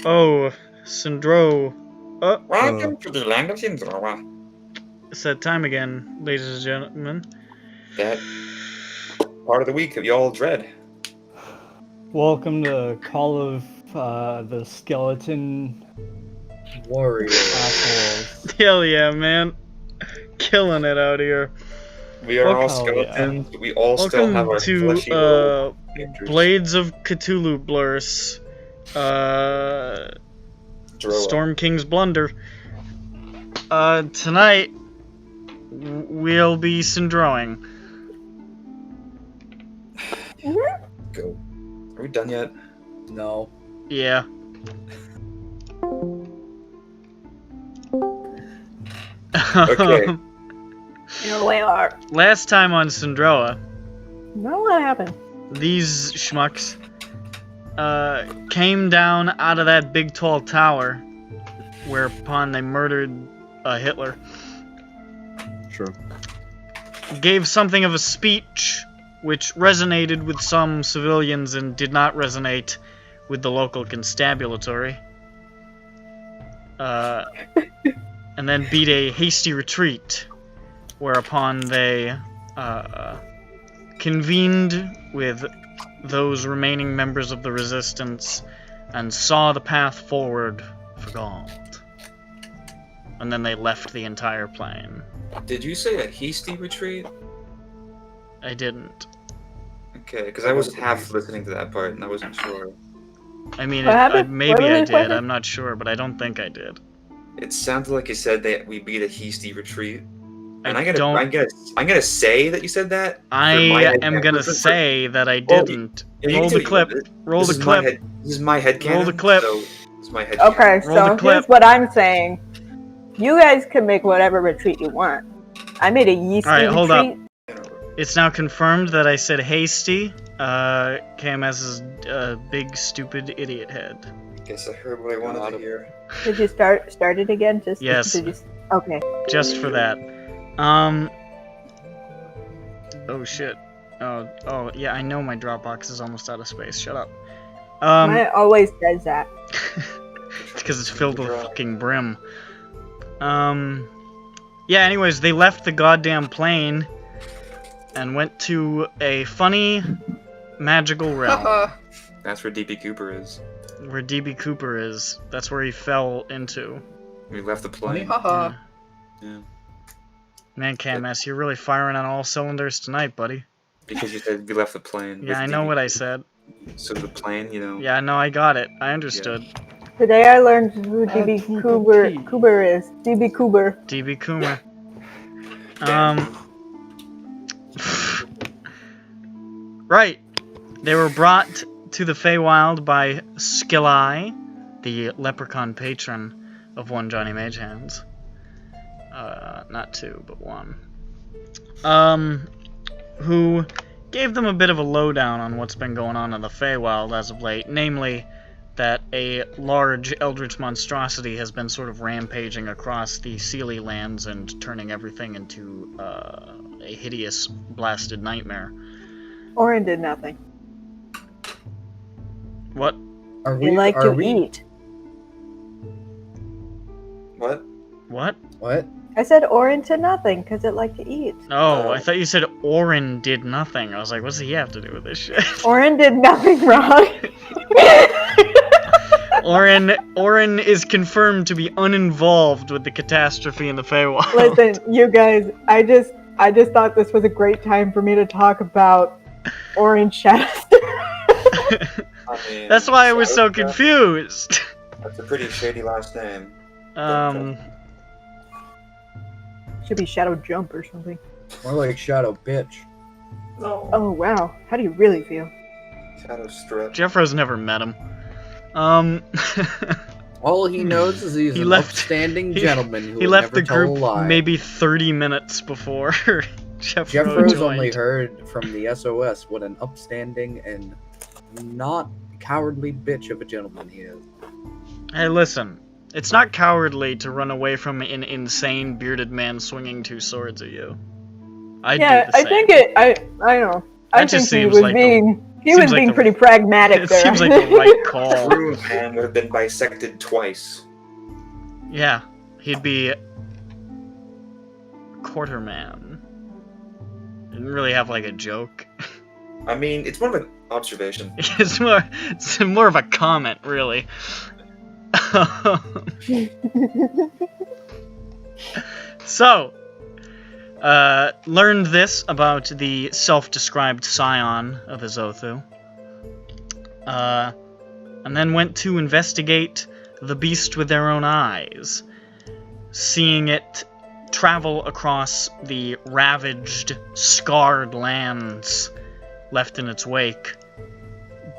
Oh, SINDROA. Welcome to the land of SINDROA. It's that time again, ladies and gentlemen. That part of the week that you all dread. Welcome to Call of the Skeleton Warrior. Assholes. Hell yeah, man. Killing it out here. We are all Hell skeletons, but we all still have Welcome our fleshy to little natures. Blades of Cthulhu Blurs. Droa. Storm King's Blunder. Tonight we'll be SINDROing. Go. Are we done yet? No. Yeah. Okay. You're way hard. Last time on SINDROA, No, what happened? these schmucks came down out of that big tall tower, whereupon they murdered Hitler. Sure. Gave something of a speech, which resonated with some civilians and did not resonate with the local constabulary. And then beat a hasty retreat, whereupon they convened with those remaining members of the resistance and saw the path forward for God. And then they left the entire plane. Did you say a hasty retreat? I didn't. Okay, because I was half listening to that part and I wasn't sure. I mean, What happened? maybe What I was did. it? I'm not sure, but I don't think I did. It sounded like you said that we beat a hasty retreat. And I don't. I'm gonna say that you said that. I am gonna say that I didn't. Roll the clip. Roll the clip. This is my head Roll canon. the clip. So it's my head Okay, Roll the so clip. here's what I'm saying. You guys can make whatever retreat you want. I made a yeasty Alright, hold up. retreat. canon. It's now confirmed that I said hasty. KMS's big stupid idiot head. Guess I heard what I wanted to hear. Did you start it again? Just Yes. Okay. Just for that. Oh shit. Oh yeah, I know my Dropbox is almost out of space. Shut up. Mine always says that. It's because it's filled with fucking brim. Yeah, anyways, they left the goddamn plane and went to a funny, magical realm. That's where DB Cooper is. Where DB Cooper is. That's where he fell into. We left the plane. Yeah. Yeah. Man, KMS, you're really firing on all cylinders tonight, buddy. Because you said we left the plane. Yeah, I know what I said. So the plane, you know. Yeah, no, I got it. I understood. Today I learned who DB Cooper is. DB Cooper. DB Coomer. Right. They were brought to the Feywild by Skillai, the leprechaun patron of one Johnny Mage Hands. Not two, but one. Who gave them a bit of a lowdown on what's been going on in the Feywild as of late, namely that a large eldritch monstrosity has been sort of rampaging across the Sealy lands and turning everything into a hideous, blasted nightmare. Orin did nothing. What? Are They like to we? eat. What? What? What? I said Orin did nothing because it liked to eat. Oh, I thought you said Orin did nothing. I was like, what's he have to do with this shit? Orin did nothing wrong. Orin is confirmed to be uninvolved with the catastrophe in the Feywild. Listen, you guys, I just thought this was a great time for me to talk about Orange Shadow. I mean, That's why I was so Shadow- confused. That's a pretty shady last name. Should be Shadow Jump or something. More like Shadow Bitch. Oh wow, how do you really feel? Shadow Strip. Jeffro's never met him. All he knows is he's He an left- upstanding he- gentleman who he would left never the tell group a lie. maybe 30 minutes before Jeffro Jeffro's joined. only heard from the SOS what an upstanding and not cowardly bitch of a gentleman he is. Hey, listen. It's not cowardly to run away from an insane bearded man swinging two swords at you. I'd do the I same. think it. I know. I That just think he seems was like being He was being pretty pragmatic It there. seems like the right call. Groove Man would have been bisected twice. Yeah, he'd be Quarterman. Didn't really have like a joke. I mean, it's more of an observation. It's more of a comment, really. So, learned this about the self-described scion of Azothu. And then went to investigate the beast with their own eyes, seeing it travel across the ravaged, scarred lands left in its wake,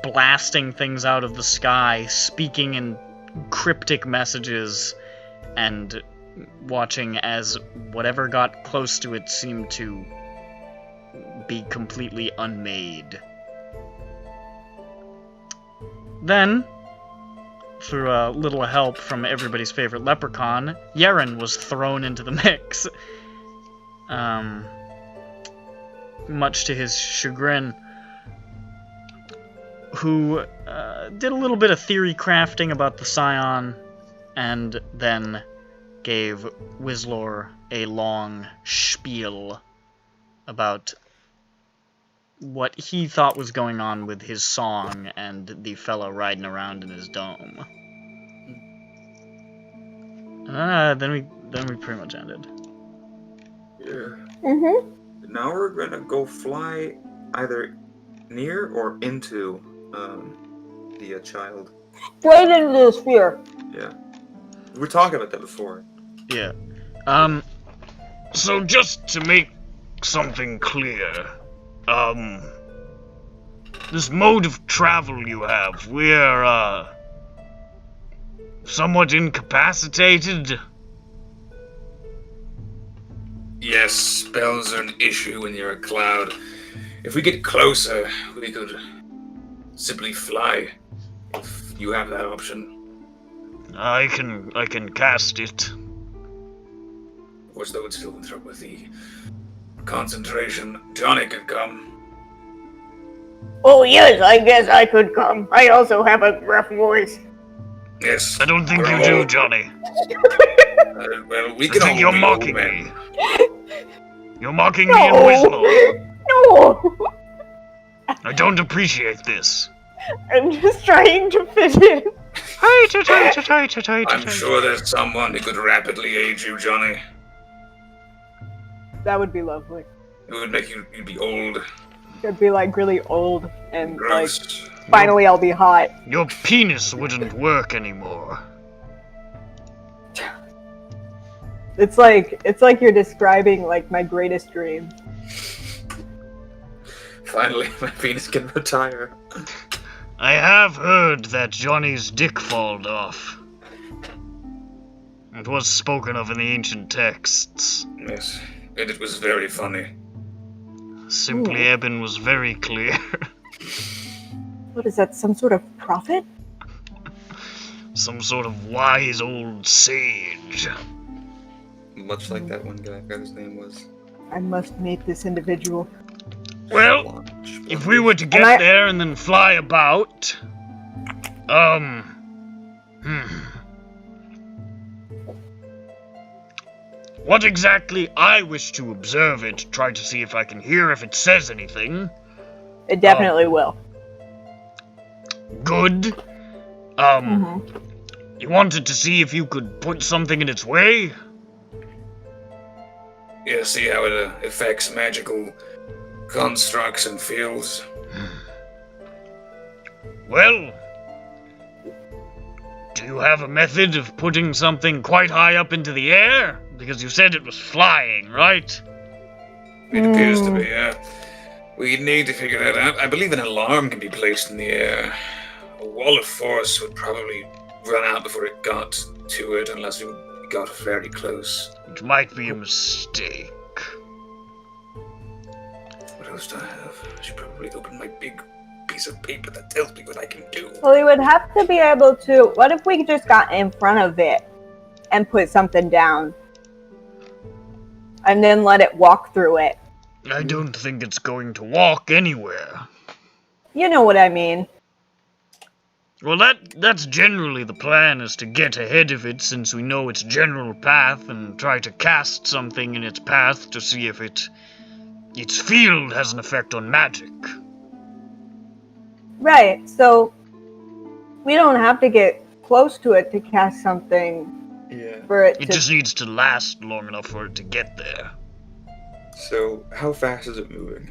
blasting things out of the sky, speaking in cryptic messages, and watching as whatever got close to it seemed to be completely unmade. Then, through a little help from everybody's favorite leprechaun, Yeren was thrown into the mix. Much to his chagrin, who did a little bit of theory crafting about the Scion, and then gave Wizlor a long spiel about what he thought was going on with his song and the fellow riding around in his dome. Then we pretty much ended. Yeah. Mm-hmm. Now we're gonna go fly either near or into the child. Straight into the sphere. Yeah. We were talking about that before. Yeah. So just to make something clear, this mode of travel you have, we're, somewhat incapacitated? Yes, spells are an issue when you're a cloud. If we get closer, we could simply fly. If you have that option. I can cast it. Of course, that would still throw with the concentration. Johnny could come. Oh yes, I guess I could come. I also have a rough voice. Yes. I don't think we're you do, all- Johnny. Well, we I can all think you're be mocking old me. men. You're mocking me and Wizlor. No! I don't appreciate this. I'm just trying to fit in. I'm sure there's someone who could rapidly age you, Johnny. That would be lovely. It would make you'd be old. It'd be like really old and Gross. like finally I'll be hot. Your penis wouldn't work anymore. It's like you're describing like my greatest dream. Finally, my penis can retire. I have heard that Johnny's dick falled off. It was spoken of in the ancient texts. Yes, and it was very funny. Simply Eben was very clear. What is that, some sort of prophet? Some sort of wise old sage. Much like that one guy, I forgot his name was. I must meet this individual. Well, if we were to get there and then fly about, what exactly I wish to observe it, try to see if I can hear if it says anything. It definitely will. Good. You wanted to see if you could put something in its way? Yeah, see how it affects magical constructs and fields. Well, do you have a method of putting something quite high up into the air? Because you said it was flying, right? It appears to be, yeah. We need to figure that out. I believe an alarm can be placed in the air. A wall of force would probably run out before it got to it, unless we got very close. It might be a mistake. What else do I have? I should probably open my big piece of paper that tells me what I can do. Well, we would have to be able to. What if we just got in front of it and put something down? And then let it walk through it. I don't think it's going to walk anywhere. You know what I mean. Well, that's generally the plan, is to get ahead of it since we know its general path and try to cast something in its path to see if its field has an effect on magic. Right, so we don't have to get close to it to cast something Yeah. for it It to... just needs to last long enough for it to get there. So, how fast is it moving?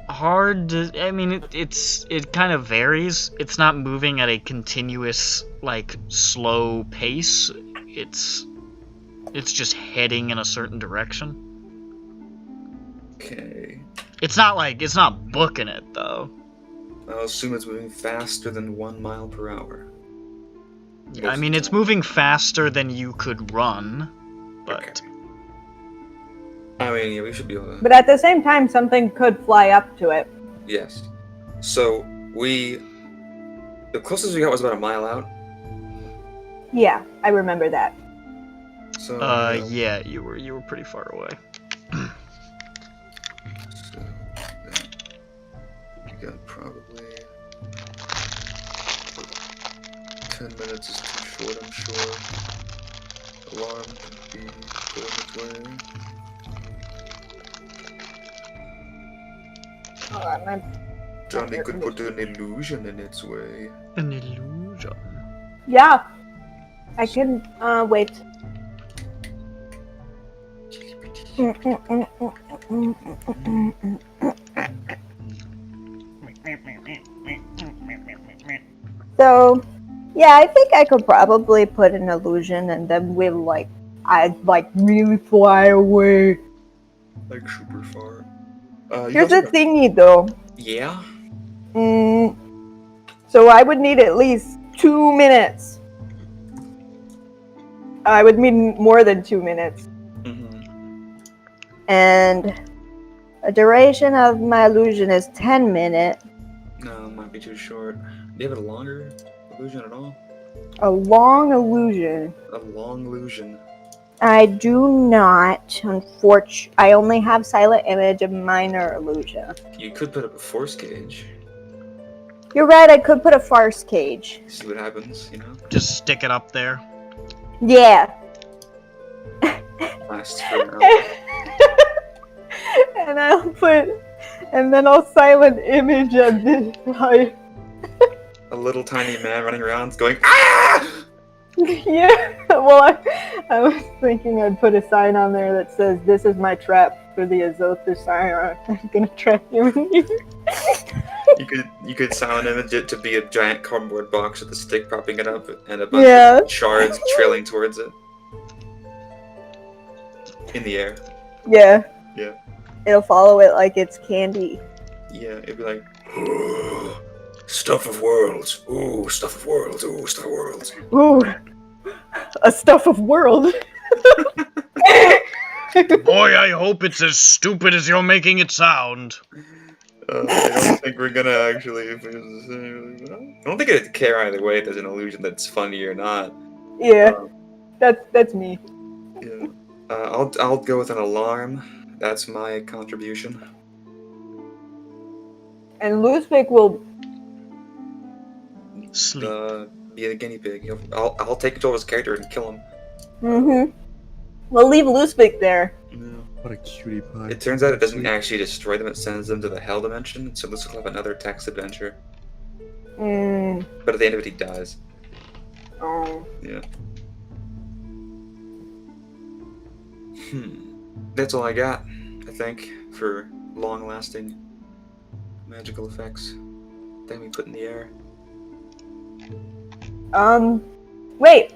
Hard to, I mean, it kind of varies. It's not moving at a continuous, like, slow pace. It's just heading in a certain direction. Okay. It's not booking it, though. I'll assume it's moving faster than 1 mile per hour. I mean, it's moving faster than you could run, but... Okay. I mean, yeah, we should be able to... But at the same time, something could fly up to it. Yes. So, the closest we got was about a mile out. Yeah, I remember that. So, yeah, you were pretty far away. So, we got probably 10 minutes is too short, I'm sure. Alarm could be put in its way. Johnny could put an illusion in its way. An illusion. Yeah. I can, wait. So, yeah, I think I could probably put an illusion and then we'll, I'd, really fly away. Like super far. Here's the thingy, though. Yeah? So I would need at least 2 minutes. I would need more than 2 minutes. Mm-hmm. And a duration of my illusion is 10 minutes. No, it might be too short. Do you have a longer illusion at all? A long illusion. A long illusion. I do not, unfortunately. I only have silent image and minor illusion. You could put up a force cage. You're right, I could put a farce cage. See what happens, you know? Just stick it up there. Yeah. Lasts for an hour. And then I'll silent image of this, like... A little tiny man running around going, ah! Yeah, well, I was thinking I'd put a sign on there that says, "This is my trap for the Azotha Siren. I'm gonna trap you in here." You could silent image it to be a giant cardboard box with a stick propping it up and a bunch Yeah. of shards trailing towards it. In the air. Yeah. Yeah. It'll follow it like it's candy. Yeah, it'd be like, Stuff of worlds. Ooh, stuff of worlds. Ooh, stuff of worlds. Ooh, a stuff of world. Boy, I hope it's as stupid as you're making it sound. I don't think we're gonna actually. I don't think it'd care either way if there's an illusion that's funny or not. Yeah, that's me. Yeah. I'll go with an alarm. That's my contribution. And Ludwig will. Sleep. Be the guinea pig. I'll take control of his character and kill him. Mm-hmm. We'll leave Ludwig there. What a cutie pie. It turns out it doesn't actually destroy them, it sends them to the hell dimension, so this will have another text adventure. But at the end of it, he dies. Oh. Yeah. That's all I got, I think, for long-lasting magical effects. That we put in the air. Wait,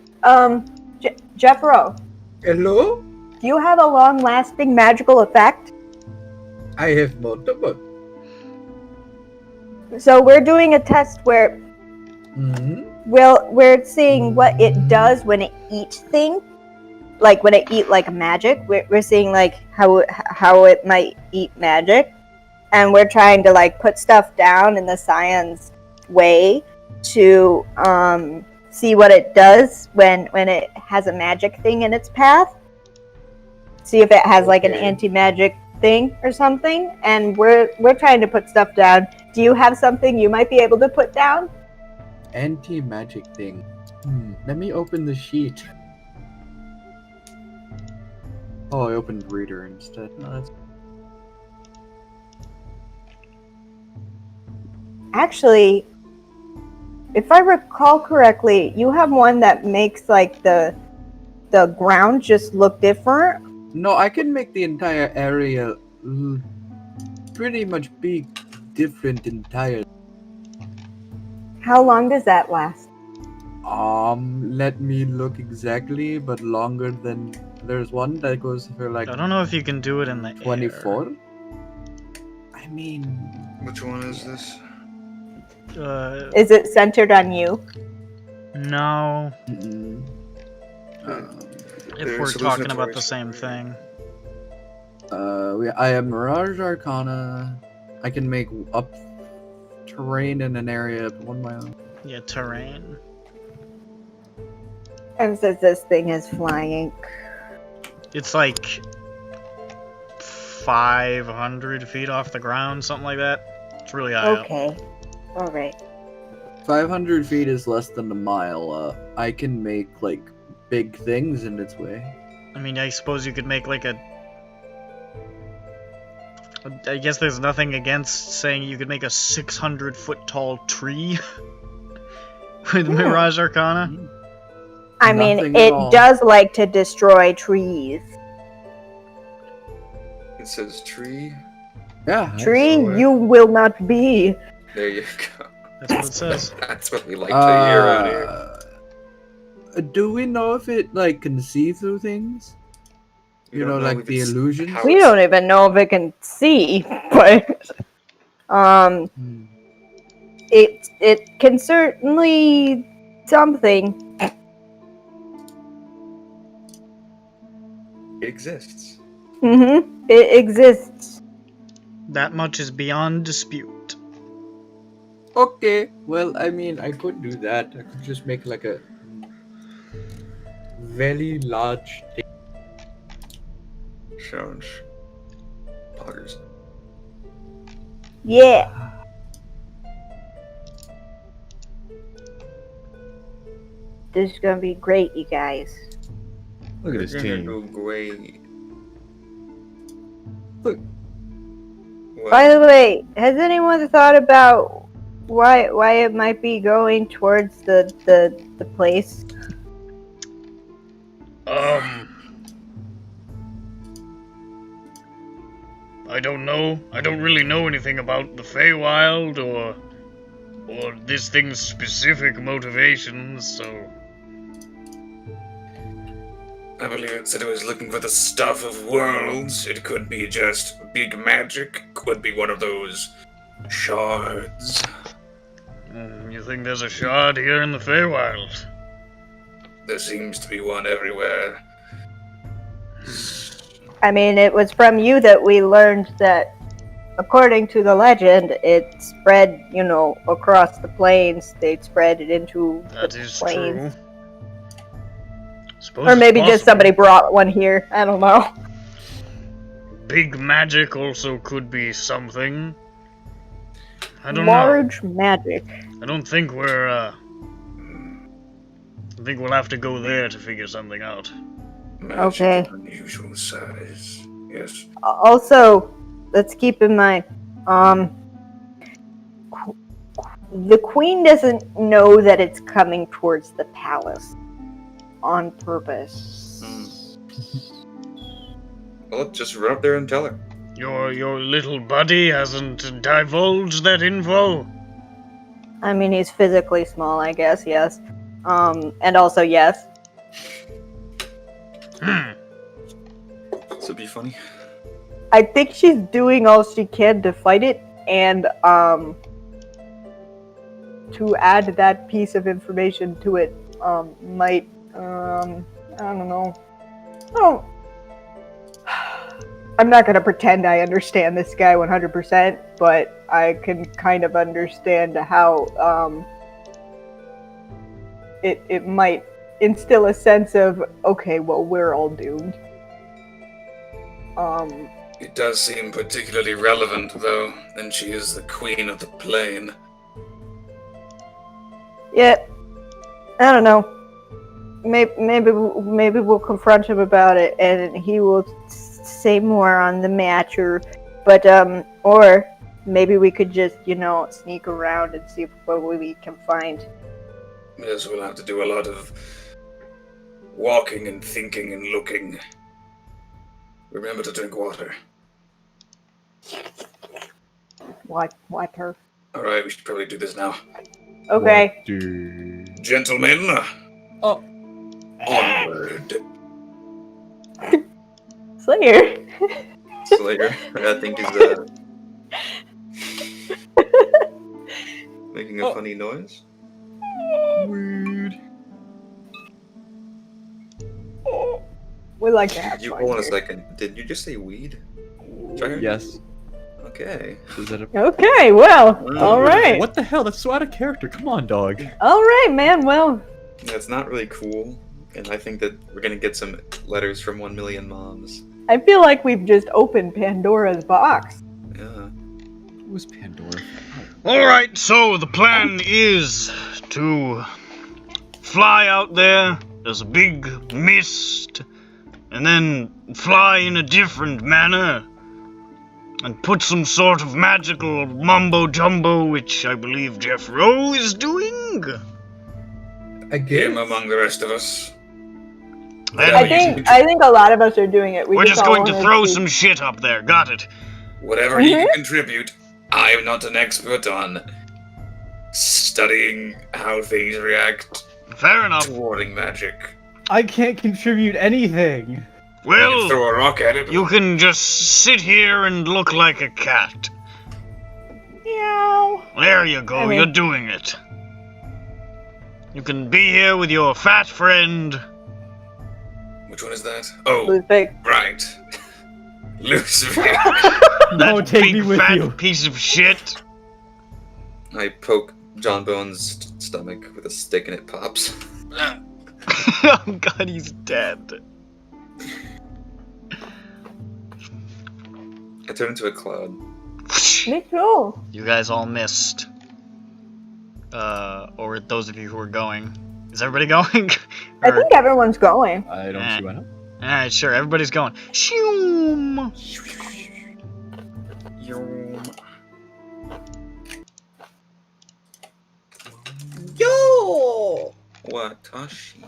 Jeffro, Hello? do you have a long-lasting magical effect? I have multiple. So we're doing a test where we're seeing what it does when it eats things, like when it eat like magic. We're seeing like how it might eat magic, and we're trying to like put stuff down in the science way to see what it does when it has a magic thing in its path. see if it has like an Okay. anti-magic thing or something. And we're trying to put stuff down. Do you have something you might be able to put down? Anti-magic thing. Let me open the sheet. Oh, I opened Reader instead. No, that's... Actually, if I recall correctly, you have one that makes like the ground just look different. No, I can make the entire area pretty much be different entirely. How long does that last? Let me look exactly, but longer than... There's one that goes for like I don't know if you can do it in the 24. I mean... Which one is this? air. Is it centered on you? No. If we're There's talking about hallucinatory the same story. thing. I have Mirage Arcana. I can make up terrain in an area one by one. Yeah, terrain. And says this thing is flying. It's like 500 feet off the ground, something like that. It's really high up. Okay. Alright. 500 feet is less than a mile. I can make like big things in its way. I mean, I suppose you could make like a... I guess there's nothing against saying you could make a 600-foot tall tree with Mirage Arcana. I mean, Nothing at it all. does like to destroy trees. It says tree. Yeah. Tree, saw it. you will not be. There you go. That's what it says. That's what we like to hear around here. Do we know if it like can see through things? We You don't know, like if the it's- illusions? how We it's- don't even know if it can see, but it can certainly something. It exists. It exists. That much is beyond dispute. Okay. Well, I mean, I could do that. I could just make like a very large thing. Sounds poggers. Yeah. This is gonna be great, you guys. Look at this You're gonna team. go great. Look. What? By the way, has anyone thought about why it might be going towards the place? I don't know. I don't really know anything about the Feywild or this thing's specific motivations, so... I believe it said it was looking for the stuff of worlds. It could be just big magic. Could be one of those shards. You think there's a shard here in the Feywild? There seems to be one everywhere. I mean, it was from you that we learned that, according to the legend, it spread, across the plains. They spread it into That the is plains. true. Suppose Or it's maybe just possible. somebody brought one here. I don't know. Big magic also could be something. I don't know. Large magic. I don't think we're, I think we'll have to go there to figure something out. Magic Okay. of unusual size. Yes. Also, let's keep in mind, the queen doesn't know that it's coming towards the palace on purpose. Well, just run up there and tell her. Your little buddy hasn't divulged that info? I mean, he's physically small, I guess, yes. And also, yes. This would be funny. I think she's doing all she can to fight it, and, to add that piece of information to it, might, I don't know. Oh. I'm not gonna pretend I understand this guy 100%, but I can kind of understand how, it might instill a sense of, okay, well, we're all doomed. It does seem particularly relevant, though, and she is the queen of the plane. Yeah, I don't know. Maybe we'll confront him about it, and he will say more on the match, or maybe we could just, sneak around and see what we can find. Yes, we'll have to do a lot of walking and thinking and looking. Remember to drink water. Water. Alright, we should probably do this now. Okay. Gentlemen, Oh. onward. Slayer. Slayer, I think he's making a funny noise. Weird. We like to have You fun hold on a here. second. Did you just say weed? Try Yes. Okay. Is that a... Okay, well, all right. What the hell? That's so out of character. Come on, dog. All right, man. Well, That's not really cool, and I think that we're gonna get some letters from 1 million moms. I feel like we've just opened Pandora's box. Yeah. Who's Pandora? Alright, so the plan is to fly out there, there's a big mist, and then fly in a different manner, and put some sort of magical mumbo-jumbo, which I believe Jeff Rowe is doing. Him among the rest of us. I think a lot of us are doing it. We're just going to throw some. some shit up there, got it? Whatever he can contribute, I'm not an expert on studying how things react Fair enough. to warding magic. I can't contribute anything. You can Well, throw a rock at it. you can just sit here and look like a cat. Meow. There you go, I mean- you're doing it. You can be here with your fat friend. Which one is that? Oh, Ludwig. right. Lucifer. No, That take big me with fat you. piece of shit. I poke John Bones' stomach with a stick and it pops. Oh god, he's dead. I turn into a cloud. Me too. You guys all missed. Or those of you who are going. Is everybody going? I think everyone's going. I don't see why not. Alright, sure, everybody's going. Shoom! Yo! Watashi.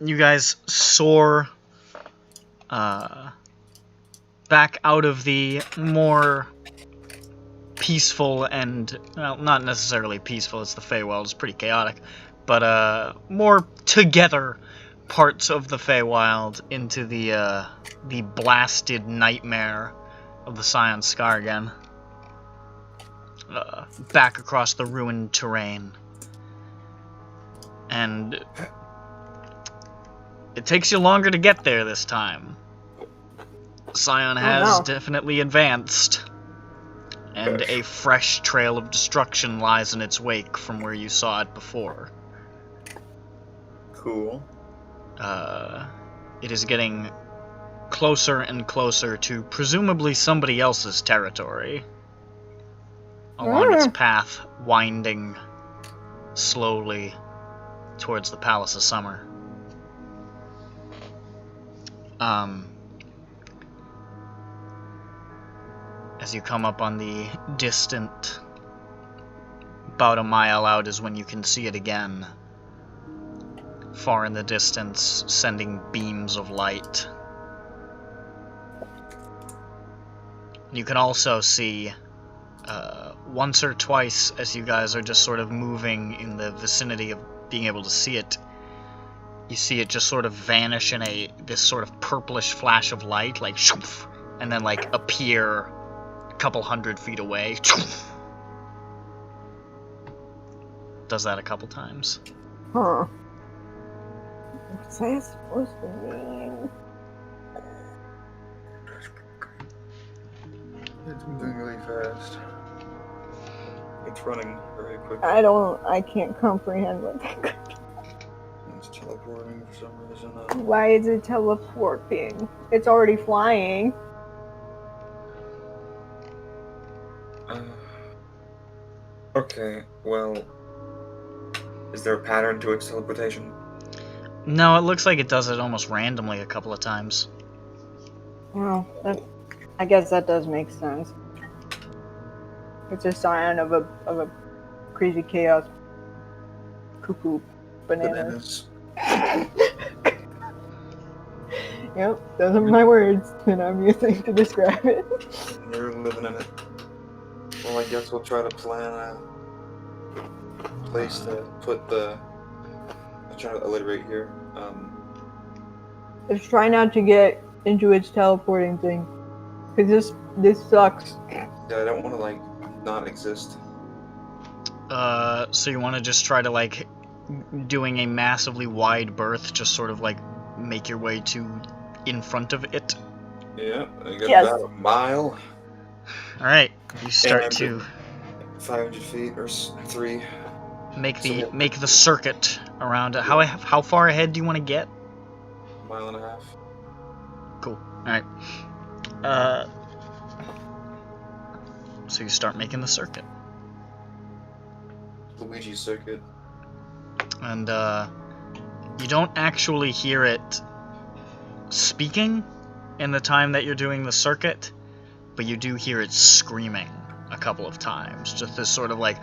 You guys soar back out of the more peaceful and, well, not necessarily peaceful, it's the Feywild, it's pretty chaotic, but more together parts of the Feywild into the blasted nightmare of the Scion Skargan. Back across the ruined terrain. And it takes you longer to get there this time. Scion has no. definitely advanced. And a fresh trail of destruction lies in its wake from where you saw it before. Cool. It is getting closer and closer to presumably somebody else's territory. Along its path, winding slowly towards the Palace of Summer. As you come up on the distant, about a mile out is when you can see it again. Far in the distance, sending beams of light. You can also see, once or twice, as you guys are just sort of moving in the vicinity of being able to see it, you see it just sort of vanish in this sort of purplish flash of light, like shoof, and then like appear a couple 100 feet away. Shoof. Does that a couple times. Huh. What's that supposed to mean? It's moving really fast. It's running very quick. I can't comprehend what that could be. It's teleporting for some reason. Why is it teleporting? It's already flying. Okay, well, is there a pattern to its teleportation? No, it looks like it does it almost randomly a couple of times. Well, I guess that does make sense. It's a sign of a crazy chaos. Cuckoo bananas. Yep, those are my words that I'm using to describe it. You're living in it. Well, I guess we'll try to plan a place to put the. I'm trying to alliterate here. Just try not to get into its teleporting thing, because this sucks. Yeah, I don't want to like not exist. So you want to just try to like doing a massively wide berth, just sort of like make your way to in front of it. Yeah, I got Yes. about a mile. All right, you start And to 500 feet or 3. make So- the circuit around it. How far ahead do you want to get? Mile and a half. Cool. All right. So you start making the circuit, Luigi circuit. and you don't actually hear it speaking in the time that you're doing the circuit, but you do hear it screaming a couple of times, just this sort of like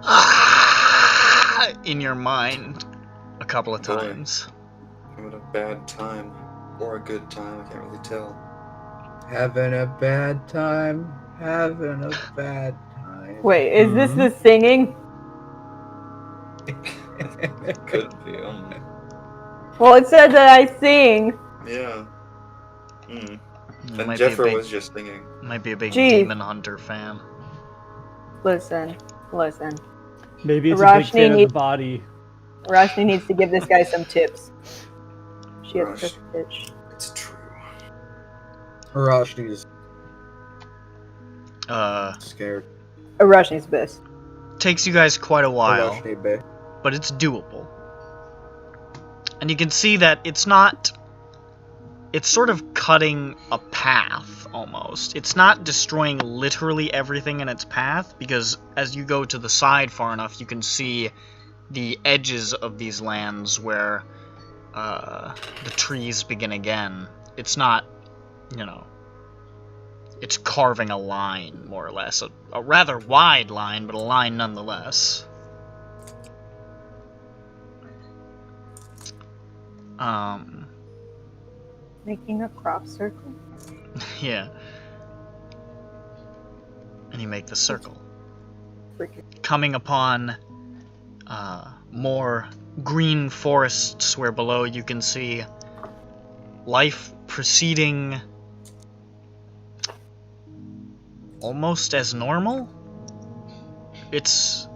"Ah!" in your mind a couple of Boy. times. Having a bad time. Or a good time, I can't really tell. Having a bad time. Having a bad time. Wait, is this the singing? Could be, Well, it said that I sing. Yeah. You And might Jeffrey be a big, was just singing. might be a big Gee. Demon Hunter fan. Listen. Maybe it's a Roshni big fan of needs- the body. Roshni needs to give this guy some tips. She has Rosh. such a bitch. It's true. Roshni's scared. Roshni's best. Takes you guys quite a while, Roshni Bay. but it's doable. And you can see that it's not... It's sort of cutting a path, almost. It's not destroying literally everything in its path, because as you go to the side far enough, you can see the edges of these lands where the trees begin again. It's not, you know... It's carving a line, more or less. A rather wide line, but a line nonetheless. Making a crop circle? Yeah. And you make the circle. Freaking. Coming upon more green forests where below you can see life proceeding almost as normal. It's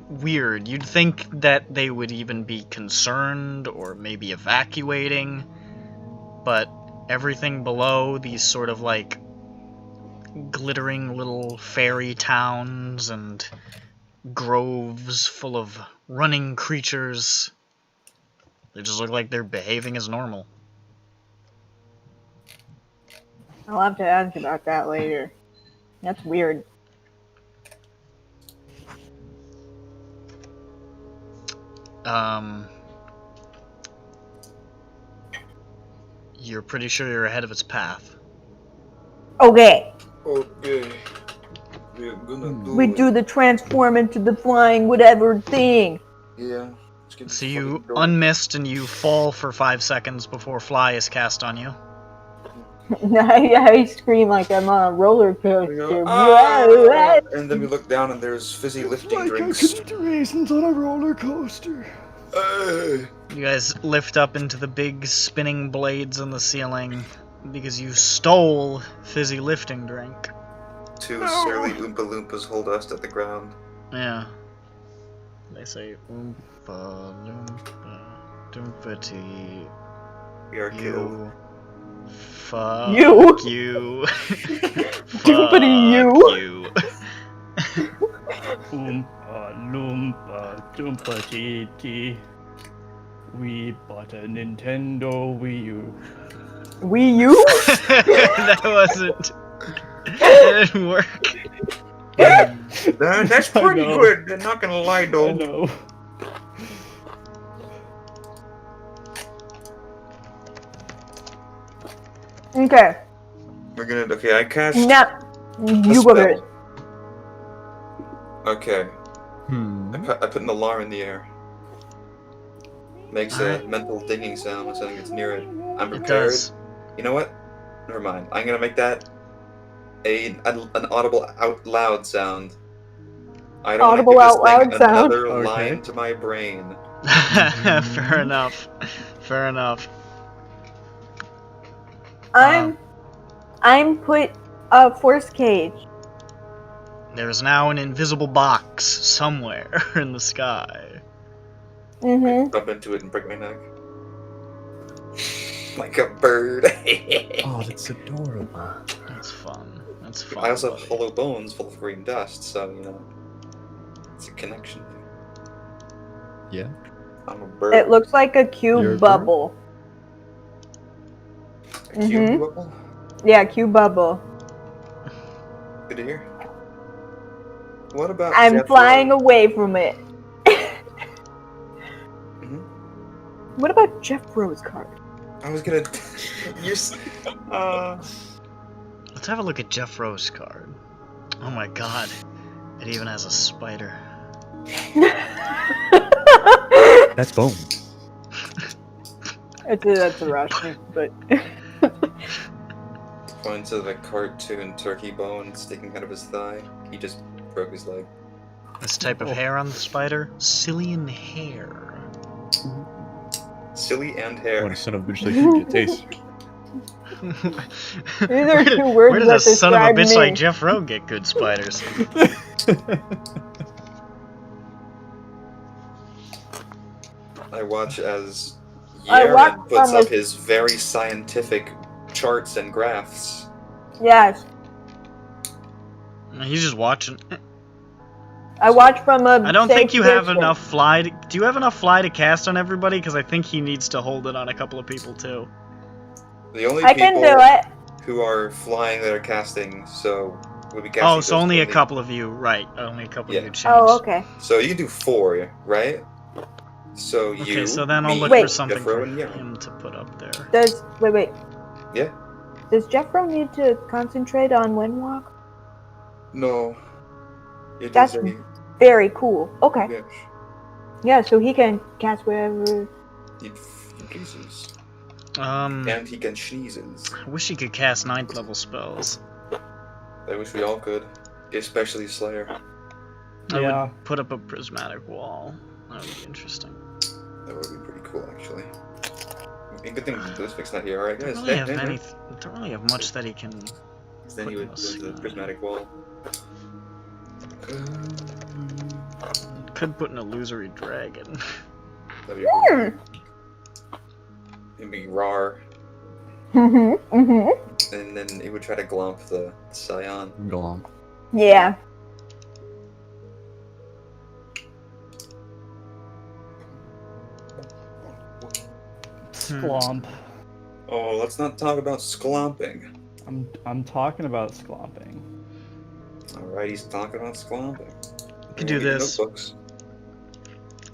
weird. You'd think that they would even be concerned or maybe evacuating, but everything below, these sort of like glittering little fairy towns and groves full of running creatures, they just look like they're behaving as normal. I'll have to ask about that later. That's weird. You're pretty sure you're ahead of its path. Okay, Okay. We're gonna do we it. do the transform into the flying whatever thing. Yeah. Let's get So the you fucking going. unmissed and you fall for 5 seconds before Fly is cast on you. I scream like I'm on a roller We coaster. go, "Ah!" And then we look down and there's fizzy lifting drinks. raisins on a roller coaster. You guys lift up into the big spinning blades in the ceiling because you stole fizzy lifting drink. 2 surly Oompa Loompas hold us at the ground. Yeah. They say Oompa Loompa Doompity. We are killed. You. Fuck You. you. Doopity you. Fuck you. Oompa Loompa Doompa Tee. We bought a Nintendo Wii U. Wii U? That wasn't. That didn't work. That's I pretty know. good. I'm not gonna lie, I though. know. Okay. We're gonna. Okay, I cast Now, a you go first. spell. Okay, Hmm. I put an alarm in the air. Makes a Alright. mental dinging sound when something gets near it. I'm It prepared. does. You know what? Never mind. I'm gonna make that an audible out loud sound. I don't Audible want to out loud give this thing sound. another Okay. line to my brain. Fair enough. Fair enough. I'm put a force cage. There's now an invisible box somewhere in the sky. Mm-hmm. Bump into it and break my neck. Like a bird. Oh, that's adorable. That's fun. That's fun. I also have buddy. hollow bones full of green dust, so you know, it's a connection. Yeah. I'm a bird. It looks like a cube You're a bird? bubble. A cube Mhm. bubble? Yeah, cube bubble. Good to hear. What about I'm Jethro? flying away from it. Mhm. What about Jeffro's card? I was gonna. You're. Let's have a look at Jeff Rowe's card. Oh my god. It even has a spider. That's bone. That's a Russian, but Points to the cartoon turkey bone sticking out of his thigh. He just broke his leg. This type of hair on the spider? Cillian hair. Silly and What hair. a son of a bitch like you get taste. These are two words Where does that a son of a describe bitch me. like Jeff Rowe get good spiders? I watch as I watch Yaren puts from up a- his very scientific charts and graphs. Yes, He's just watching. I watch from a. I don't think safe you have distance. enough fly. Do you have enough fly to cast on everybody? Because I think he needs to hold it on a couple of people too. The only I people can do it. who are flying that are casting, so we'll be casting. Oh, so those only a only- couple of you, right? Only a couple Yeah. of you changed. Oh, okay. So you can do 4, right? So you. Okay, so then I'll me, look Wait. for something Jeffro, for and Yaren. him to put up there. Does wait? Yeah. Does Jeffro need to concentrate on Windwalk? No. It That's is a very cool. Okay. yes. Yeah, so he can cast wherever. He pleases. I And he can sneezes. wish he could cast 9th level spells. I wish we all could. Especially Slayer. I Yeah. would put up a prismatic wall. That would be interesting. That would be pretty cool, actually. A good thing Blizzvik's not here. Alright, Don't guys. really have Hey, any. Don't really have much that he can. Then you would go to the prismatic wall. Could put an illusory dragon. That'd be cool. It'd be rar. And then it would try to glomp the Scion. Glomp. Yeah. Sklomp. Oh, let's not talk about sklomping. I'm talking about sklomping. Alright, he's talking about sklomping. Could do this. Notebooks.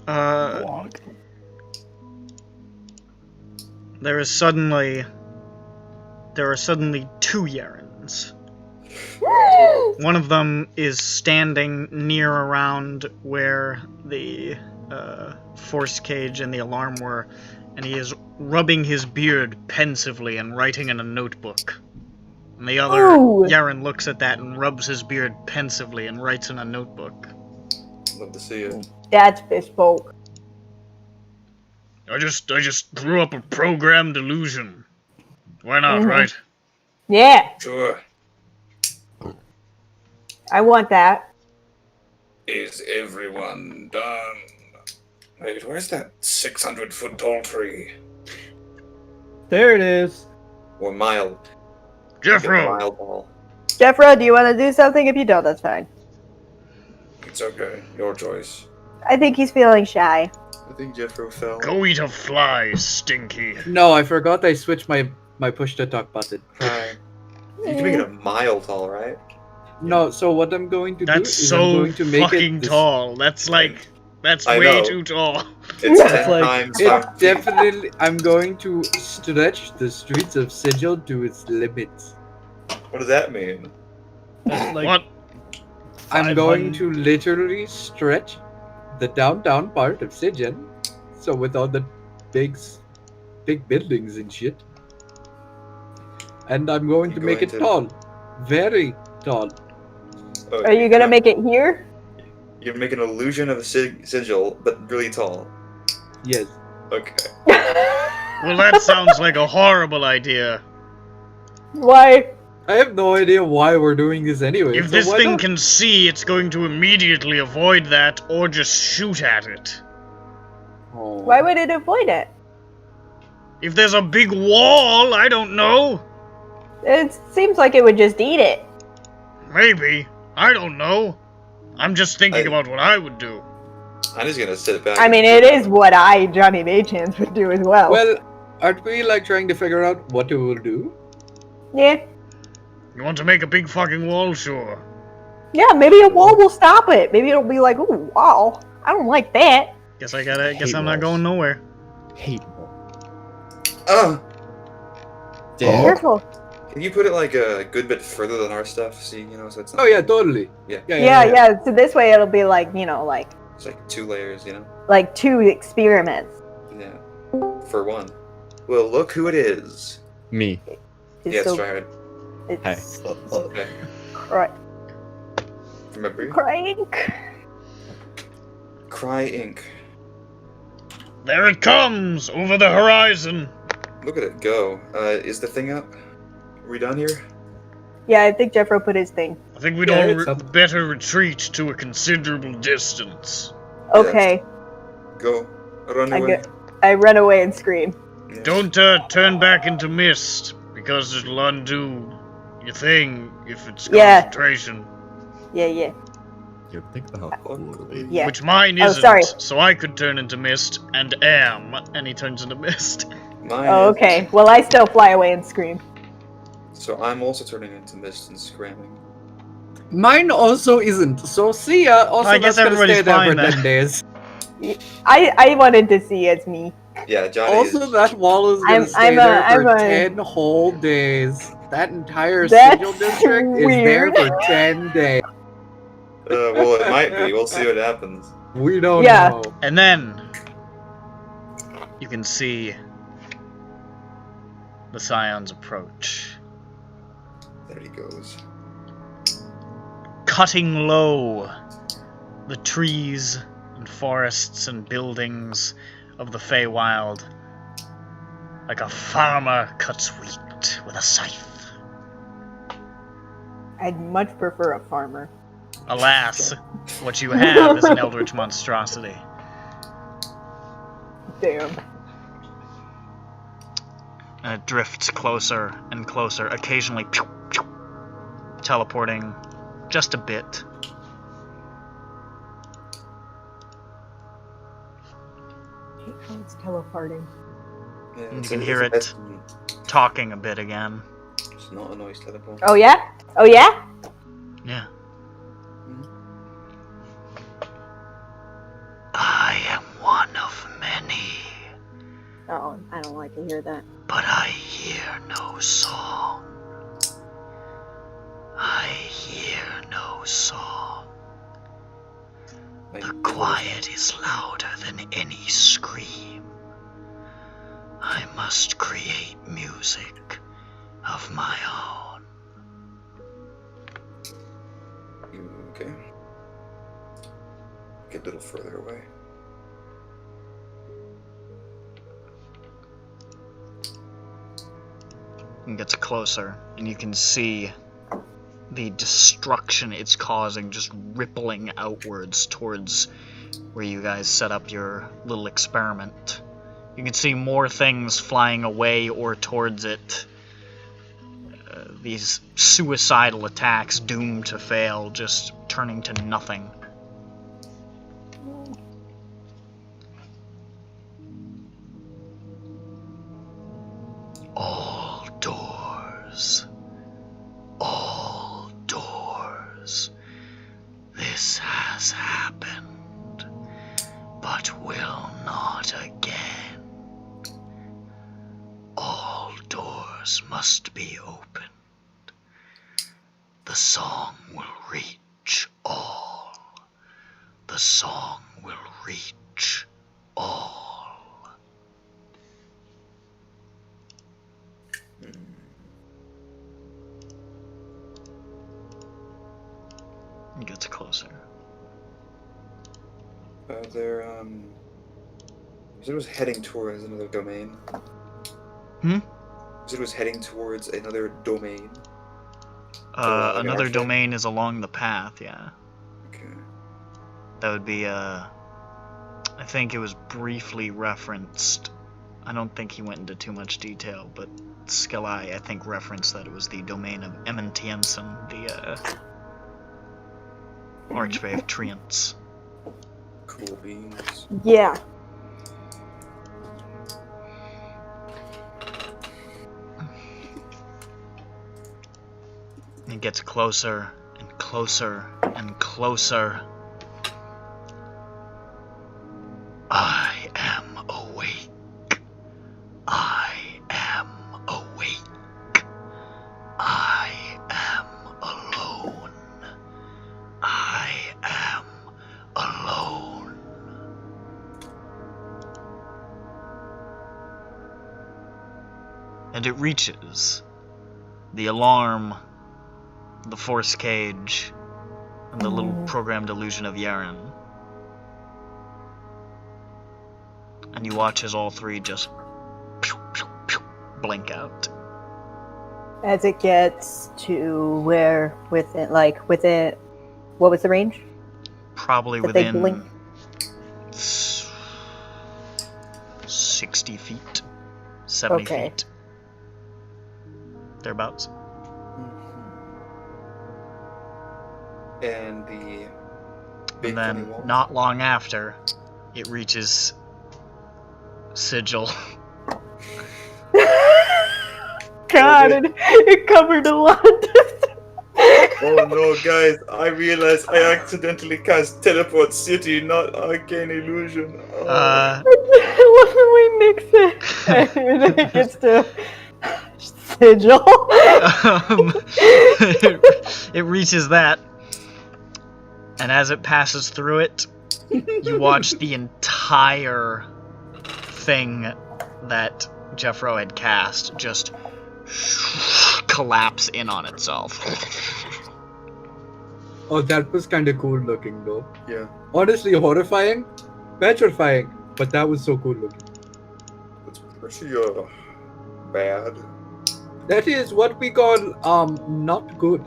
Wonk. There are suddenly 2 Yarens. One of them is standing near around where the force cage and the alarm were, and he is rubbing his beard pensively and writing in a notebook. And the other Ooh. Yaren looks at that and rubs his beard pensively and writes in a notebook. Love to see it. That's bespoke. I just threw up a programmed illusion. Why not, Mhm. right? Yeah, Sure. I want that. Is everyone done? Wait, where's that 600-foot tall tree? There it is. Or mile. Jeffro! Mile ball. Jeffro, do you want to do something? If you don't, that's fine. It's okay. Your choice. I think he's feeling shy. I think Jeffro fell. Go eat a fly, Stinky. No, I forgot I switched my push to talk button. Hi. You can make it a mile tall, right? No, so what I'm going to do That's is I'm so going to make fucking it this. tall. That's like, that's I way know. too tall. It's It's 10 like- times It 5 feet. definitely. I'm going to stretch the streets of Sigil to its limits. What does that mean? That's like What? I'm going 500 to literally stretch the downtown part of Sigil, so with all the big buildings and shit. And I'm going You're to make going it to- tall, very tall. Oh, Are you gonna make it here? You make an illusion of a sigil, but really tall. Yes. Okay. Well, that sounds like a horrible idea. Why? I have no idea why we're doing this anyway. If so this why thing not? can see, it's going to immediately avoid that or just shoot at it. Oh. Why would it avoid it? If there's a big wall, I don't know. It seems like it would just eat it. Maybe. I don't know. I'm just thinking I- about what I would do. I'm just gonna sit back. I mean, it is what I, Johnny Maychans, would do as well. Well, aren't we like trying to figure out what we will do? Yeah. You want to make a big fucking wall? Sure. Yeah, maybe a wall will stop it. Maybe it'll be like, ooh, wow, I don't like that. Guess I'm Hate not walls. going nowhere. Hate wall. Oh, Damn. Careful. can you put it like a good bit further than our stuff? See, so it's not. Oh yeah, totally. Yeah. Yeah. So this way it'll be like, like It's like 2 layers, like 2 experiments. Yeah. For one. Well, look who it is. Me. It's Yeah, it's so, Stride. it's Okay. Remember? crank. Cry Ink. There it comes! Over the horizon! Look at it go. Is the thing up? Are we done here? Yeah, I think Jeffro put his thing. I think we'd Yeah, all it's up. better retreat to a considerable distance. Okay, Go. Run I away. I run away and scream. Yeah. Don't turn back into mist, because it'll undo your thing if it's Yeah. concentration. Yeah. You think about how cool it'll be. Yeah. Which mine Oh, isn't, sorry. so I could turn into mist, and am, and he turns into mist. Mine Oh, is- okay. Well, I still fly away and scream. So I'm also turning into mist and screaming. Mine also isn't. So see ya. Also, I guess that's gonna everybody's stay there fine for then. 10 days. I wanted to see it's me. Yeah, Johnny Also, is... that wall is gonna I'm- stay I'm a- there for I'm a- 10 whole days. That entire That's sigil district is there weird. for 10 days. well, it might be. We'll see what happens. We don't Yeah. know. And then, you can see the Scions approach. There he goes. Cutting low the trees and forests and buildings of the Feywild, like a farmer cuts wheat with a scythe. I'd much prefer a farmer. Alas, what you have is an eldritch monstrosity. Damn. And it drifts closer and closer, occasionally pew, pew, teleporting just a bit. It's teleporting. Yeah, You it's can a- hear it's it. a- Talking a bit again. It's not a noise teleport. Oh yeah? Oh yeah? Yeah. I am one of many, Oh, I don't like to hear that. but I hear no song. I hear no song. The quiet is louder than any scream. I must create music of my own. Okay. Get a little further away. And gets closer, and you can see the destruction it's causing just rippling outwards towards where you guys set up your little experiment. You can see more things flying away or towards it. These suicidal attacks doomed to fail, just turning to nothing. All doors. All doors. This has happened, but will not again. All doors must be opened. The song will reach all. The song will reach all. It gets closer. There, you said it was heading towards another domain. Hmm? You said it was heading towards another domain. Like an Another archway? domain is along the path, yeah. Okay. That would be, I think it was briefly referenced. I don't think he went into too much detail, but Skelai, I think, referenced that it was the domain of Ementiensen, the, Archway of Treants. Cool beans. Yeah. It gets closer and closer and closer. I am awake. I am awake. I am alone. I am alone. And it reaches the alarm, the force cage, and the little programmed illusion of Yaren. And you watch as all three just pew, pew, pew, blink out. As it gets to where within, what was the range? Probably That they within blink? 60 feet, 70 Okay. feet. Thereabouts. And the big And funny then, wall. not long after, it reaches Sigil. God, it covered a lot. Oh no, guys! I realized I accidentally cast Teleport City, not Arcane Illusion. Oh. When we mix it, and it gets to Sigil. It reaches that, and as it passes through it, you watch the entire thing that Jeffro had cast just collapse in on itself. Oh, that was kind of cool looking, though. Yeah, Honestly, horrifying, petrifying, but that was so cool looking. it's pretty bad. That is what we call not good.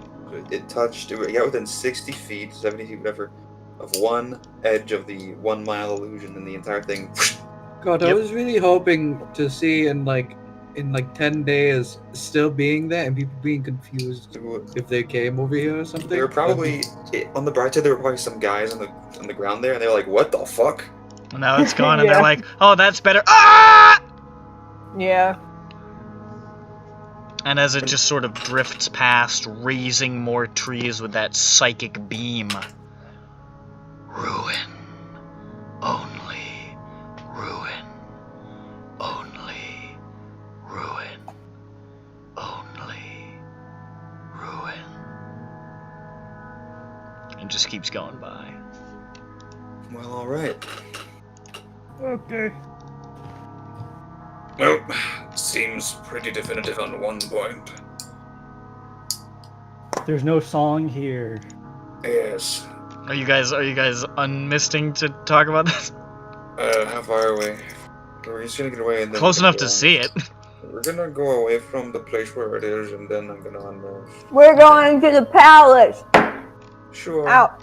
It touched. It got within 60 feet, 70 feet, whatever, of one edge of the 1 mile illusion, and the entire thing. God, I Yep. was really hoping to see in 10 days still being there and people being confused if they came over here or something. There were probably on the bright side. There were probably some guys on the ground there, and they were like, "What the fuck?" And now it's gone, and Yeah. they're like, "Oh, that's better." Ah! Yeah. And as it just sort of drifts past, raising more trees with that psychic beam. Ruin. Only. Ruin. Only. Ruin. Only. Ruin. And just keeps going by. Well, all right. Okay. Well, seems pretty definitive on one point. There's no song here. Yes. Are you guys unmisting to talk about this? How far away? We're just gonna get away and then. Close we're gonna enough to go see it. We're gonna go away from the place where it is, and then I'm gonna unload. We're going to the palace. Sure. Out.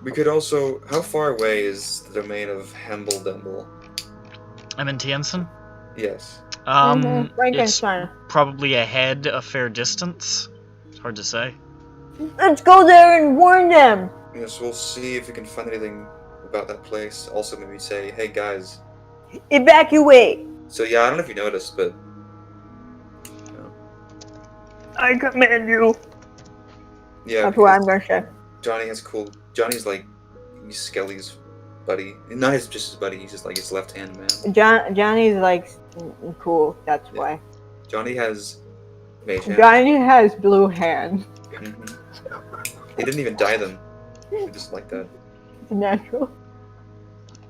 We could also. How far away is the domain of Hemble Demble? I'm in Tiensen. Yes. It's Frankenstein. probably ahead a fair distance. It's hard to say. Let's go there and warn them. Yes, we'll see if we can find anything about that place. Also, maybe say, "Hey guys." Evacuate. So yeah, I don't know if you noticed, but I command you. yeah, That's what I'm gonna say. Johnny has cool. Johnny's like he's Skelly's buddy. Not just his buddy. He's just like his left hand man. Johnny's like cool. That's Yeah. why. Johnny has mage hand. Johnny has blue hands. He didn't even dye them. He just like that. It's natural.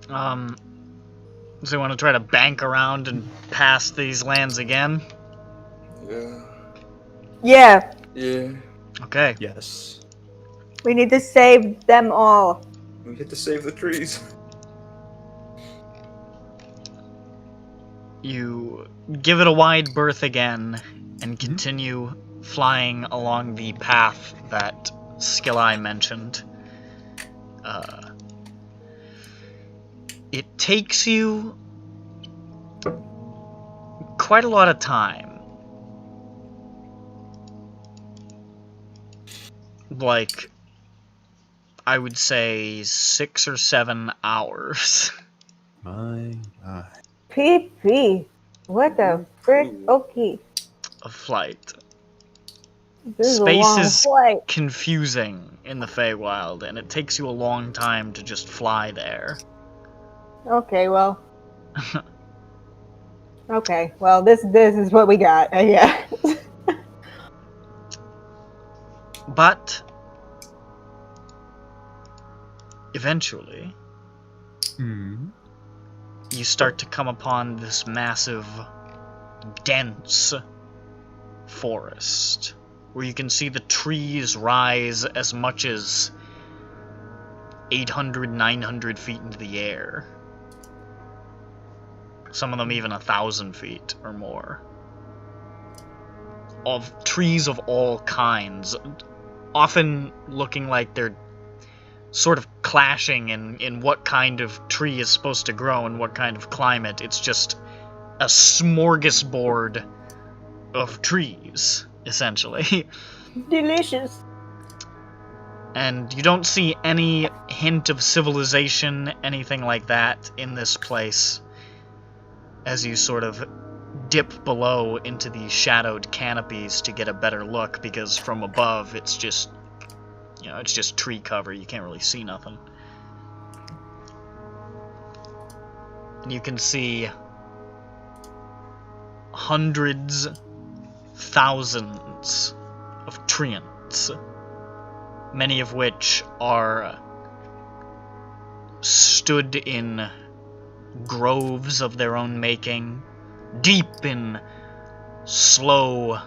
So you want to try to bank around and pass these lands again? Yeah. Yeah, Yeah. Okay. Yes. we need to save them all. We get to save the trees. You give it a wide berth again and continue flying along the path that Skill Eye mentioned. It takes you quite a lot of time. Like, I would say 6 or 7 hours. My God. PP. What the frick? Okay. Of flight. This is a Space long is flight. confusing in the Feywild, and it takes you a long time to just fly there. Okay, well. Okay, well, this is what we got. Yeah. But eventually, you start to come upon this massive, dense forest, where you can see the trees rise as much as 800, 900 feet into the air. Some of them even 1,000 feet or more. Of trees of all kinds, often looking like they're sort of clashing in what kind of tree is supposed to grow and what kind of climate. It's just a smorgasbord of trees, essentially. Delicious. And you don't see any hint of civilization, anything like that, in this place, as you sort of dip below into the shadowed canopies to get a better look, because from above it's just, it's just tree cover. You can't really see nothing. And you can see hundreds, thousands of treants, many of which are stood in groves of their own making, deep in slow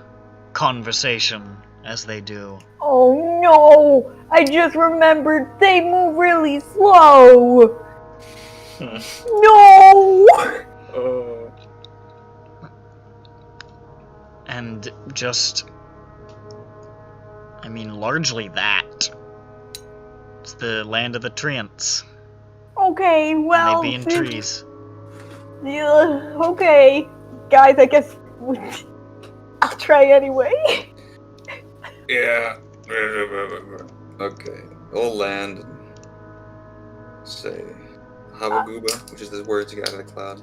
conversation as they do. Oh no! I just remembered they move really slow! No! And just, largely that. It's the land of the treants. Okay, well... And they be in trees. Yeah, okay. Guys, I guess... I'll try anyway. Yeah. Okay. We'll land and say Habaguba, which is the words you get out of the cloud.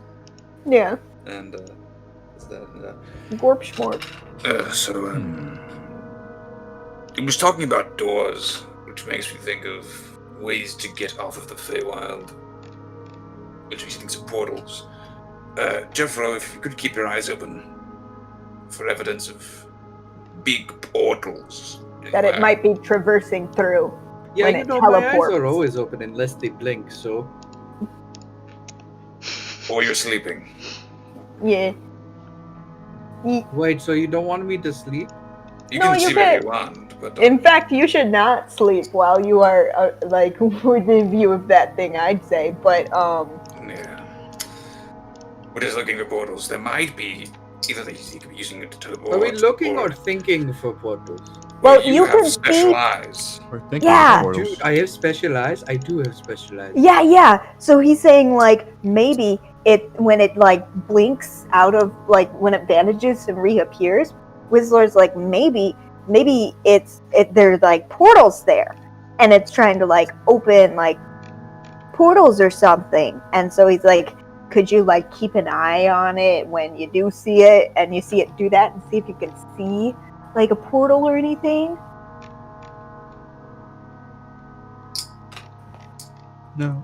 Yeah. And is that Gorp schmorp. It was talking about doors, which makes me think of ways to get off of the Feywild, which makes me think of portals. Jeffro, if you could keep your eyes open for evidence of big portals. That it might be traversing through. Yeah, when you it know, my eyes teleports. are always open unless they blink, so... Or you're sleeping. Yeah. Wait, so you don't want me to sleep? You No, can you sleep if can't. you want, but In fact, you should not sleep while you are, within view of that thing, I'd say. But, yeah. We're just looking for portals. There might be either you could be using it to teleport. Are we looking or thinking for portals? well, you you have can special see... eyes. We're thinking Yeah. of portals. Dude, I have special eyes. I do have special eyes. Yeah. So he's saying, maybe when it, blinks out of, when it vanishes and reappears, Wizlor's maybe there's, portals there. And it's trying to, open, portals or something. And so he's could you, keep an eye on it when you do see it, and you see it do that, and see if you can see, a portal or anything? No.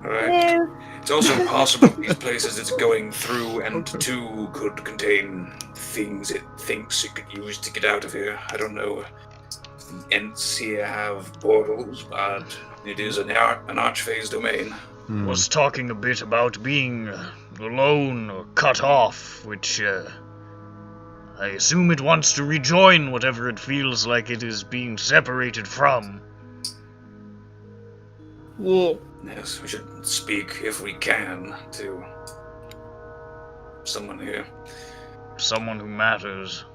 Alright. No. It's also possible these places it's going through and to could contain things it thinks it could use to get out of here. I don't know if the Ents here have portals, but it is an archphase domain. Was talking a bit about being alone or cut off, which I assume it wants to rejoin whatever it feels like it is being separated from. Yeah. Yes, we should speak, if we can, to someone here. Someone who matters.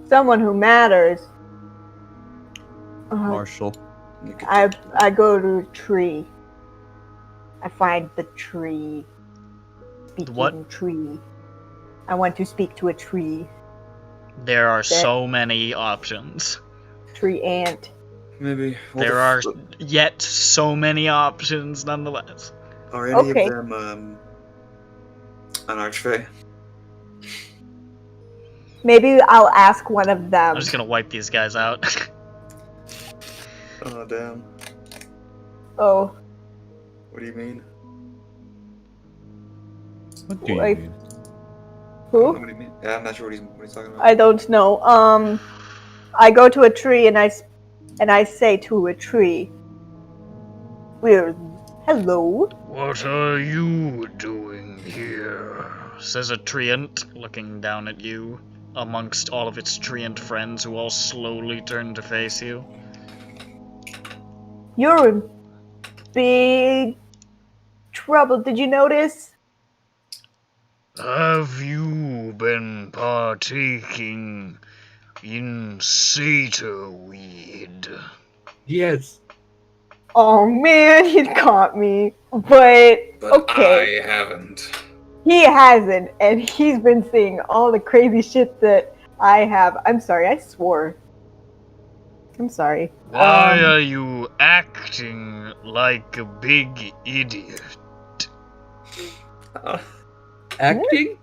Someone who matters. Marshall. You could I go to a tree. I find the tree. Speaking What? tree. I want to speak to a tree. There are so many options. Tree ant. maybe. There are yet so many options nonetheless. Are any Okay. of them an archfey? Maybe I'll ask one of them. I'm just gonna wipe these guys out. Oh damn. Oh, What do you mean? What do you Wait. mean? who? What do you mean? Yeah, I'm not sure what he's talking about. I don't know. I go to a tree and I say to a tree, "Well, hello." What are you doing here? Says a treant, looking down at you, amongst all of its treant friends who all slowly turn to face you. You're in big trouble. Did you notice? Have you been partaking in satyr weed? Yes. Oh man, he caught me. But But okay, I haven't. he hasn't, and he's been seeing all the crazy shit that I have. I'm sorry, I swore. I'm sorry. Why are you acting like a big idiot? Acting?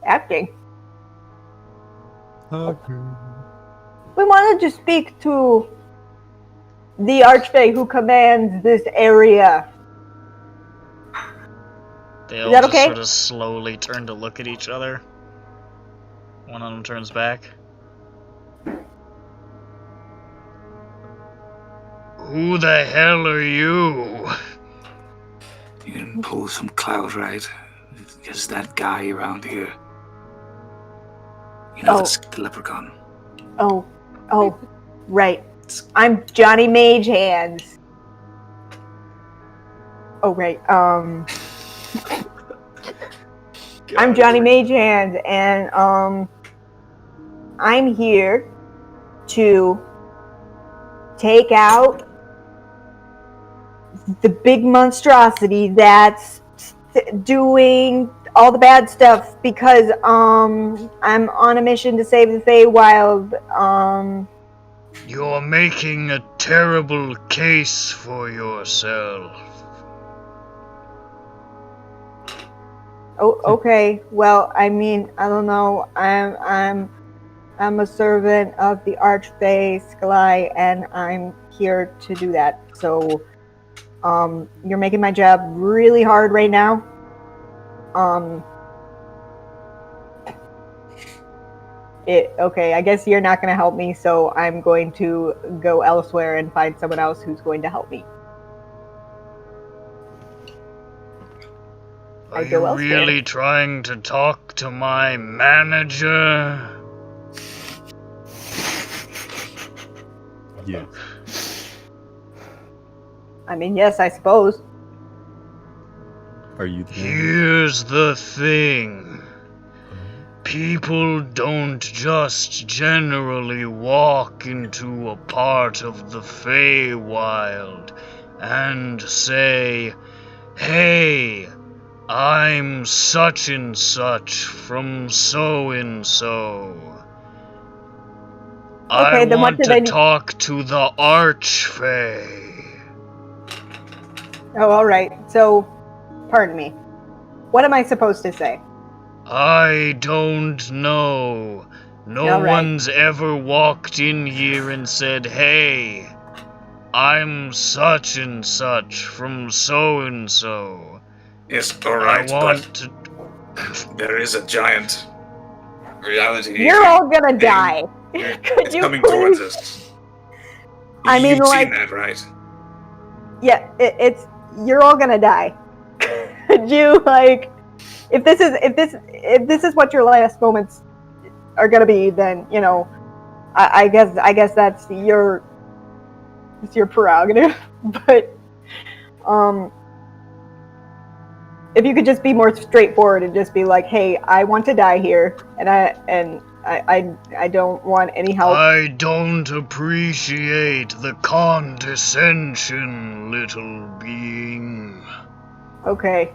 Acting. Okay. We wanted to speak to the Archfey who commands this area. They Is all that just okay? sort of slowly turn to look at each other. One of them turns back. Who the hell are you? You can pull some clout, right? There's that guy around here. You know, Oh. the leprechaun. Oh, right. I'm Johnny Mage Hands. Oh, right. I'm Johnny Mage Hands, and I'm here to take out the big monstrosity that's doing all the bad stuff because I'm on a mission to save the Feywild. You're making a terrible case for yourself. Oh, okay. Well, I mean, I don't know. I'm a servant of the Archfey Skalai, and I'm here to do that. So, you're making my job really hard right now. Okay, I guess you're not going to help me, so I'm going to go elsewhere and find someone else who's going to help me. Are I go you elsewhere. really trying to talk to my manager? Yeah. I mean, yes, I suppose. Are you the man? Here's the thing. People don't just generally walk into a part of the Feywild and say, "Hey, I'm such and such from so and so. I Okay, then what want do to they need? talk to the Archfey." Oh, all right. So, pardon me. What am I supposed to say? I don't know. No All right. one's ever walked in here and said, "Hey, I'm such and such from so and so. Yes, alright, I want to. but there is a giant reality. You're all gonna die. It's Could you coming please? towards us. I mean, You've like- seen that, right? Yeah, it's you're all gonna die. Could you like, if this is what your last moments are gonna be, then you know, I guess that's your prerogative. But if you could just be more straightforward and just be like, hey, I want to die here, and I don't want any help. I don't appreciate the condescension, little being. Okay.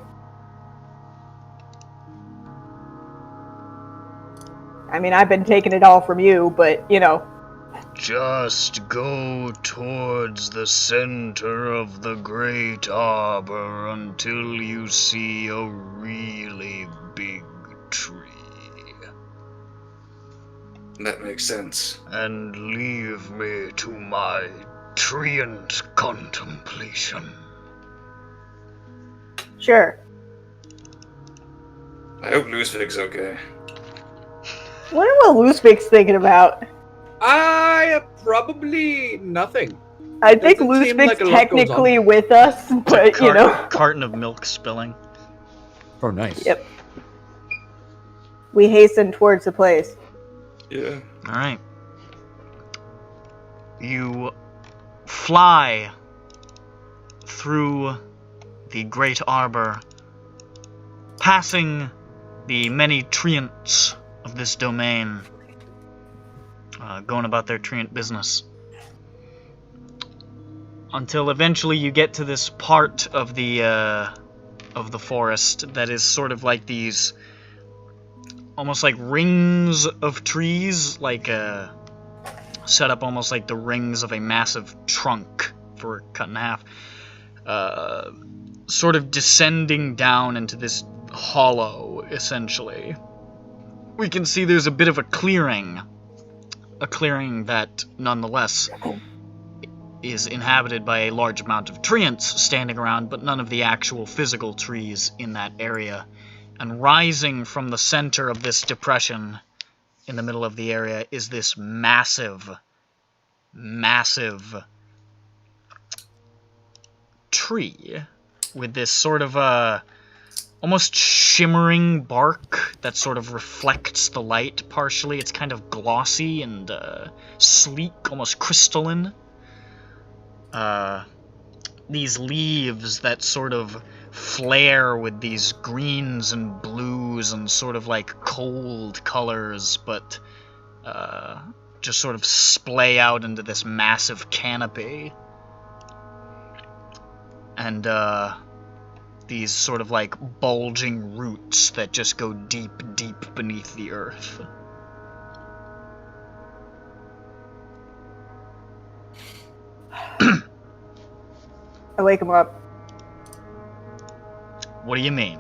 I mean, I've been taking it all from you, but you know. Just go towards the center of the Great Arbor until you see a really big tree. That makes sense. And leave me to my treant contemplation. Sure. I hope Loosevig's okay. What are Loosevig's thinking about? Probably nothing. I think Doesn't seem Loosevig's like a lot goes technically with us, but you know. Carton of milk spilling. Oh, nice. Yep. We hasten towards the place. Yeah. Alright. You fly through the Great Arbor, passing the many treants of this domain, going about their treant business. Until eventually you get to this part of the forest that is sort of like these almost like rings of trees, like set up almost like the rings of a massive trunk for cut in half, sort of descending down into this hollow, essentially. We can see there's a bit of a clearing that nonetheless is inhabited by a large amount of treants standing around, but none of the actual physical trees in that area. And rising from the center of this depression in the middle of the area is this massive tree with this sort of almost shimmering bark that sort of reflects the light partially. It's kind of glossy and sleek, almost crystalline. These leaves that sort of flare with these greens and blues and sort of like cold colors, but just sort of splay out into this massive canopy. And these sort of like bulging roots that just go deep, deep beneath the earth. I wake him up. What do you mean?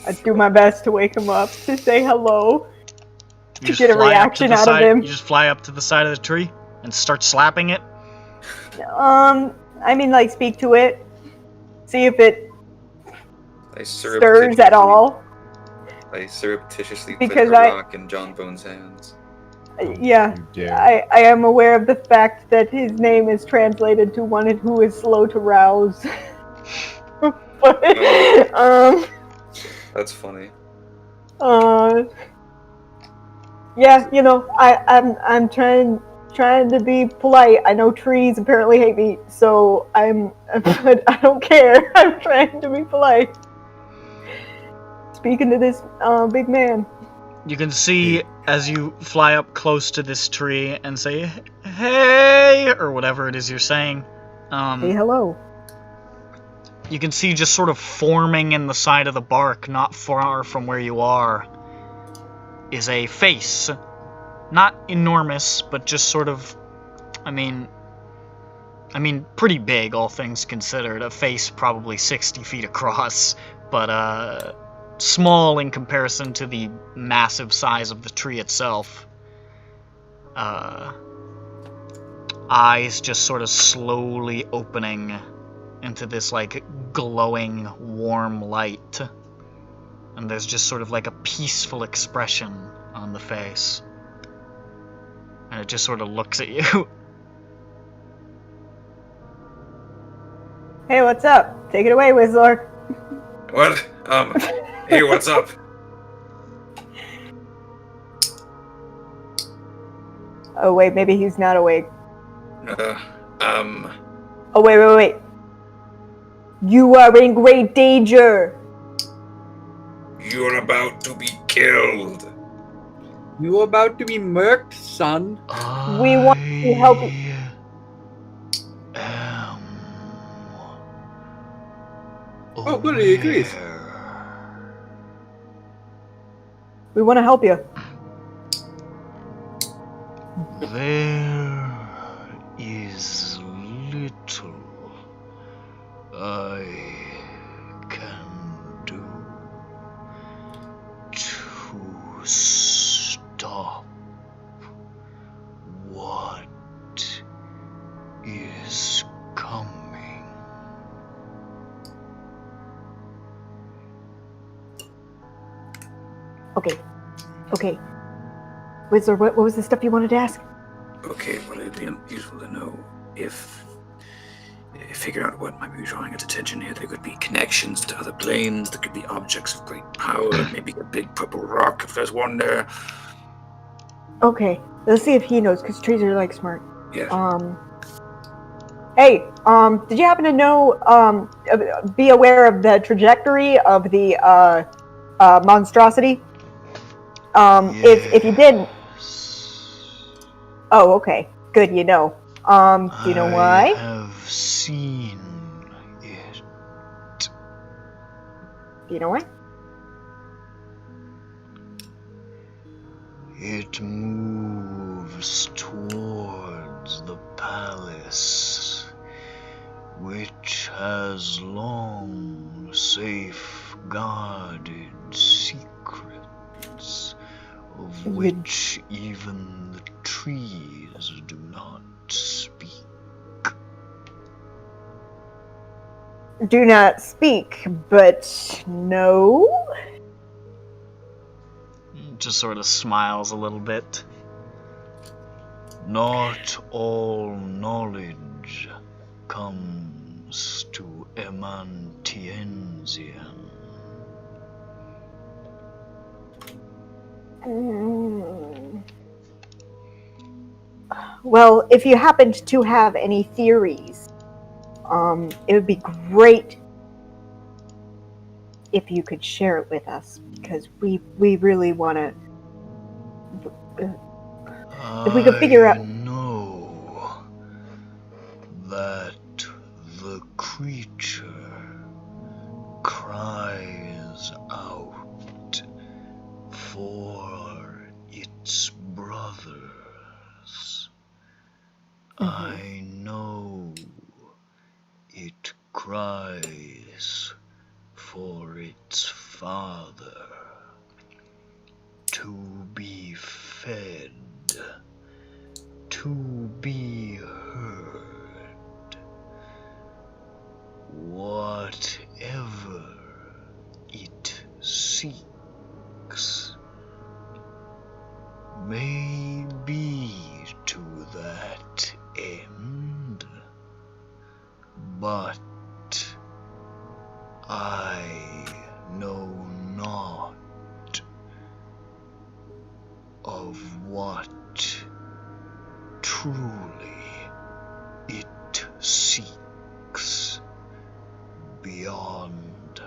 I do my best to wake him up, to say hello, You to just get a fly up to reaction the out side- of him. You just fly up to the side of the tree and start slapping it? I mean, like, speak to it, see if it I stirs at all. I surreptitiously Because put a I- rock in John Bone's hands. Yeah, You dare. I am aware of the fact that his name is translated to one who is slow to rouse. But, That's funny. yeah, you know, I'm trying to be polite. I know trees apparently hate me, so but I don't care. I'm trying to be polite. Speaking to this big man. You can see as you fly up close to this tree and say, "Hey," or whatever it is you're saying. Hey, hello. You can see just sort of forming in the side of the bark, not far from where you are, is a face. Not enormous, but just sort of, I mean, pretty big, all things considered. A face probably 60 feet across, but small in comparison to the massive size of the tree itself. eyes just sort of slowly opening into this, like, glowing, warm light. And there's just sort of like a peaceful expression on the face. And it just sort of looks at you. Hey, what's up? Take it away, Wizlor. What? Hey, what's up? Oh, wait, maybe he's not awake. Oh, wait. You are in great danger. You're about to be killed. You about to be murked, son. We want to help you. Oh, good, he agrees. We want to help you. There is little I can do to stop what is coming. Okay. Wizard, what was the stuff you wanted to ask? Okay, well, it'd be useful to know if figure out what might be drawing its attention here. There could be connections to other planes. There could be objects of great power. Maybe a big purple rock if there's one there. Okay, let's see if he knows, because trees are, like, smart. Yeah. Hey, did you happen to know, be aware of the trajectory of the, monstrosity? If you didn't... Oh, okay. Good, you know. Do you know why? I have seen it. Do you know why? It moves towards the palace, which has long safeguarded secrets of which even the trees do not speak. Do not speak, but no? Just sort of smiles a little bit. Not all knowledge comes to Emantiensian. Well, if you happened to have any theories, it would be great if you could share it with us, because we really want to. If we could figure out. I know that the creature cries out for its brothers. I know it cries for its father to be fed, to be heard. Whatever it seeks may be to that end, but I know not of what truly it seeks beyond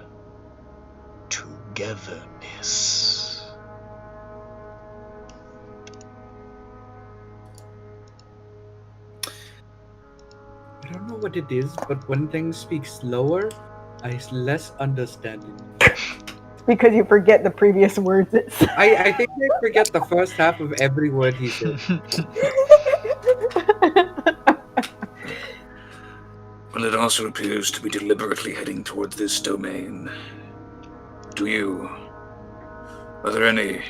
togetherness. I don't know what it is, but when things speak slower, I less understanding. Because you forget the previous words it said. I think I forget the first half of every word he said. Well, it also appears to be deliberately heading towards this domain. Are there any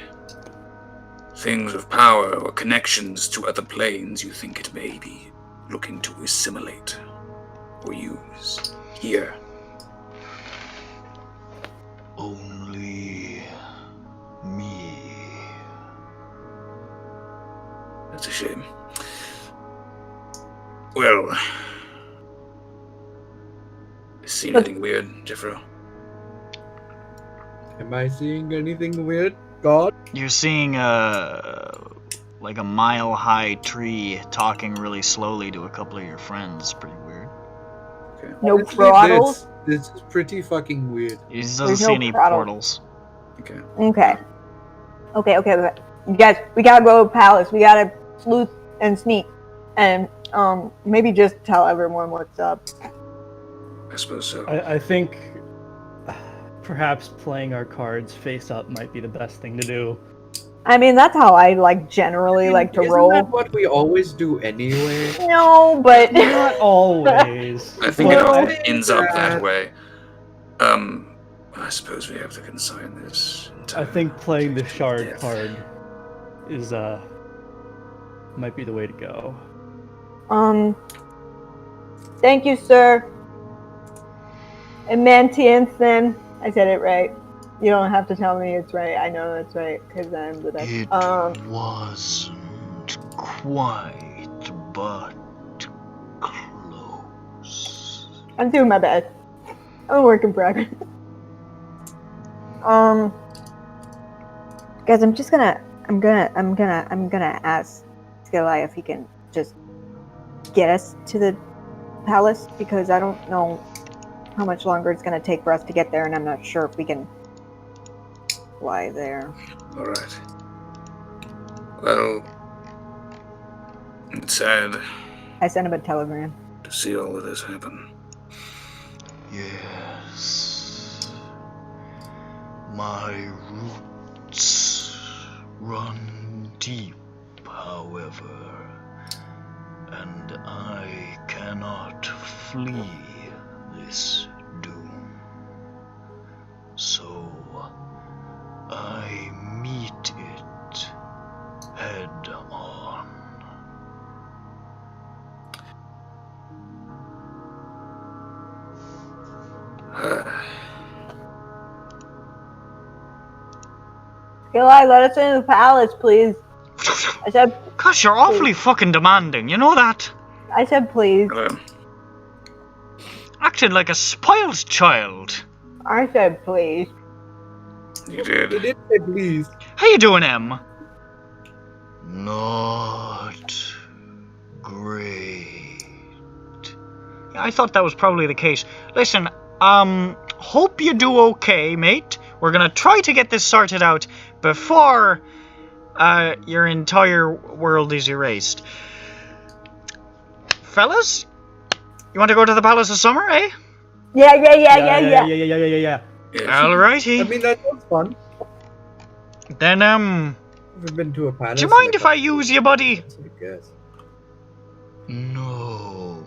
things of power or connections to other planes you think it may be looking to assimilate or use here? Only me. That's a shame. Well, see anything weird, Jeffro? Am I seeing anything weird, God? You're seeing like a mile-high tree talking really slowly to a couple of your friends. Pretty weird. Okay. No Honestly, throttles? This is pretty fucking weird. He doesn't There's see no any throttle. portals. Okay. Okay. You guys, we gotta go to the palace. We gotta sleuth and sneak. And maybe just tell everyone what's up. I suppose so. I think perhaps playing our cards face up might be the best thing to do. I mean, that's how I generally like to Isn't roll. that what we always do anyway? No, but Not always. I think Well, it ends up that way. I suppose we have to consign this. I think playing the shard Death. card is might be the way to go. Thank you, sir. Emantiansen. I said it right. You don't have to tell me it's right. I know it's right because I'm the best. It wasn't quite, but close. I'm doing my best. I'm a work in progress. Guys, I'm gonna ask Skilli if he can just get us to the palace because I don't know how much longer it's gonna take for us to get there, and I'm not sure if we can fly there. Alright. Well, it's sad I sent him a telegram. to see all of this happen. Yes. My roots run deep, however, and I cannot flee this doom. So I meet it head on. Skilli, let us into the palace, please. I said, Gosh, you're awfully fucking demanding. You know that? I said, please. Acting like a spoiled child. I said, please. You did. He did say please. How you doing, Em? Not great. Yeah, I thought that was probably the case. Listen, hope you do okay, mate. We're gonna try to get this sorted out before your entire world is erased. Fellas, you want to go to the Palace of Summer, eh? Yeah. Yeah. Alrighty. I mean, that was fun. Then, We've been to a palace. do you mind if I use you, buddy? I guess. No.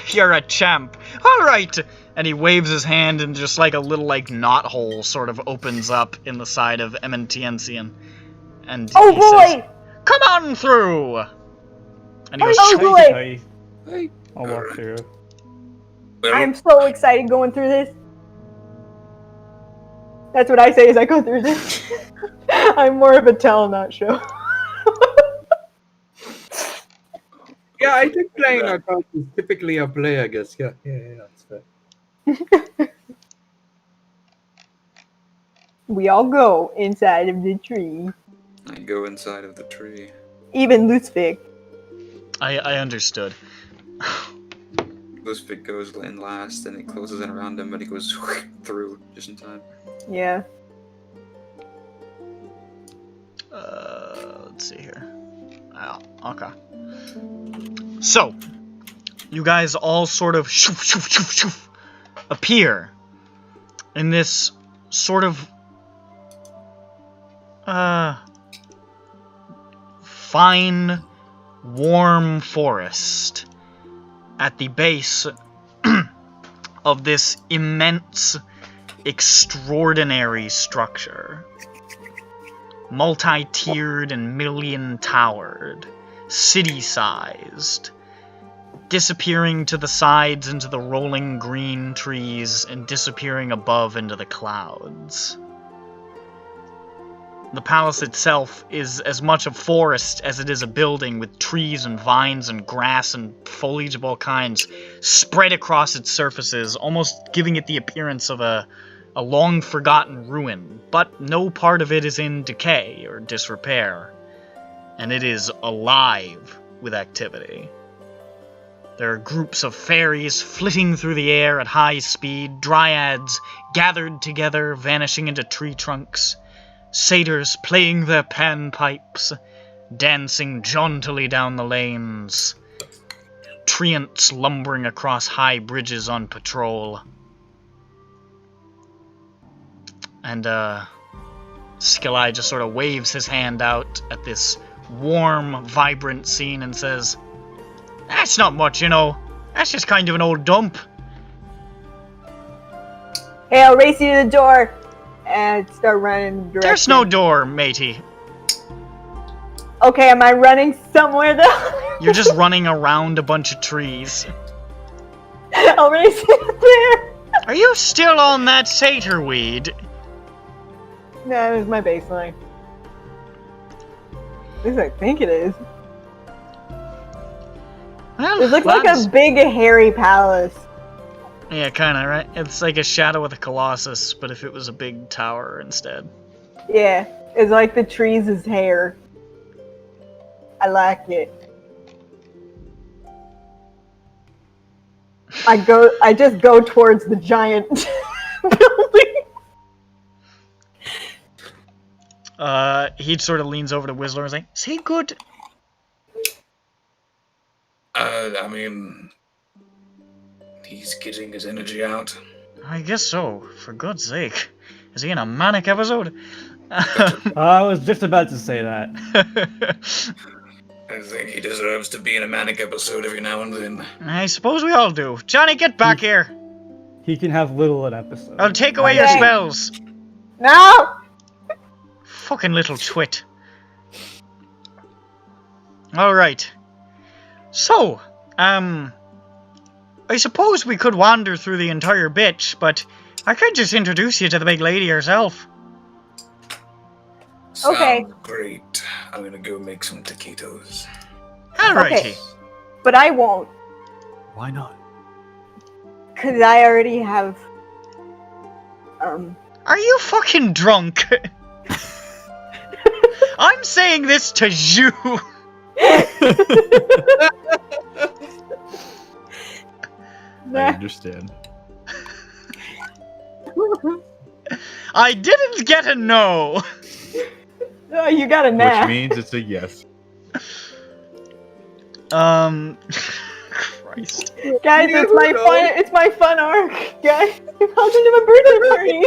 You're a champ. Alright. And he waves his hand and just like a little knot hole sort of opens up in the side of Emantiensian. And Oh he says, boy! come on through! And he goes, Oh boy! Hey, I'll walk through. Well, I'm so excited going through this. That's what I say as I go through this. I'm more of a tell, not show. yeah, I think playing our cards is typically a play, I guess. Yeah, that's fair. We all go inside of the tree. I go inside of the tree. Even Ludwig. I understood. Ludwig goes in last, and it closes in around him, but he goes through just in time. Yeah. Let's see here. Oh, okay. So, you guys all sort of appear in this sort of fine, warm forest at the base of this immense, extraordinary structure. Multi-tiered and million-towered, city-sized, disappearing to the sides into the rolling green trees and disappearing above into the clouds. The palace itself is as much a forest as it is a building, with trees and vines and grass and foliage of all kinds spread across its surfaces, almost giving it the appearance of a long-forgotten ruin. But no part of it is in decay or disrepair, and it is alive with activity. There are groups of fairies flitting through the air at high speed, dryads gathered together, vanishing into tree trunks, satyrs playing their panpipes, dancing jauntily down the lanes, treants lumbering across high bridges on patrol. And, Skilleye just sort of waves his hand out at this warm, vibrant scene and says, "That's not much, you know. That's just kind of an old dump." Hey, I'll race you to the door and start running direction. There's no door, matey. Okay, am I running somewhere though? You're just running around a bunch of trees. I'll race you there. Are you still on that satyr weed? No, that was my baseline. At least I think it is. Well, It looks like a big, hairy palace. Yeah, kinda, right? It's like a shadow of the Colossus, but if it was a big tower instead. Yeah, it's like the trees' hair. I like it. I just go towards the giant building. He sort of leans over to Wizlor and is like, "Say good." I mean, he's getting his energy out. I guess so. For God's sake. Is he in a manic episode? I was just about to say that. I think he deserves to be in a manic episode every now and then. I suppose we all do. Johnny, get back here. He can have little an episode. I'll take away your Okay. spells. No! Fucking little twit. Alright. So, I suppose we could wander through the entire bitch, but I could just introduce you to the big lady herself. Okay. Sounds great. I'm gonna go make some taquitos. Alrighty. Okay. But I won't, Why not? because I already have... Are you fucking drunk? I'm saying this to you. I understand. I didn't get a no. Oh, you got a Which nap. means it's a yes. Christ. Guys, You it's my know. fun. It's my fun arc, guys. Welcome to my birthday party.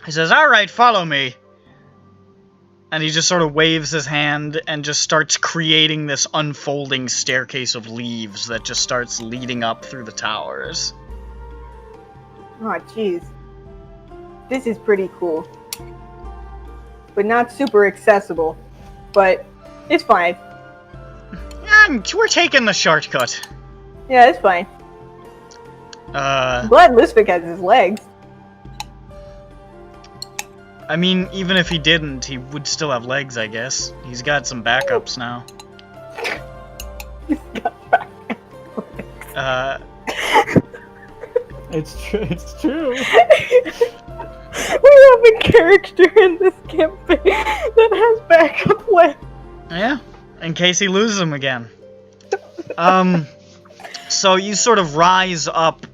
He says, "Alright, follow me." And he just sort of waves his hand and just starts creating this unfolding staircase of leaves that just starts leading up through the towers. Oh, jeez. This is pretty cool. But not super accessible. But it's fine. And we're taking the shortcut. Yeah, it's fine. Glad Lisvik has his legs. I mean, even if he didn't, he would still have legs, I guess. He's got some backups now. He's got back. It's true. It's true. We have a character in this campaign that has backup legs. Yeah, in case he loses them again. So you sort of rise up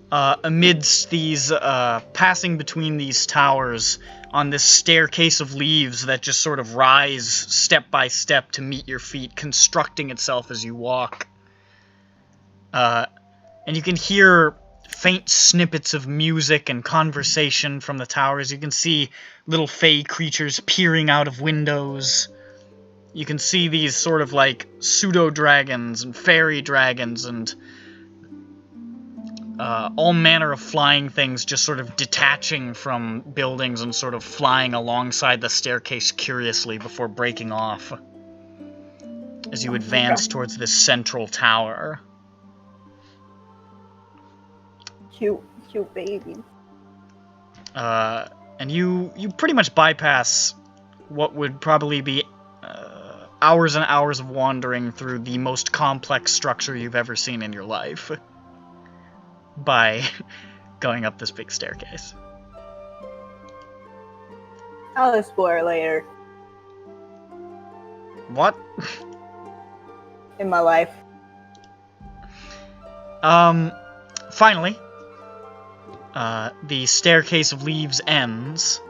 amidst these, passing between these towers on this staircase of leaves that just sort of rise step by step to meet your feet, constructing itself as you walk. And you can hear faint snippets of music and conversation from the towers. You can see little fey creatures peering out of windows. You can see these sort of like pseudo-dragons and fairy dragons and all manner of flying things just sort of detaching from buildings and sort of flying alongside the staircase curiously before breaking off as you advance towards this central tower. Cute baby. And you pretty much bypass what would probably be hours and hours of wandering through the most complex structure you've ever seen in your life by going up this big staircase. I'll explore later What? in my life. Finally, the staircase of leaves ends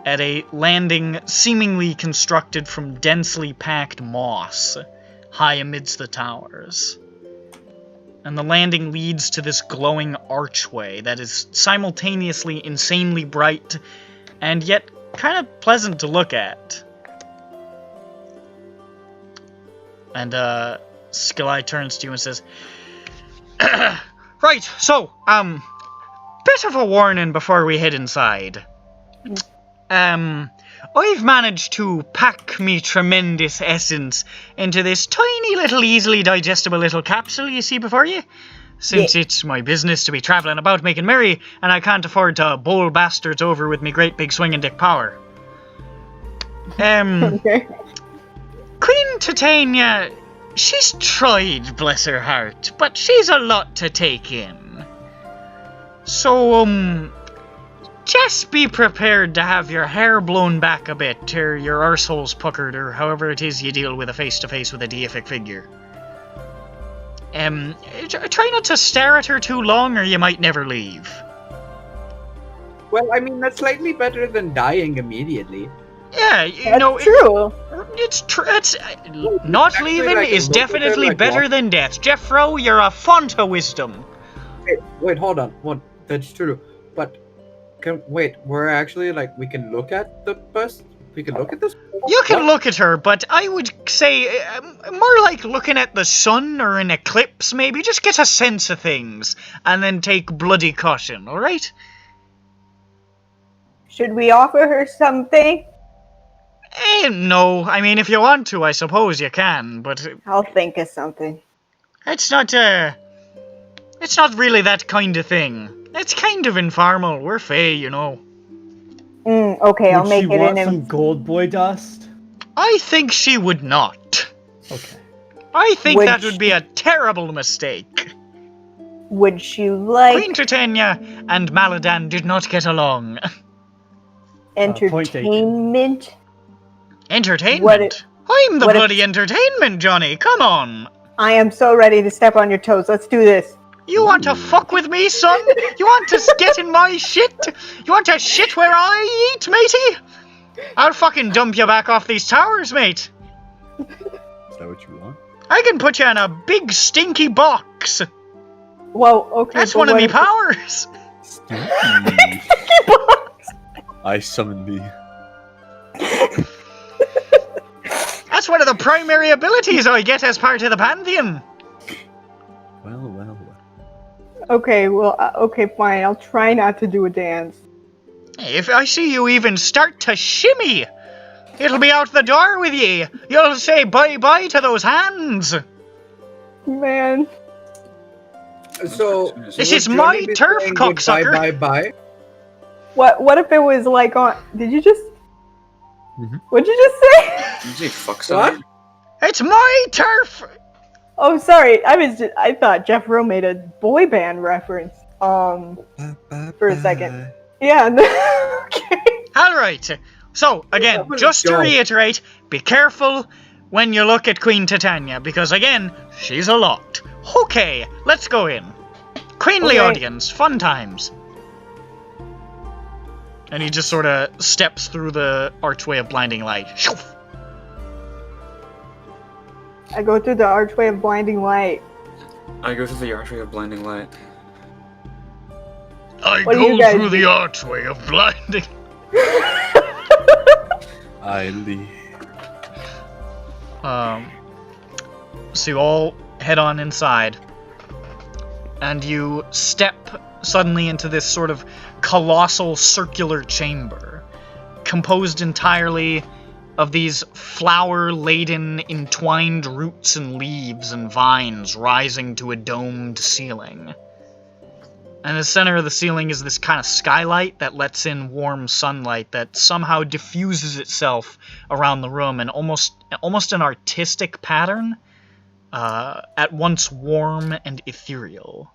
at a landing seemingly constructed from densely packed moss, high amidst the towers. And the landing leads to this glowing archway that is simultaneously insanely bright and yet kind of pleasant to look at. And, Skilleye turns to you and says, Right, so, bit of a warning before we head inside. I've managed to pack me tremendous essence into this tiny little easily digestible little capsule you see before you. Since it's my business to be travelling about making merry, and I can't afford to bowl bastards over with me great big swinging dick power. Okay. Queen Titania, she's tried, bless her heart, but she's a lot to take in. So, just be prepared to have your hair blown back a bit, or your arseholes puckered, or however it is you deal with a face-to-face with a deific figure. Try not to stare at her too long, or you might never leave. Well, I mean, that's slightly better than dying immediately. Yeah, you That's know, true. it's not Actually, leaving like, is look at her, definitely like, better walk- than death. Jeffro, you're a font of wisdom. Wait, hold on. What? That's true. But, we're actually, like, we can look at the bus? We can look at this? You can What? look at her, but I would say more like looking at the sun or an eclipse, maybe. Just get a sense of things, and then take bloody caution, alright? Should we offer her something? No. I mean, if you want to, I suppose you can, but I'll think of something. it's not really that kind of thing. It's kind of informal. We're Fae, you know. Okay, I'll Would make she it want in. some gold boy dust? I think she would not. Okay. I think Would that would be a terrible mistake. Would she like Queen Titania and Maladan did not get along. Point taken. entertainment? Entertainment? I'm the what if- bloody entertainment, Johnny. Come on. I am so ready to step on your toes. Let's do this. You want to fuck with me, son? You want to get in my shit? You want to shit where I eat, matey? I'll fucking dump you back off these towers, mate. Is that what you want? I can put you in a big stinky box. Whoa, okay. That's but one of what me if- powers. I summon thee. That's one of the primary abilities I get as part of the Pantheon. Well. Okay, well, okay, fine. I'll try not to do a dance. If I see you even start to shimmy, it'll be out the door with ye. You'll say bye-bye to those hands. Man. So This would is my Johnny be turf, saying cocksucker. Bye. What if it was like on... Did you just... Mhm. What'd you just say? Did you say fuck What? something? It's my turf. Oh, sorry. I thought Jeff Rowe made a boy band reference. For a second. Yeah. Okay. Alright, so again, Yeah, just to don't. reiterate, be careful when you look at Queen Titania, because again, she's a lot. Okay, let's go in. Queenly Okay. audience, fun times. And he just sort of steps through the archway of blinding light. Shoof. I go through the archway of blinding light. I go through the artery of blinding light. I What do go you guys through do? the archway of blinding. I leave. So you all head on inside. and you step suddenly into this sort of colossal circular chamber, composed entirely of these flower-laden, entwined roots and leaves and vines rising to a domed ceiling. And the center of the ceiling is this kind of skylight that lets in warm sunlight that somehow diffuses itself around the room in almost an artistic pattern, at once warm and ethereal.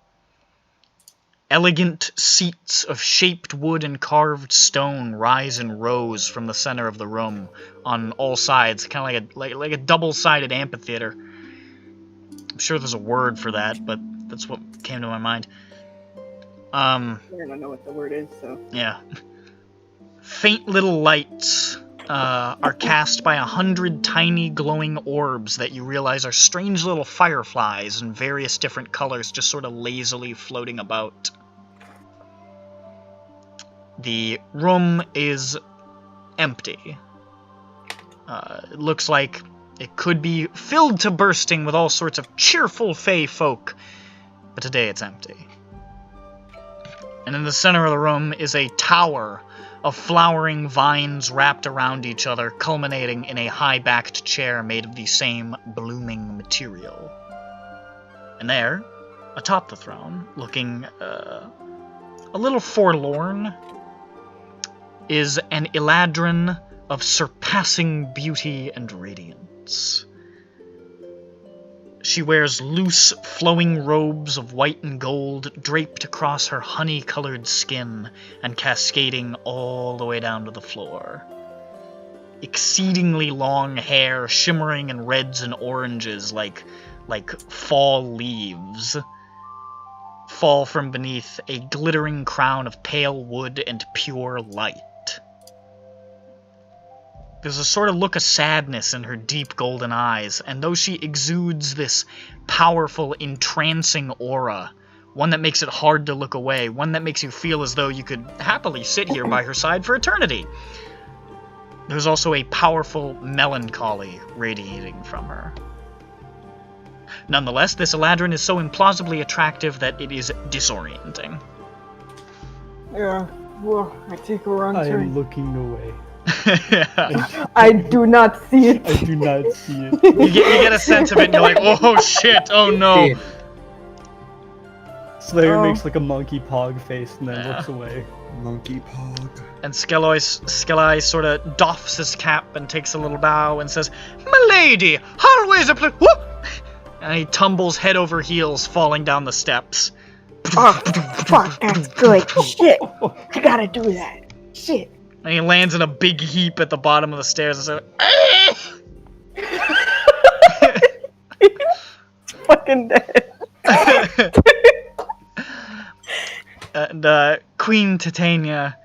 Elegant seats of shaped wood and carved stone rise in rows from the center of the room on all sides, kind of like a double-sided amphitheater. I'm sure there's a word for that, but that's what came to my mind. I don't know what the word is, so... Yeah. Faint little lights are cast by 100 tiny glowing orbs that you realize are strange little fireflies in various different colors just sort of lazily floating about. The room is empty. It looks like it could be filled to bursting with all sorts of cheerful fey folk, but today it's empty. And in the center of the room is a tower of flowering vines wrapped around each other, culminating in a high-backed chair made of the same blooming material. And there, atop the throne, looking a little forlorn, is an Eladrin of surpassing beauty and radiance. She wears loose, flowing robes of white and gold draped across her honey-colored skin and cascading all the way down to the floor. Exceedingly long hair shimmering in reds and oranges like fall leaves fall from beneath a glittering crown of pale wood and pure light. There's a sort of look of sadness in her deep golden eyes, and though she exudes this powerful, entrancing aura, one that makes it hard to look away, one that makes you feel as though you could happily sit here by her side for eternity, there's also a powerful melancholy radiating from her. Nonetheless, this Eladrin is so implausibly attractive that it is disorienting. Yeah, well, I take a wrong I turn. am looking away. I do not see it. I do not see it. You get a sense of it and you're like, oh shit, oh no. Slayer makes like a monkey pog face and then looks away. Monkey pog. And Skelai sort of doffs his cap and takes a little bow and says, "Milady, always a pleasure." And he tumbles head over heels, falling down the steps. Oh, fuck, that's good. Shit. I gotta do that. Shit. And he lands in a big heap at the bottom of the stairs and says, Fucking dead. And Queen Titania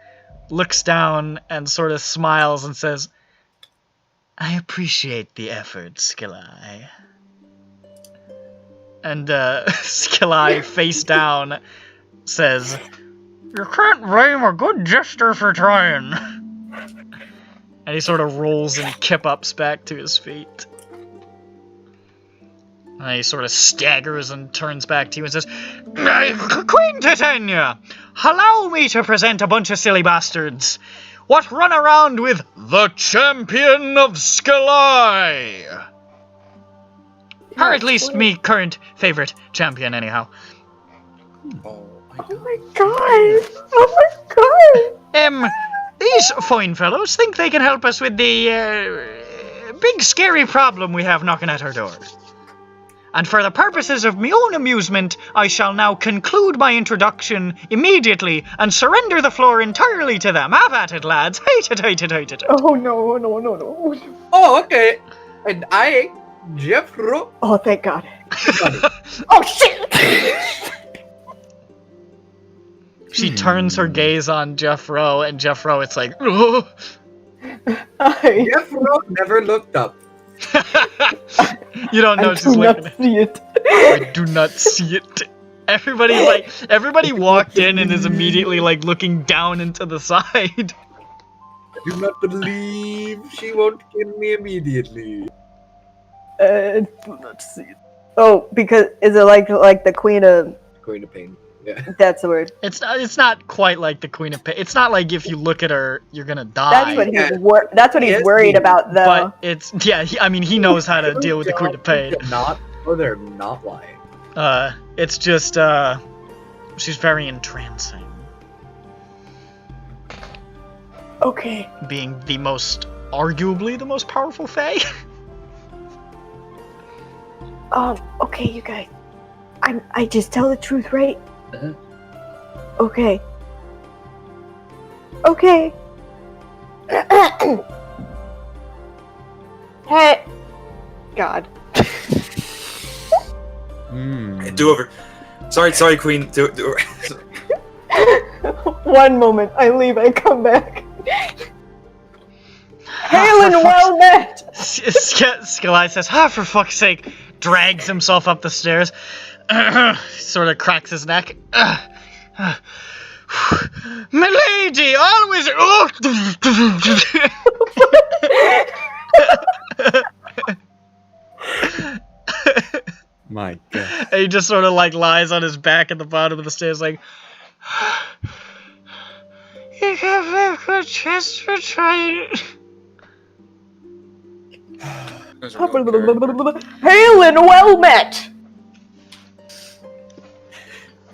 looks down and sort of smiles and says, "I appreciate the effort, Skelai." And Skelai, face down, says, "You can't blame a good jester for trying." And he sort of rolls and kip-ups back to his feet. And he sort of staggers and turns back to you and says, "Queen Titania, allow me to present a bunch of silly bastards. What run around with the champion of Skelai? Or at least me current favorite champion, anyhow. Oh my god! Oh my god! These fine fellows think they can help us with the big scary problem we have knocking at our door. And for the purposes of my own amusement, I shall now conclude my introduction immediately and surrender the floor entirely to them. Have at it, lads. Hate it. Oh no, no. Oh, okay. And I, Jeffro. Oh, thank god. Oh shit! She turns her gaze on Jeffro, and Jeffro, it's like, "Ugh." Jeffro never looked up. You don't know she's looking at see it. I do not see it. Everybody walked in and is immediately like looking down into the side. Do not believe she won't kill me immediately. Do not see it. Oh, because is it like the Queen of Queen of Pain. Yeah. That's the word. It's not quite like the Queen of Pain. It's not like if you look at her, you're gonna die. That's what he's Yes, worried about, though. But it's I mean, he knows how to deal with the Queen of Pain. They're not lying. It's just she's very entrancing. Okay. Being arguably the most powerful Fae. Okay, you guys. I just tell the truth, right? Uh-huh. Okay. Okay. Hey. God. Do over. Sorry, Queen. Do over. One moment. I leave. I come back. Hail and well met! Skelai says, for fuck's sake, drags himself up the stairs, sort of cracks his neck. Milady, always... My God. And he just sort of like lies on his back at the bottom of the stairs like... You have a good chance for trying... Hail and well met!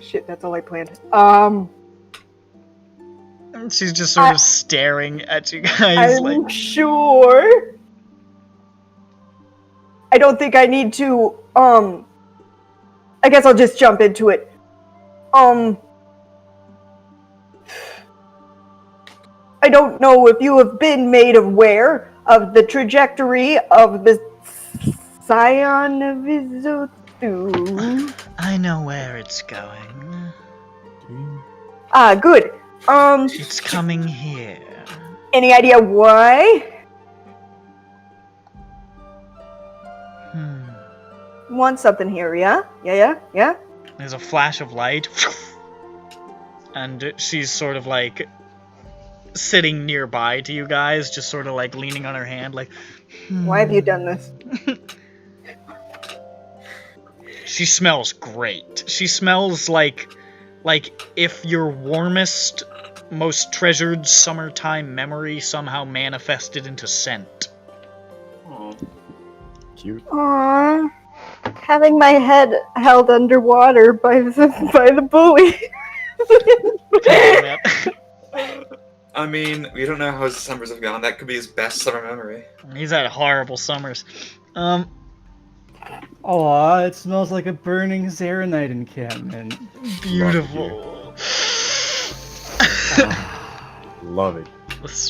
Shit, that's all I planned. She's just sort of staring at you guys I'm sure. I don't think I need to, I guess I'll just jump into it. I don't know if you have been made aware of the trajectory of the Scion of Izutu. I know where it's going. Good. It's coming here. Any idea why? Want something here, yeah? Yeah? There's a flash of light. And she's sort of like sitting nearby to you guys, just sort of like leaning on her hand, like... Why have you done this? She smells great. She smells like if your warmest, most treasured summertime memory somehow manifested into scent. Aww. Cute. Aww. Having my head held underwater by the buoy. I mean, we don't know how his summers have gone. That could be his best summer memory. He's had horrible summers. Aw, it smells like a burning Zaranite encampment. Beautiful. Love it.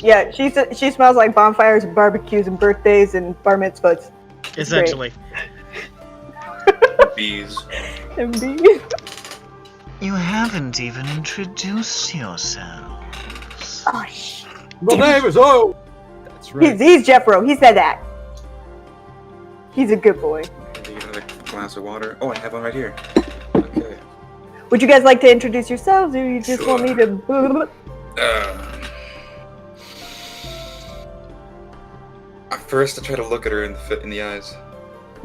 Yeah, she smells like bonfires and barbecues and birthdays and bar mitzvahs. Essentially. Bees. And bees. You haven't even introduced yourselves. Oh, shit. My name is O. That's right. He's Jeffro. He said that. He's a good boy. Maybe another glass of water. Oh, I have one right here. Okay. Would you guys like to introduce yourselves, or you just want me to... First, I try to look at her in the eyes.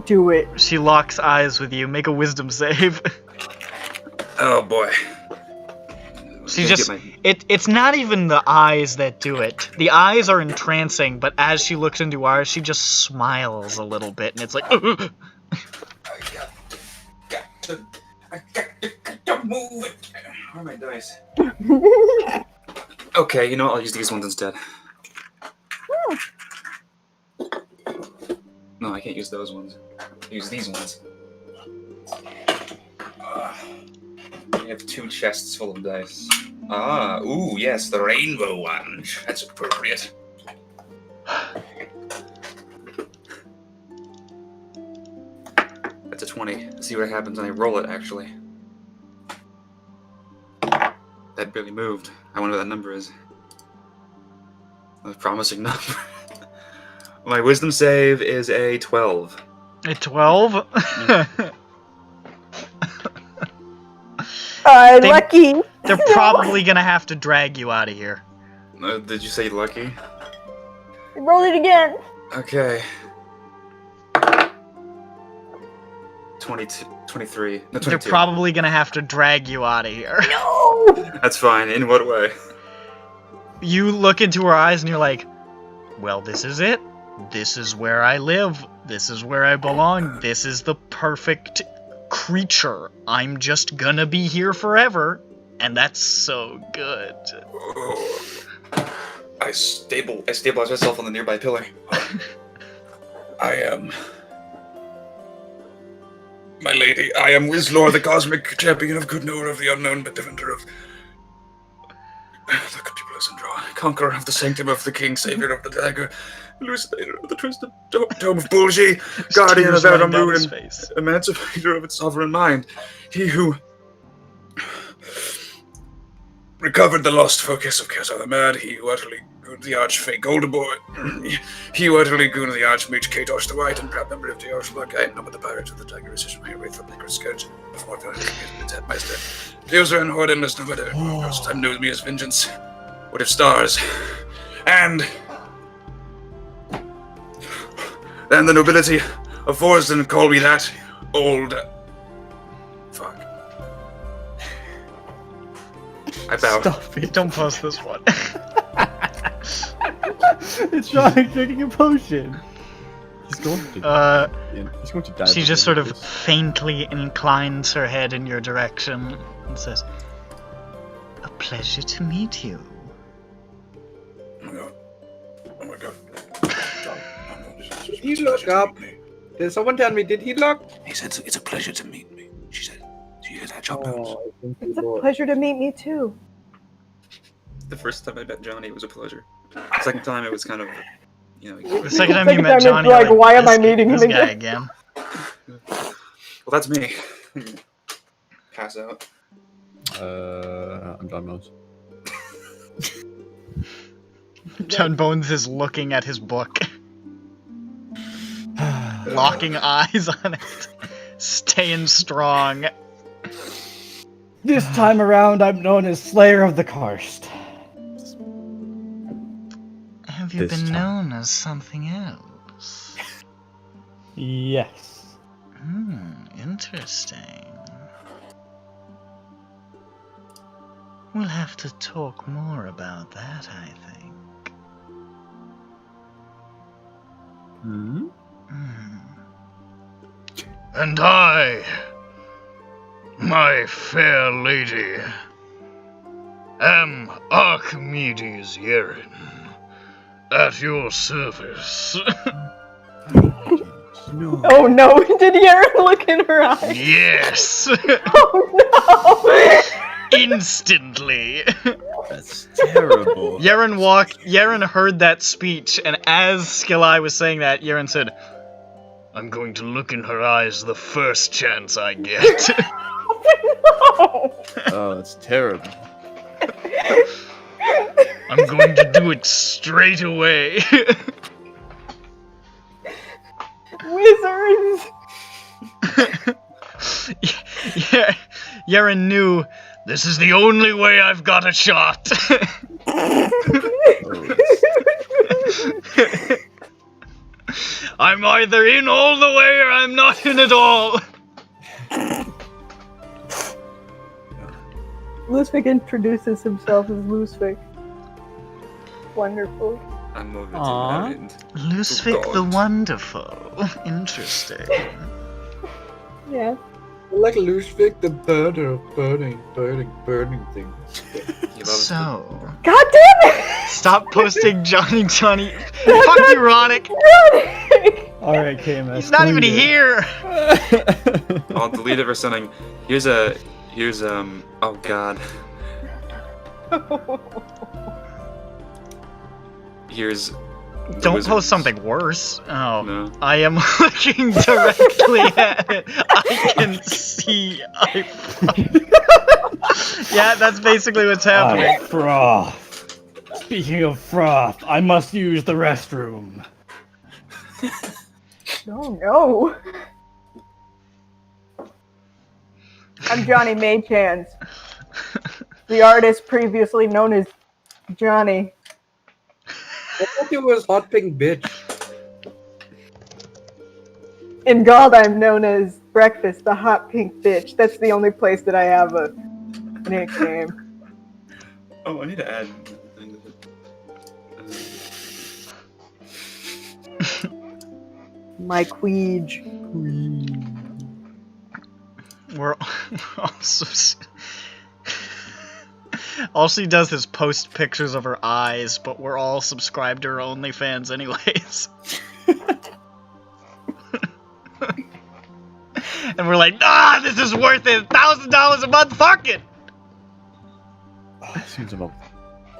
Do it. She locks eyes with you. Make a wisdom save. Oh boy. She just... It's not even the eyes that do it. The eyes are entrancing, but as she looks into ours, she just smiles a little bit, and it's like... I got to move it. Where are my dice? Okay, you know what? I'll use these ones instead. No, I can't use those ones. I'll use these ones. I have 2 chests full of dice. Ooh, yes, the rainbow one. That's appropriate. That's a 20. Let's see what happens when I roll it, actually. That barely moved. I wonder what that number is. A promising number. My wisdom save is a 12. A 12? Lucky. They're probably gonna have to drag you out of here. Did you say lucky? Roll it again. Okay. 22, 23. No, 22. They're probably gonna have to drag you out of here. No! That's fine. In what way? You look into her eyes and you're like, well, this is it. This is where I live. This is where I belong. This is the perfect creature. I'm just gonna be here forever. And that's so good. Oh. I stabilize myself on the nearby pillar. I am... My lady, I am Wizlor, the cosmic champion of good knower of the unknown, but defender of... the people of SINDROA, conqueror of the sanctum of the king, savior of the dagger, elucidator of the twisted dome of Bulgi, guardian of Aramru, and emancipator of its sovereign mind. He who recovered the lost focus of Kesar the Mad, he who utterly gooned the archfey Goldabor, he who utterly gooned the archmage Katos the White, and proud member of the Archblock, I am numbered the pirates of the Tiger Resistance, my wraith from Liquor Scourge, before the Meister. User and Horden is no better. First time knows me as vengeance. What if stars? And then the nobility of Forsden call me that old. Fuck. I bow. Stop it. Don't post this one. It's Johnny drinking a potion. He's going to. He's going to die. She just sort of faintly inclines her head in your direction and says, "A pleasure to meet you." Oh my god. Oh my god. Did he look up? Did someone tell me, did he look? He said, it's a pleasure to meet me. She said, do you hear that, John Bones? Oh, thank you, It's a Lord. pleasure to meet me too. The first time I met Johnny, it was a pleasure. The second time, it was kind of, you know. The second time Second you met time it's Johnny, like, you're why am I "This- meeting him this guy again?" again? Well, that's me. Pass out. I'm John Mose. John Bones is looking at his book, locking eyes on it, staying strong. This time around, I'm known as Slayer of the Karst. Have you This been time. known as something else? Yes. Interesting. We'll have to talk more about that, I think. Hmm? And I, my fair lady, am Archimedes Yeren, at your service. No. Oh no, did Yaren look in her eyes? Yes! Oh no! Instantly. That's terrible. Yaren heard that speech, and as Skilleye was saying that, Yaren said, I'm going to look in her eyes the first chance I get. No! Oh, that's terrible. I'm going to do it straight away. Wizards! Yeah, Yaren knew. This is the only way I've got a shot. I'm either in all the way or I'm not in at all. Lusvik introduces himself as Lusvik. Wonderful. I'm over Aw. to that. Lusvik Oh, the God. Wonderful. Interesting. Yeah. Like Lusvik, the burner of burning things. He loves So, God damn it! stop posting Johnny. Fuck you, Ronick. Alright, KMS. He's not even clean it. here. I'll delete it for sending. Here's oh god. Here's the Don't wizards. post something worse. Oh. No. I am looking directly at it. I can see. Yeah, that's basically what's happening. Froth. Speaking of froth, I must use the restroom. Oh no. I'm Johnny Maychans, the artist previously known as Johnny. I thought it was hot pink bitch. In God, I'm known as Breakfast, the hot pink bitch. That's the only place that I have a nickname. Oh, I need to add. My queege. We're also... All she does is post pictures of her eyes, but we're all subscribed to her OnlyFans anyways. And we're like, nah, this is worth it. $1,000 a month, fuck it. Seems a month.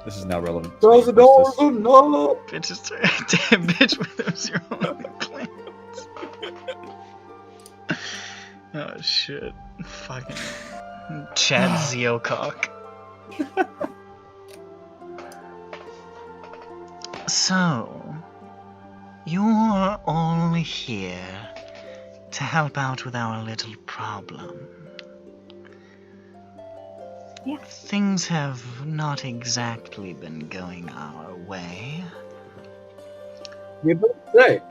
This is now relevant. $1,000 a month. Bitch is damn bitch with those your OnlyFans. Oh shit. Fucking Chad Zeocock. So, you're all here to help out with our little problem. Yeah. Things have not exactly been going our way. You don't say.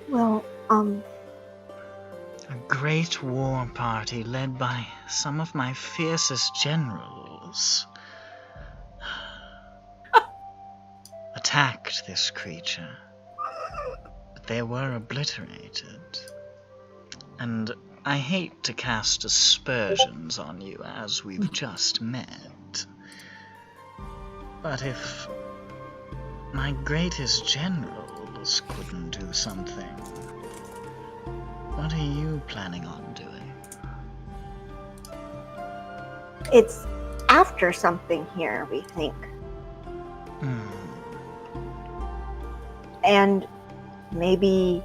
Well, A great war party led by some of my fiercest generals attacked this creature, but they were obliterated. And I hate to cast aspersions on you as we've just met, but if my greatest generals couldn't do something, what are you planning on doing? it's after something here, we think. And maybe...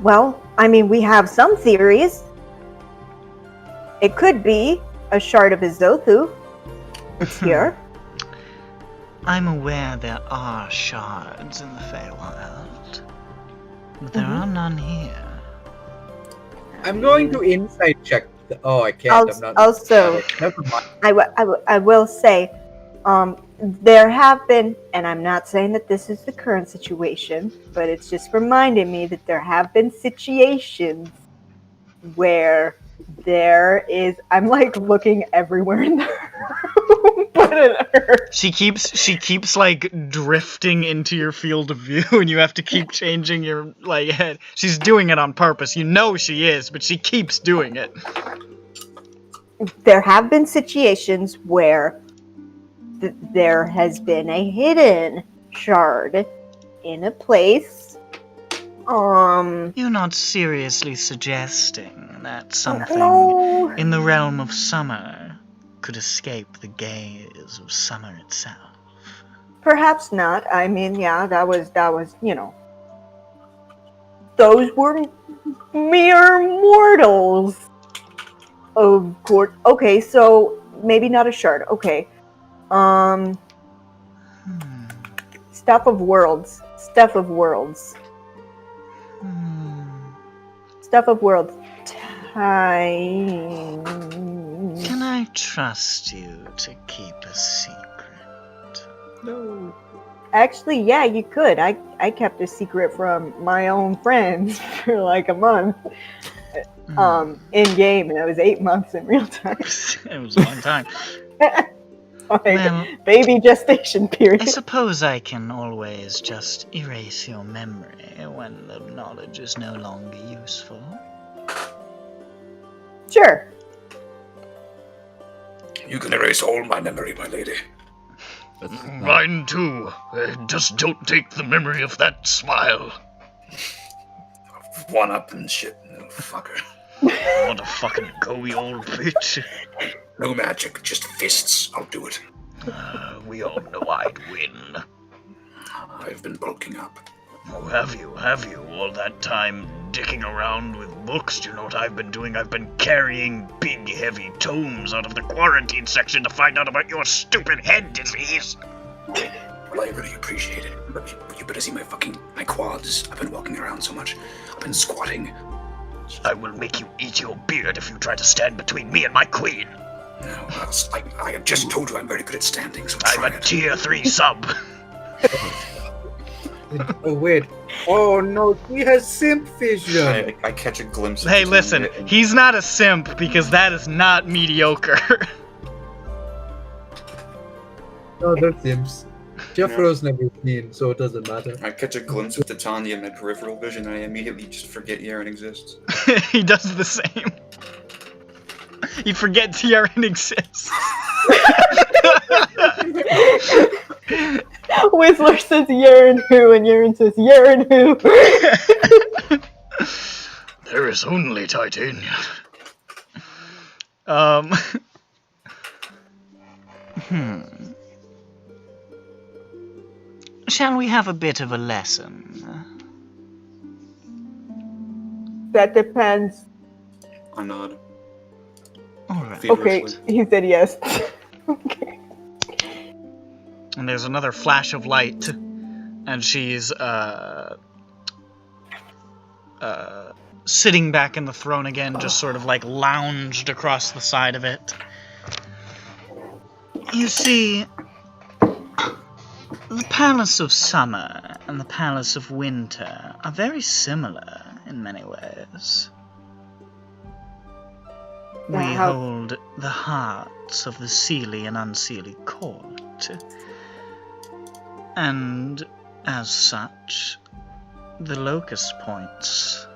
Well, I mean, we have some theories. It could be a shard of Izothu. It's here. I'm aware there are shards in the Feywild, but there are none here. I'm going to insight check. Oh, I can't. I'm not. Also, Never mind. I will say, there have been, and I'm not saying that this is the current situation, but it's just reminding me that there have been situations where there is, I'm like looking everywhere in the room, but it hurts. She keeps like drifting into your field of view, and you have to keep changing your like head. She's doing it on purpose. You know she is, but she keeps doing it. There have been situations where there has been a hidden shard in a place. You're not seriously suggesting that something No. in the realm of summer could escape the gaze of summer itself? Perhaps not. I mean, yeah, that was, you know, those were mere mortals. Of course. Okay, so maybe not a shard. Okay. Stuff of worlds. Stuff of worlds. Stuff of worlds. Time. Can I trust you to keep a secret? No. Actually, yeah, you could. I kept a secret from my own friends for like a month. In game, and it was 8 months in real time. It was a long time. Like, Well, baby gestation period. I suppose I can always just erase your memory when the knowledge is no longer useful. Sure. You can erase all my memory, my lady. Mine too. Just don't take the memory of that smile. One up and shit, no fucker. What a fucking goey old bitch. No magic, just fists. I'll do it. We all know I'd win. I've been bulking up. Oh, have you? All that time dicking around with books, do you know what I've been doing? I've been carrying big, heavy tomes out of the quarantine section to find out about your stupid head disease. Well, I really appreciate it. But you better see my quads. I've been walking around so much. I've been squatting. I will make you eat your beard if you try to stand between me and my queen. No, I have just told you I'm very good at standing, so I'm a tier 3 sub. Oh wait. Oh no, he has simp vision. I catch a glimpse of Hey, Titania listen, and- he's not a simp because that is not mediocre. No, they're simps. Jeffro's never seen, so it doesn't matter. I catch a glimpse of Titania in my peripheral vision, and I immediately just forget Yaren exists. He does the same. He forgets Yaren exists. Wizlor says Yaren who, and Yaren says Yaren who. There is only Titania. Shall we have a bit of a lesson? That depends. I nod. Alright. Okay, Feverishly. he said yes. Okay. And there's another flash of light, and she's, sitting back in the throne again, just sort of like lounged across the side of it. You see, the Palace of Summer and the Palace of Winter are very similar in many ways. We How- hold the hearts of the Seelie and Unseelie court. And, as such, the locus points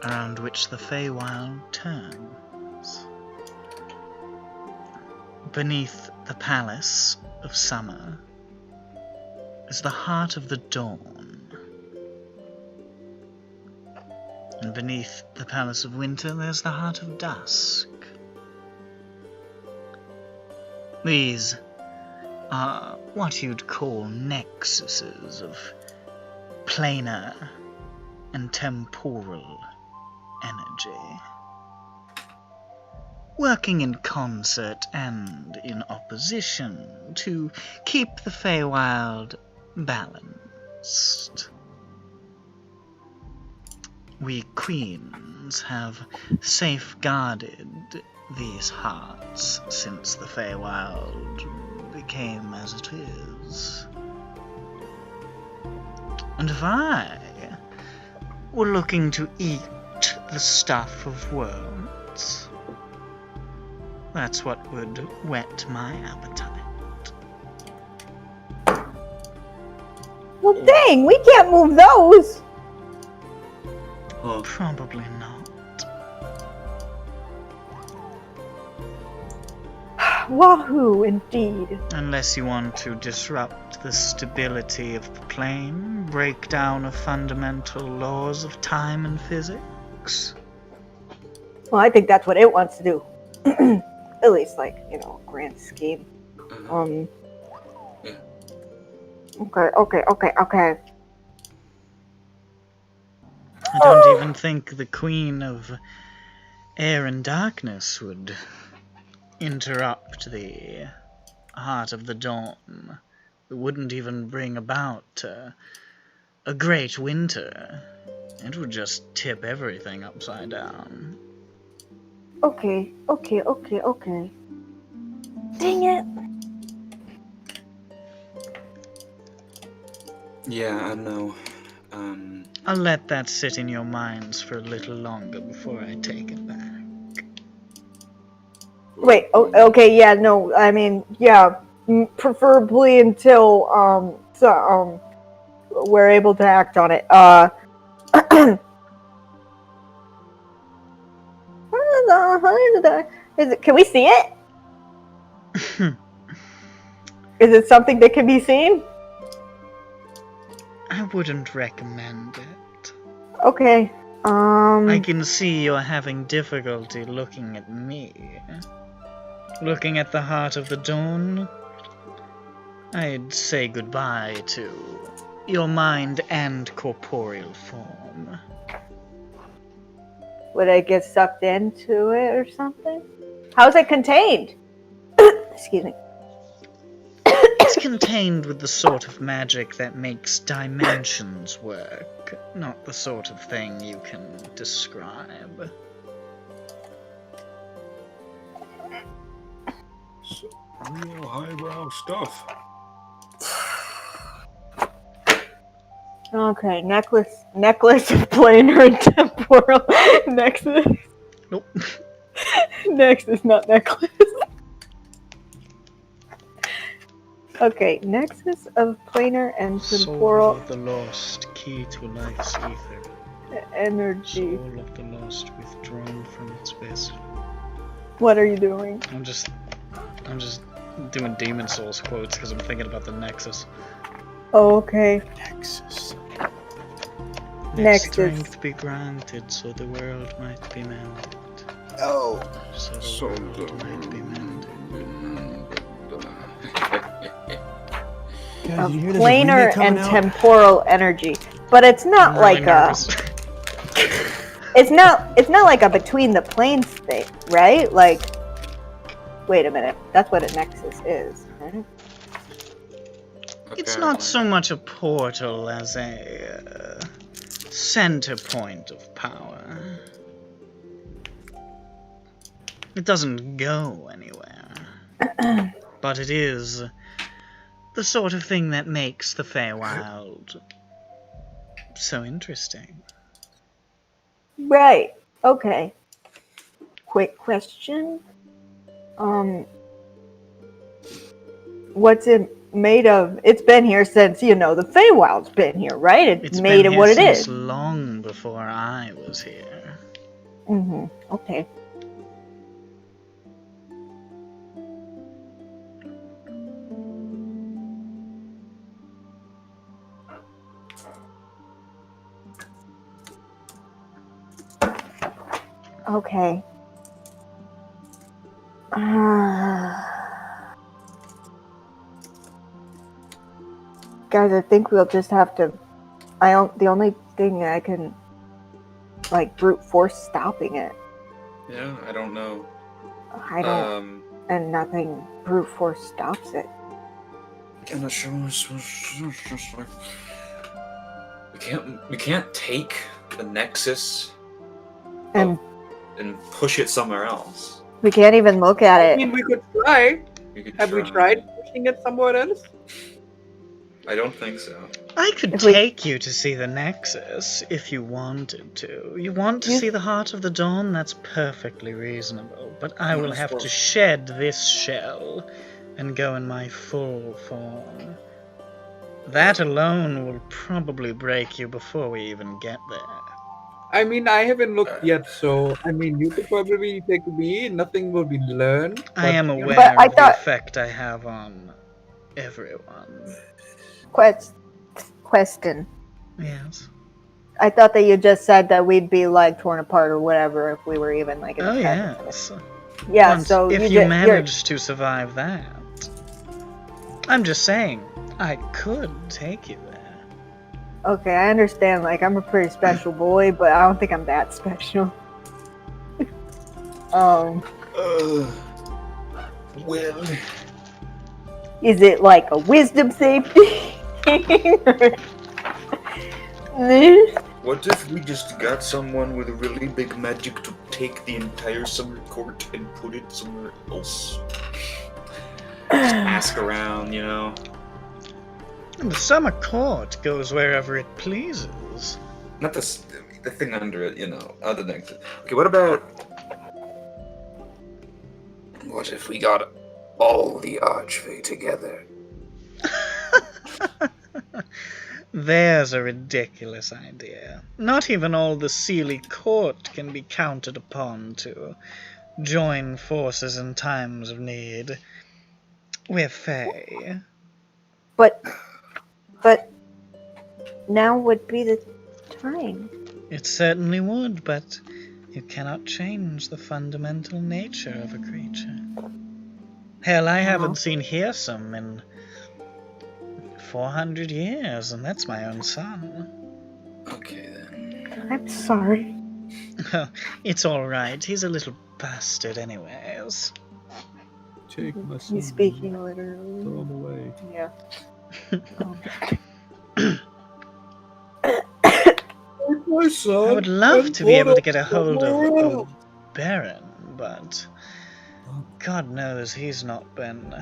around which the Feywild turns. Beneath the Palace of Summer is the heart of the dawn. And beneath the Palace of Winter there's the heart of dusk. These are what you'd call nexuses of planar and temporal energy, working in concert and in opposition to keep the Feywild balanced. We queens have safeguarded these hearts since the Feywild became as it is. And if I were looking to eat the stuff of worlds, that's what would whet my appetite. Well, dang, we can't move those. Probably not. Wahoo, indeed. Unless you want to disrupt the stability of the plane, break down the fundamental laws of time and physics. Well, I think that's what it wants to do. At least, like, grand scheme. Okay. I don't even think the Queen of Air and Darkness would interrupt the Heart of the Dawn. It wouldn't even bring about a great winter. It would just tip everything upside down. Okay. Dang it. Yeah, I know. I'll let that sit in your minds for a little longer before I take it back. Wait, okay, yeah, no, I mean, yeah, preferably until, we're able to act on it. Can we see it? Is it something that can be seen? I wouldn't recommend it. Okay, I can see you're having difficulty looking at me. Looking at the Heart of the Dawn, I'd say goodbye to your mind and corporeal form. would I get sucked into it or something? How's it contained? Excuse me. It's contained with the sort of magic that makes dimensions work, not the sort of thing you can describe. Real highbrow stuff. Okay, necklace of planar and temporal nexus. Nope. Nexus, not necklace. Okay, nexus of planar and Soul temporal of the lost, key to life's ether. energy. Soul of the lost, withdrawn from its vessel. What are you doing? I'm just doing Demon Souls quotes because I'm thinking about the Nexus. Oh, okay. Nexus. Next Nexus. strength be granted, so the world might be mended. Oh. So the world might be mended. Of planar and temporal energy, but it's not I'm like really nervous. it's not like a between the planes thing, right? Like, wait a minute, that's what a nexus is, right? It's not so much a portal as a center point of power. It doesn't go anywhere. But it is the sort of thing that makes the Feywild so interesting. Right. Okay. Quick question. What's it made of? It's been here since, the Feywild's been here, right? It's made of what it is. Long before I was here. Mm-hmm. Okay. Okay. Guys, I think we'll just have to. The only thing I can, brute force stopping it. Yeah, I don't know. I don't, and nothing brute force stops it. I'm not sure. We can't take the Nexus And and push it somewhere else. we can't even look at I it. mean, we could try. We could Have we tried pushing it somewhere else? I don't think so. I could take you to see the Nexus if you wanted to. You want to see the Heart of the Dawn? That's perfectly reasonable. But I will have to shed this shell and go in my full form. That alone will probably break you before we even get there. I mean, I haven't looked yet, so I mean, you could probably take me. Nothing will be learned. I am but- aware But I of the thought- effect I have on everyone. Question. Yes. I thought that you just said that we'd be torn apart or whatever if we were even in Oh the yes. Yeah. Once, So if you you manage to survive that, I'm just saying I could take you there. Okay, I understand. I'm a pretty special boy, but I don't think I'm that special. Well, Is it like a wisdom safety? what if we just got someone with really big magic to take the entire summer court and put it somewhere else? Just ask around, And the summer court goes wherever it pleases. Not the thing under it, other than. Okay, what about? What if we got all the Archfey together? There's a ridiculous idea. Not even all the Seelie court can be counted upon to join forces in times of need. We're Fey. But now would be the time. It certainly would, but you cannot change the fundamental nature of a creature. Hell, I haven't seen Hearsome in 400 years, and that's my own son. Okay then. I'm sorry. It's alright, he's a little bastard anyways. Take my son. He's speaking literally. Throw him away. Yeah. My son. I would love to be able to get a hold of Baron, but God knows he's not been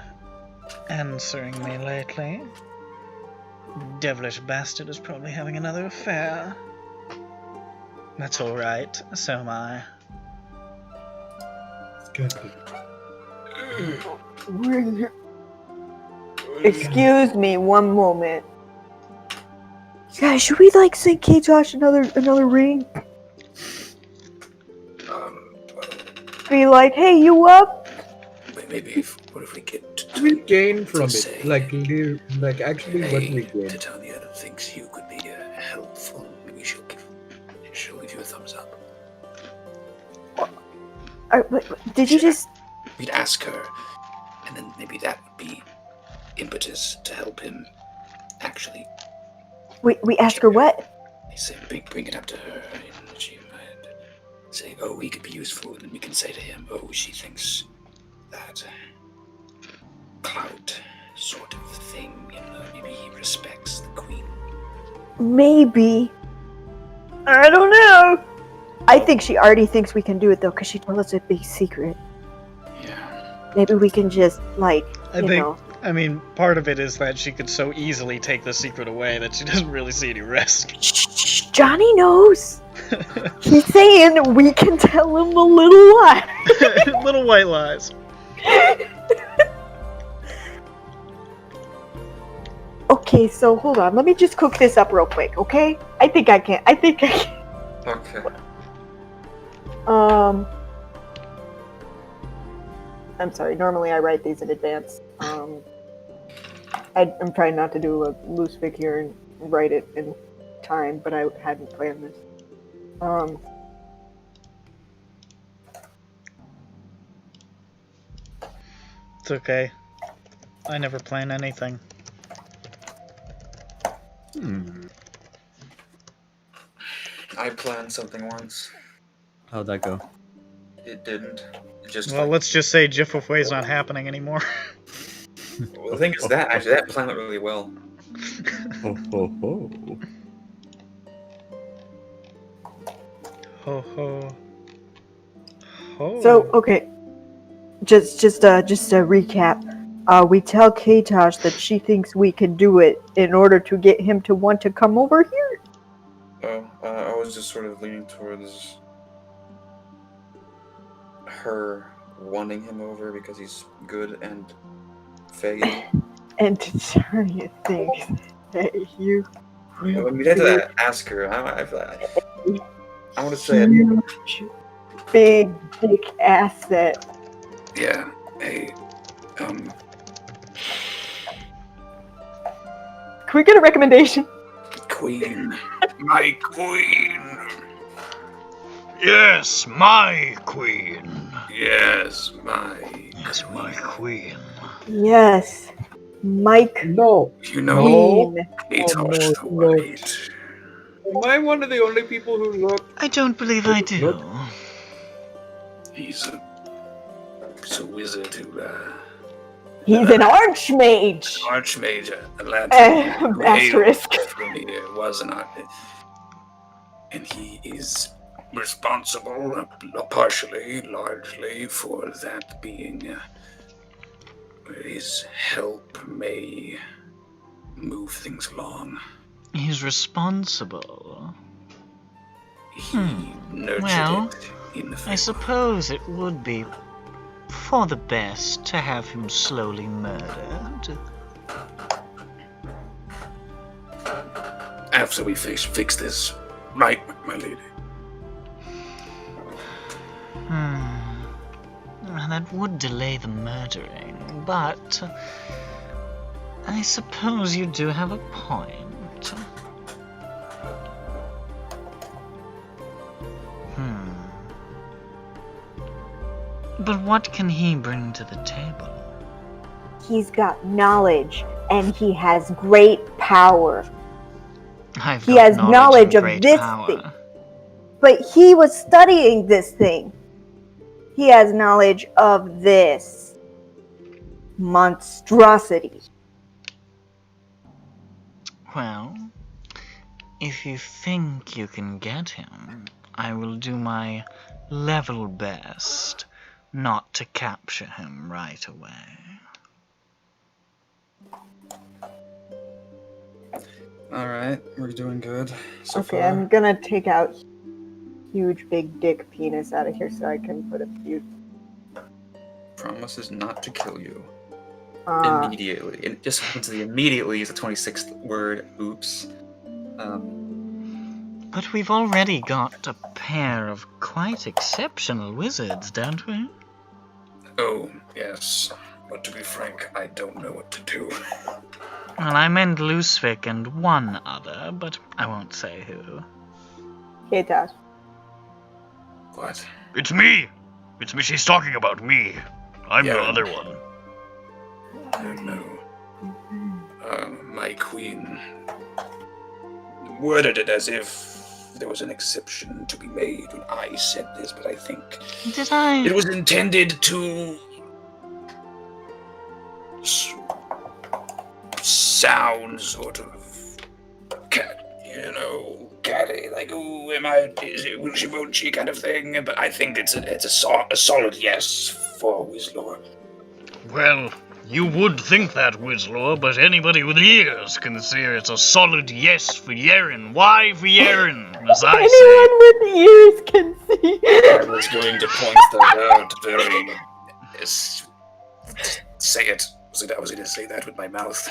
answering me lately. devilish bastard is probably having another affair. That's alright, so am I. Excuse me, one moment. Guys, should we like send K Josh another ring? Be like, hey, you up? Maybe what if we get We gain from it, say, actually, what we gain. Titania thinks you could be helpful. Maybe she'll give you a thumbs up. Did you just? We'd ask her, and then maybe that would be impetus to help him actually. We ask her what? They say bring it up to her, and she might say, "Oh, he could be useful," and then we can say to him, "Oh, she thinks that clout sort of thing. Maybe he respects the queen." Maybe. I don't know. I think she already thinks we can do it though, because she told us a big secret. Yeah. Maybe we can just I mean, part of it is that she could so easily take the secret away that she doesn't really see any risk. Shh, Johnny knows. He's saying we can tell him a little lie. Little white lies. Okay, so hold on. Let me just cook this up real quick, okay? I think I can. Okay. I'm sorry. Normally I write these in advance. I'm trying not to do a loose fic here and write it in time, but I hadn't planned this. It's okay. I never plan anything. I planned something once. How'd that go? It didn't. It just. Well, let's just say Jiffway's not happening anymore. Well, the thing is that actually that planned it really well. Ho ho ho. Ho ho. Ho. So okay, just a recap. We tell Katosh that she thinks we can do it in order to get him to want to come over here. I was just sort of leaning towards her wanting him over because he's good and faggot. And Titania thinks that you. We had to ask her. I feel like I want to say huge, big asset. Yeah. Hey. Can we get a recommendation? Queen. My queen. Yes, my queen. Yes, my. Yes, my queen. Yes, Mike. No. You know, Queen. Katosh the White. Am I one of the only people who look? I don't believe I do. He's a wizard who, He's an archmage. Archmage, Atlantic. Asterisk. From here was an archmage. And he is responsible, partially, largely, for that being his help may move things along. He's responsible. He nurtured Well, it in the I suppose it would be for the best to have him slowly murdered. After we fix this, right, my lady? That would delay the murdering, but I suppose you do have a point. But what can he bring to the table? He's got knowledge, and he has great power. He has knowledge of this thing. But he was studying this thing. He has knowledge of this monstrosity. Well, if you think you can get him, I will do my level best not to capture him right away. Alright, we're doing good so Okay, far. I'm gonna take out huge big dick penis out of here so I can put a few. Promises not to kill you. Uh, Immediately. It just happens to be immediately is the 26th word. Oops. But we've already got a pair of quite exceptional wizards, don't we? Oh, yes. But to be frank, I don't know what to do. Well, I meant Lusvik and one other, but I won't say who. Katosh. What? It's me! It's me, she's talking about me. I'm the Yeah. other one. I don't know. My queen worded it as if there was an exception to be made when I said this, but I think Did I? it was intended to sound sort of catty, like, ooh, will she, won't she kind of thing, but I think it's a solid yes for Wizlor. Well, you would think that, Wizlor, but anybody with ears can see it's a solid yes for Yeren. Why for Yeren, as I say? Anyone with ears can see. I was going to point that out very... say it. I was going to say that with my mouth.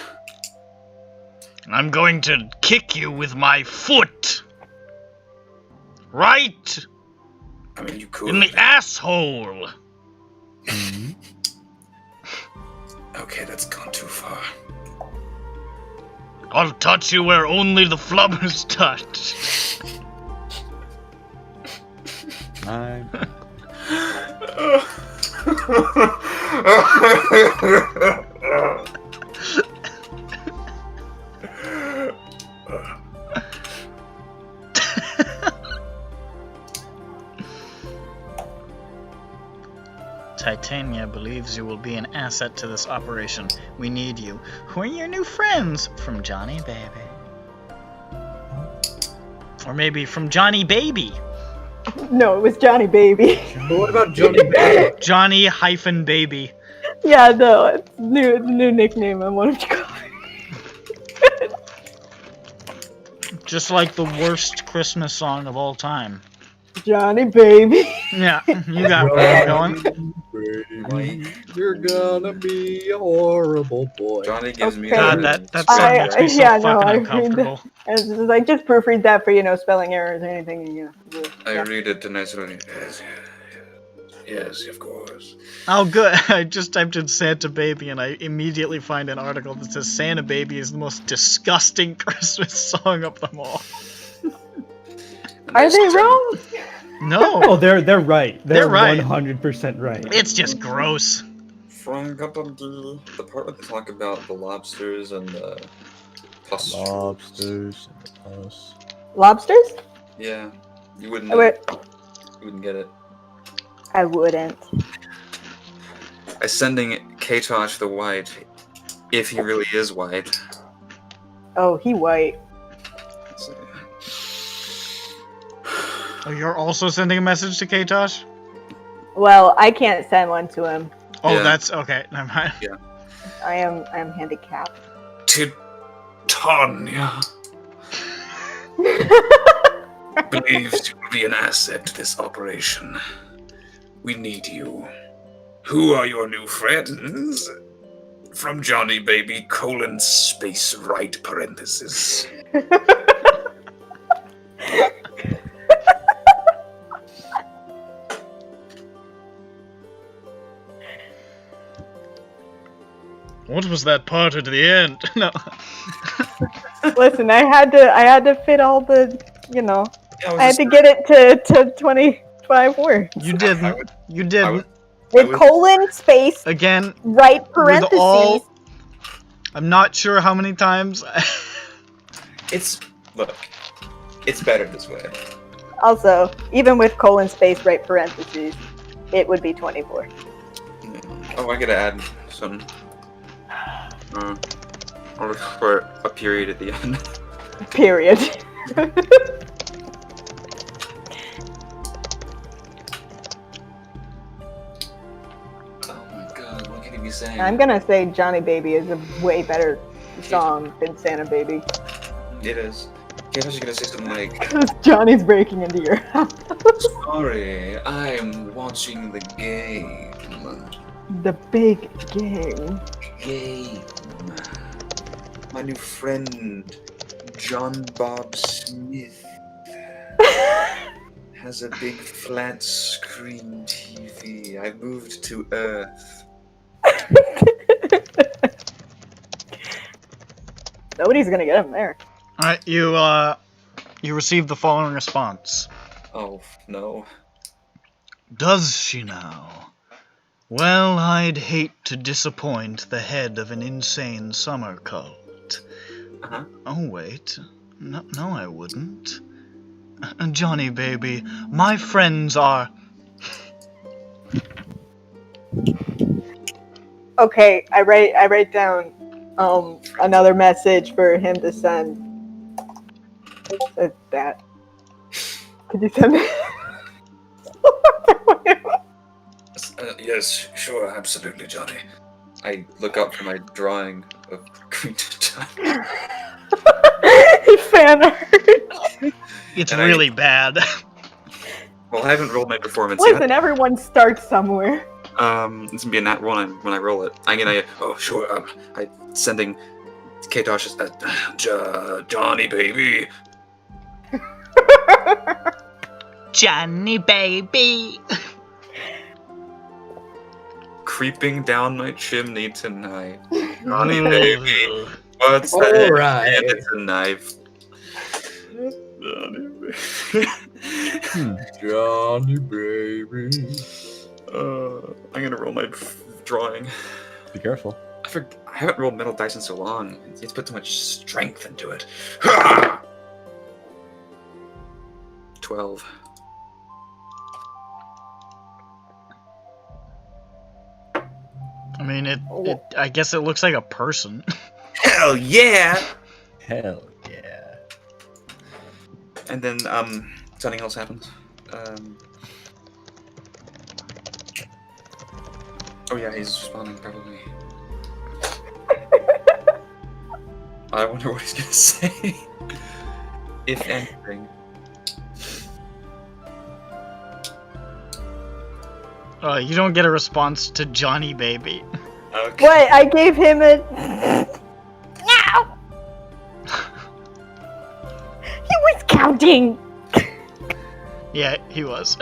I'm going to kick you with my foot. Right I mean, you could. in the asshole. Okay, that's gone too far. I'll touch you where only the flubbers touch. Titania believes you will be an asset to this operation. We need you. Who are your new friends? From Johnny Baby. Or maybe from Johnny Baby. No, it was Johnny Baby. But what about Johnny Baby? Johnny-Baby. Yeah, no, it's new nickname I wanted to call it. Just like the worst Christmas song of all time. Johnny Baby. Yeah, you got where I'm going. You're gonna be a horrible boy. Johnny gives me Okay. God, that song I- makes me so yeah, no, fucking I read uncomfortable. And it's just like, just proofread that for, spelling errors or anything, I yeah. read it tonight's only. Yes, of course. Oh, good. I just typed in Santa Baby and I immediately find an article that says Santa Baby is the most disgusting Christmas song of them all. Are they wrong? No, Oh, they're right. They're right. 100% right. it's just gross. From the part where they talk about the lobsters and the pustules. Lobsters and us. Lobsters? Yeah, you wouldn't. I would- You wouldn't get it. I wouldn't. By sending Katosh the White, if he really is white. Oh, he white. So, Oh, you're also sending a message to Katosh? Well, I can't send one to him. Oh, Yeah. that's okay. Never mind. I am handicapped. Tanya believes you will be an asset to this operation. We need you. Who are your new friends? From Johnny Baby, :space right parenthesis. What was that part at the end? No. Listen, I had to fit all the, I had to get it to 25 words. You didn't. You didn't. With colon, space, Again, right with parentheses. all... I'm not sure how many times. look, it's better this way. Also, even with colon, space, right parentheses, it would be 24. Oh, I gotta add some. I'll look for a period at the end. Period. Oh my god, what can he be saying? I'm gonna say Johnny Baby is a way better song than Santa Baby. It is. Okay, I was gonna say something like, Johnny's breaking into your house. sorry, I'm watching the game. The big game. Game. My new friend, John Bob Smith, has a big flat screen TV. I moved to Earth. Nobody's gonna get him there. Alright, you received the following response. Oh, no. Does she now? Well, I'd hate to disappoint the head of an insane summer cult. Uh-huh. Oh, wait. No, I wouldn't. Johnny, baby, my friends are... Okay, I write down another message for him to send. Said that. Could you send me? Yes, sure, absolutely, Johnny. I look up from my drawing of Queen Time. Fan art. It's And really bad. Well, I haven't rolled my performance Listen, everyone starts somewhere. yet. It's gonna be a nat one when I roll it. Oh, sure, I sending Katosh's Johnny, baby. Johnny, baby. creeping down my chimney tonight. Johnny, baby. What's All that? right. And it's a knife. Johnny, baby. I'm gonna roll my drawing. Be careful. I haven't rolled metal dice in so long. It's put too much strength into it. 12. I mean, I guess it looks like a person. Hell yeah! Hell yeah. And then, something else happens. Oh yeah, he's responding probably. I wonder what he's gonna say. If anything. You don't get a response to Johnny Baby. Okay. What? I gave him a. No! He was counting! Yeah, he was.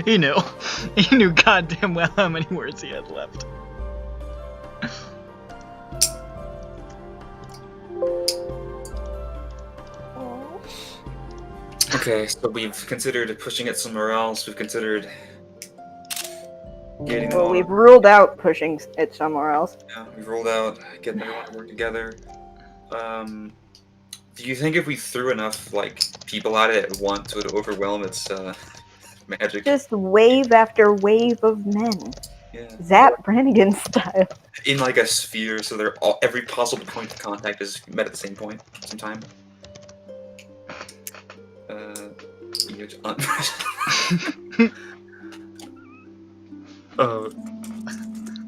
He knew. He knew goddamn well how many words he had left. Okay, so we've considered pushing it somewhere else. We've considered getting Well, on. we've ruled out pushing it somewhere else. Yeah, we've rolled out getting everyone to work together. Do you think if we threw enough people at it at once, it would overwhelm its magic? Just wave after wave of men. Yeah. Zap Brannigan style. In a sphere, so every possible point of contact is met at the same point, same time. Oh,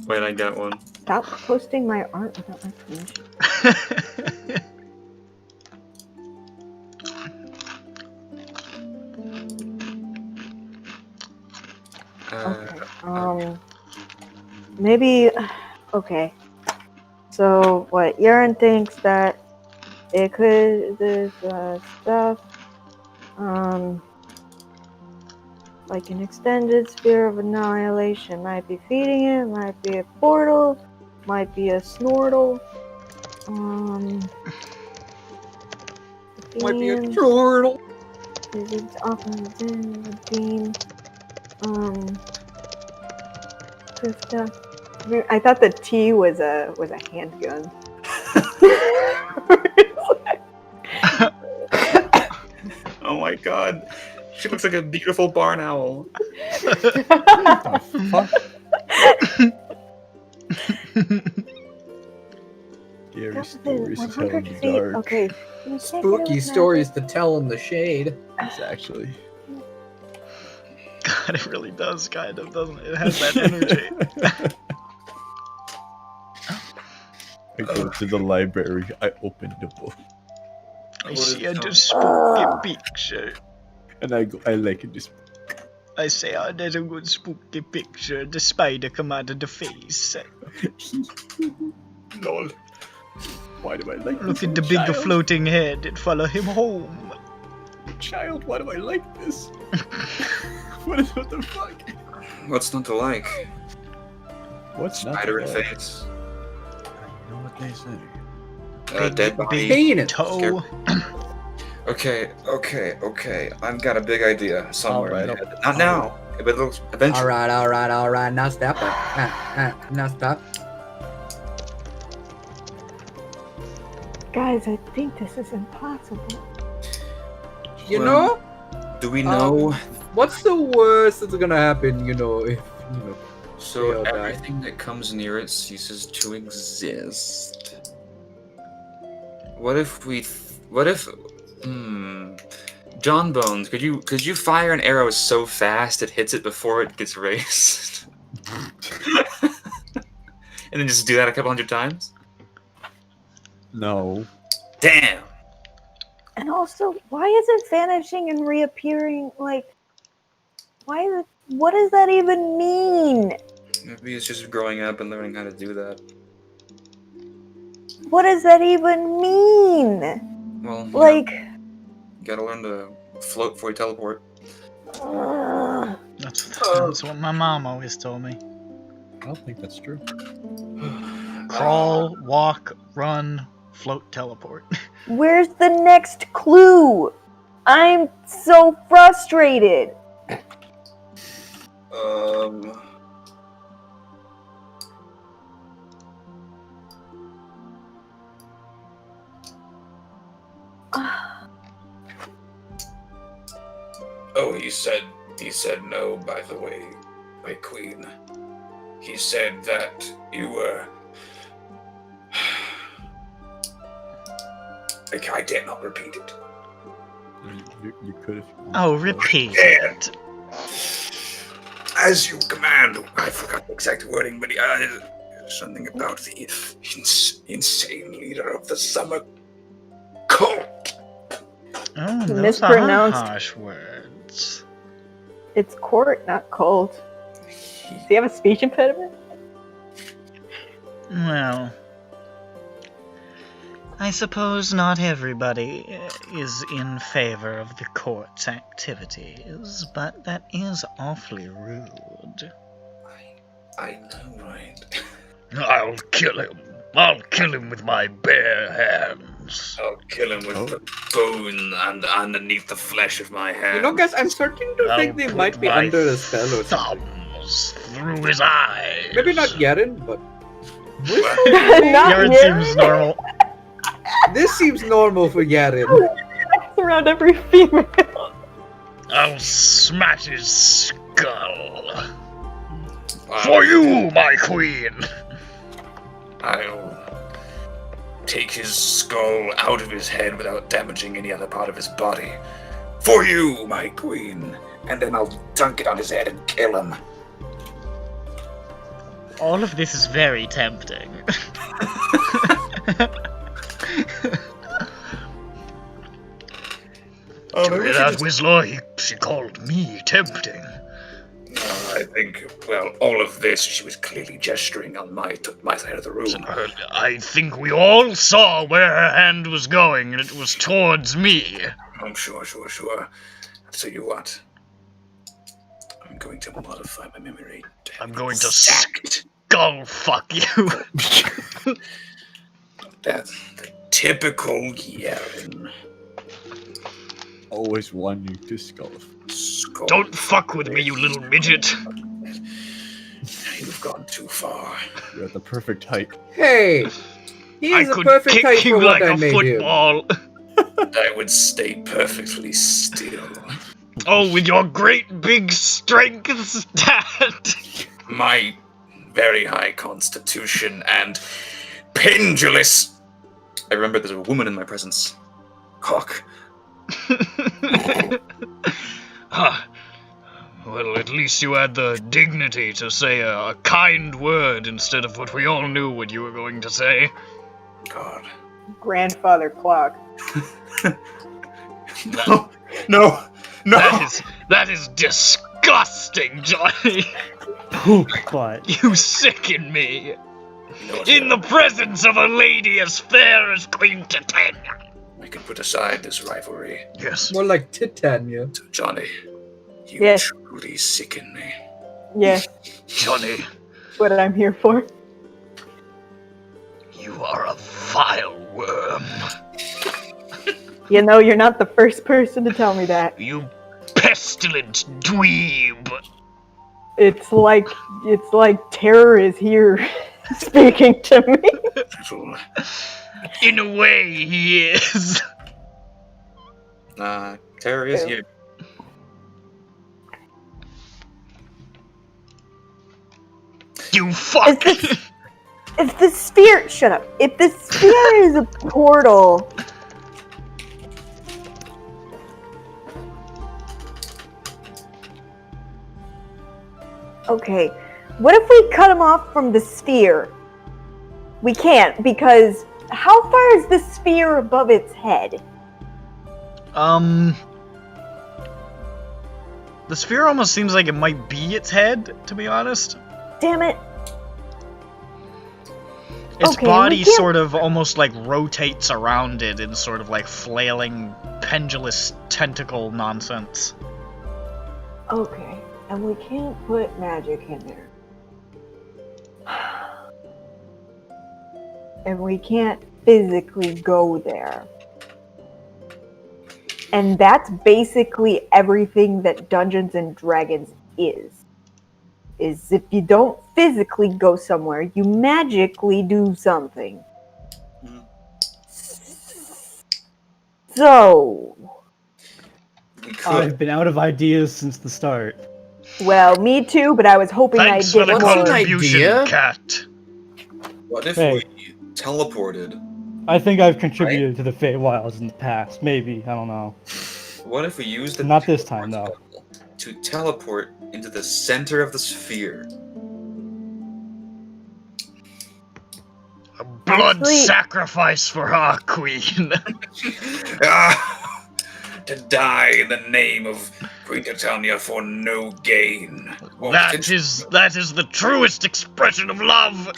wait, I got one. Stop posting my art without my permission. Okay. Maybe. Okay. So what? Yaren thinks that it could. This stuff. Like an extended sphere of annihilation. Might be feeding it. Might be a portal. Might be a snortle. Might be a turtle. It's often the beam. Krista. I thought the T was a handgun. Oh my god. She looks like a beautiful barn owl. Scary stories to tell in the dark. Okay. Spooky stories to tell in the shade. Exactly. God, it really does, kind of, doesn't it? It has that energy. I go to the library. I open the book. I see a spooky picture. And I like this. I say, oh, there's a good spooky picture. The spider come out of the face. Lol. Why do I like Look this? at the big floating head and follow him home. Child, why do I like this? What the fuck? What's not to like? What's not Spider to and like? face. You know what they say. Dead body. Big toe. Okay. I've got a big idea somewhere. Alright, in my head. Not now, but it'll eventually. All right. Now stop. Now stop. Guys, I think this is impossible. You Well, know, Do we know? what's the worst that's gonna happen? If So they all die. everything that comes near it ceases to exist. What if? John Bones, could you fire an arrow so fast it hits it before it gets raised? And then just do that a couple hundred times? No. Damn! And also, why is it vanishing and reappearing? Like, what does that even mean? Maybe it's just growing up and learning how to do that. What does that even mean? Well, Like, you gotta learn to float before you teleport. That's what my mom always told me. I don't think that's true. Crawl, walk, run, float, teleport. where's the next clue? I'm so frustrated. Oh, he said no, by the way, my queen. He said that you were... I dare not repeat it. You could if you wanted. Oh, repeat Yeah. it. As you command, I forgot the exact wording, but something about the insane leader of the summer cult. Oh, those Mispronounced. are harsh words. It's court, not cult. Does he have a speech impediment? Well, I suppose not everybody is in favor of the court's activities, but that is awfully rude. I know, right? I'll kill him. I'll kill him with my bare hands. I'll kill him with the bone and underneath the flesh of my hand. Guys, I'm starting to think they I'll might put be my under a spell or something. thumbs through his eyes. Maybe not Yaren, but Not Yaren Yaren. seems normal. this seems normal for Yaren. Around every female. I'll smash his skull. For you, my queen. I'll take his skull out of his head without damaging any other part of his body. For you, my queen. And then I'll dunk it on his head and kill him. All of this is very tempting. To hear that, Wizlor, she called me tempting. I think, well, all of this, she was clearly gesturing on my side of the room. I think we all saw where her hand was going, and it was towards me. I'm sure. I'll tell you what. I'm going to modify my memory. I'm going to Sacked. skull fuck you. That's the typical Yaren. Always wanting to skull. Skull. Don't fuck with me, you little midget. You've gone too far. You're at the perfect height. Hey, he I is a could perfect height kick for you what like I a made him. football. I would stay perfectly still. Oh, with your great big strength, Dad. My very high constitution and pendulous I remember there's a woman in my presence. cock. Well, at least you had the dignity to say a kind word instead of what we all knew what you were going to say. God. Grandfather clock. No. That is disgusting, Johnny. Poop butt. You sicken me. You know what, In the presence of a lady as fair as Queen Titania. we can put aside this rivalry. Yes. More like Titania. So, Johnny, you Yes. truly sicken me. Yes, Johnny, that's what I'm here for. you are a vile worm. You know, you're not the first person to tell me that. You pestilent dweeb. It's like terror is here speaking to me. In a way, he is. Terror is here. You fuck. If the sphere, shut up. If the sphere is a portal, okay. What if we cut him off from the sphere? We can't, because how far is the sphere above its head? The sphere almost seems like it might be its head, to be honest. Damn it. Its Okay, body we can't- sort of almost like rotates around it in sort of like flailing, pendulous tentacle nonsense. Okay, and we can't put magic in there. And we can't physically go there. And that's basically everything that Dungeons and Dragons is if you don't physically go somewhere, you magically do something. So, I've been out of ideas since the start. well, me too, but I was hoping Thanks I'd for get the more. contribution, idea. cat. What if Hey. we teleported? I think I've contributed to the Feywilds in the past. Maybe, I don't know. What if we used the Not this time, though. to teleport into the center of the sphere? A blood Actually- sacrifice for our queen. To die in the name of Queen Titania for no gain. Well, That is the truest expression of love.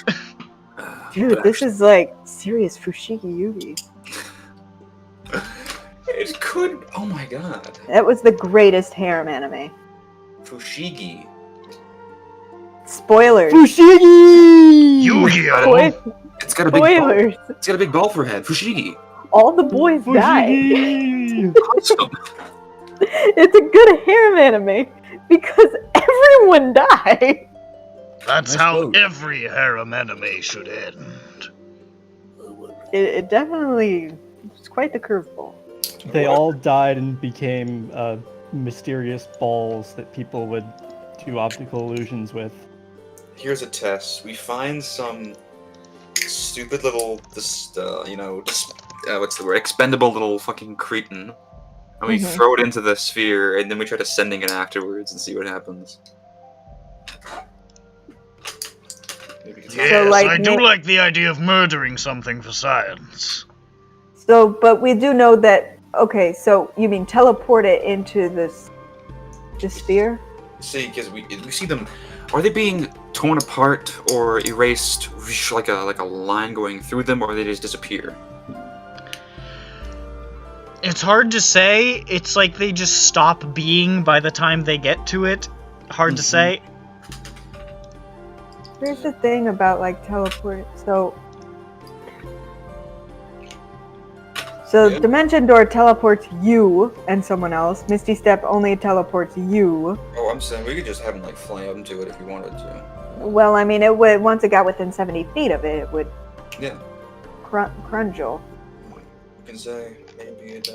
Dude, this is like serious Fushigi Yugi. It could. Oh my god. That was the greatest harem anime. Fushigi. Spoilers. Fushigi! Yu-Gi-Oh! Spoil- It's got a big. Ball. Spoilers. It's got a big ball for a head. Fushigi. All the boys die. Fushigi! Awesome. It's a good harem anime because everyone died. That's Nice how quote. every harem anime should end. It definitely was quite the curveball. They all died and became mysterious balls that people would do optical illusions with. Here's a test. We find some stupid little, what's the word? Expendable little fucking cretin. And we throw it into the sphere, and then we try to sending it afterwards and see what happens. Maybe it's not- Yes, like, I do ma- like the idea of murdering something for science. So, but we do know that. Okay, so you mean teleport it into the sphere? See, because we see them. Are they being torn apart or erased, like a line going through them, or they just disappear? It's hard to say. It's like they just stop being by the time they get to it. Hard to say. Here's the thing about like teleport. So Yeah. Dimension Door teleports you and someone else. Misty Step only teleports you. Oh, I'm saying we could just have them like fly up into it if we wanted to. Well, I mean, it would once it got within 70 feet of it, it would Yeah, crunchel. you can say maybe it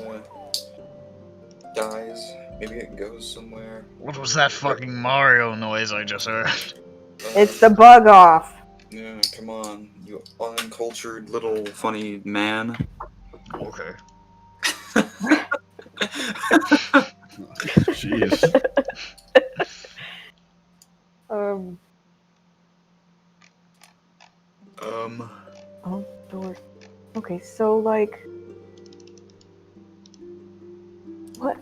dies, maybe it goes somewhere. What was that fucking Mario noise I just heard? It's the bug off. Yeah, come on, you uncultured little funny man. Okay. Jeez. Oh, door. Okay, so like, what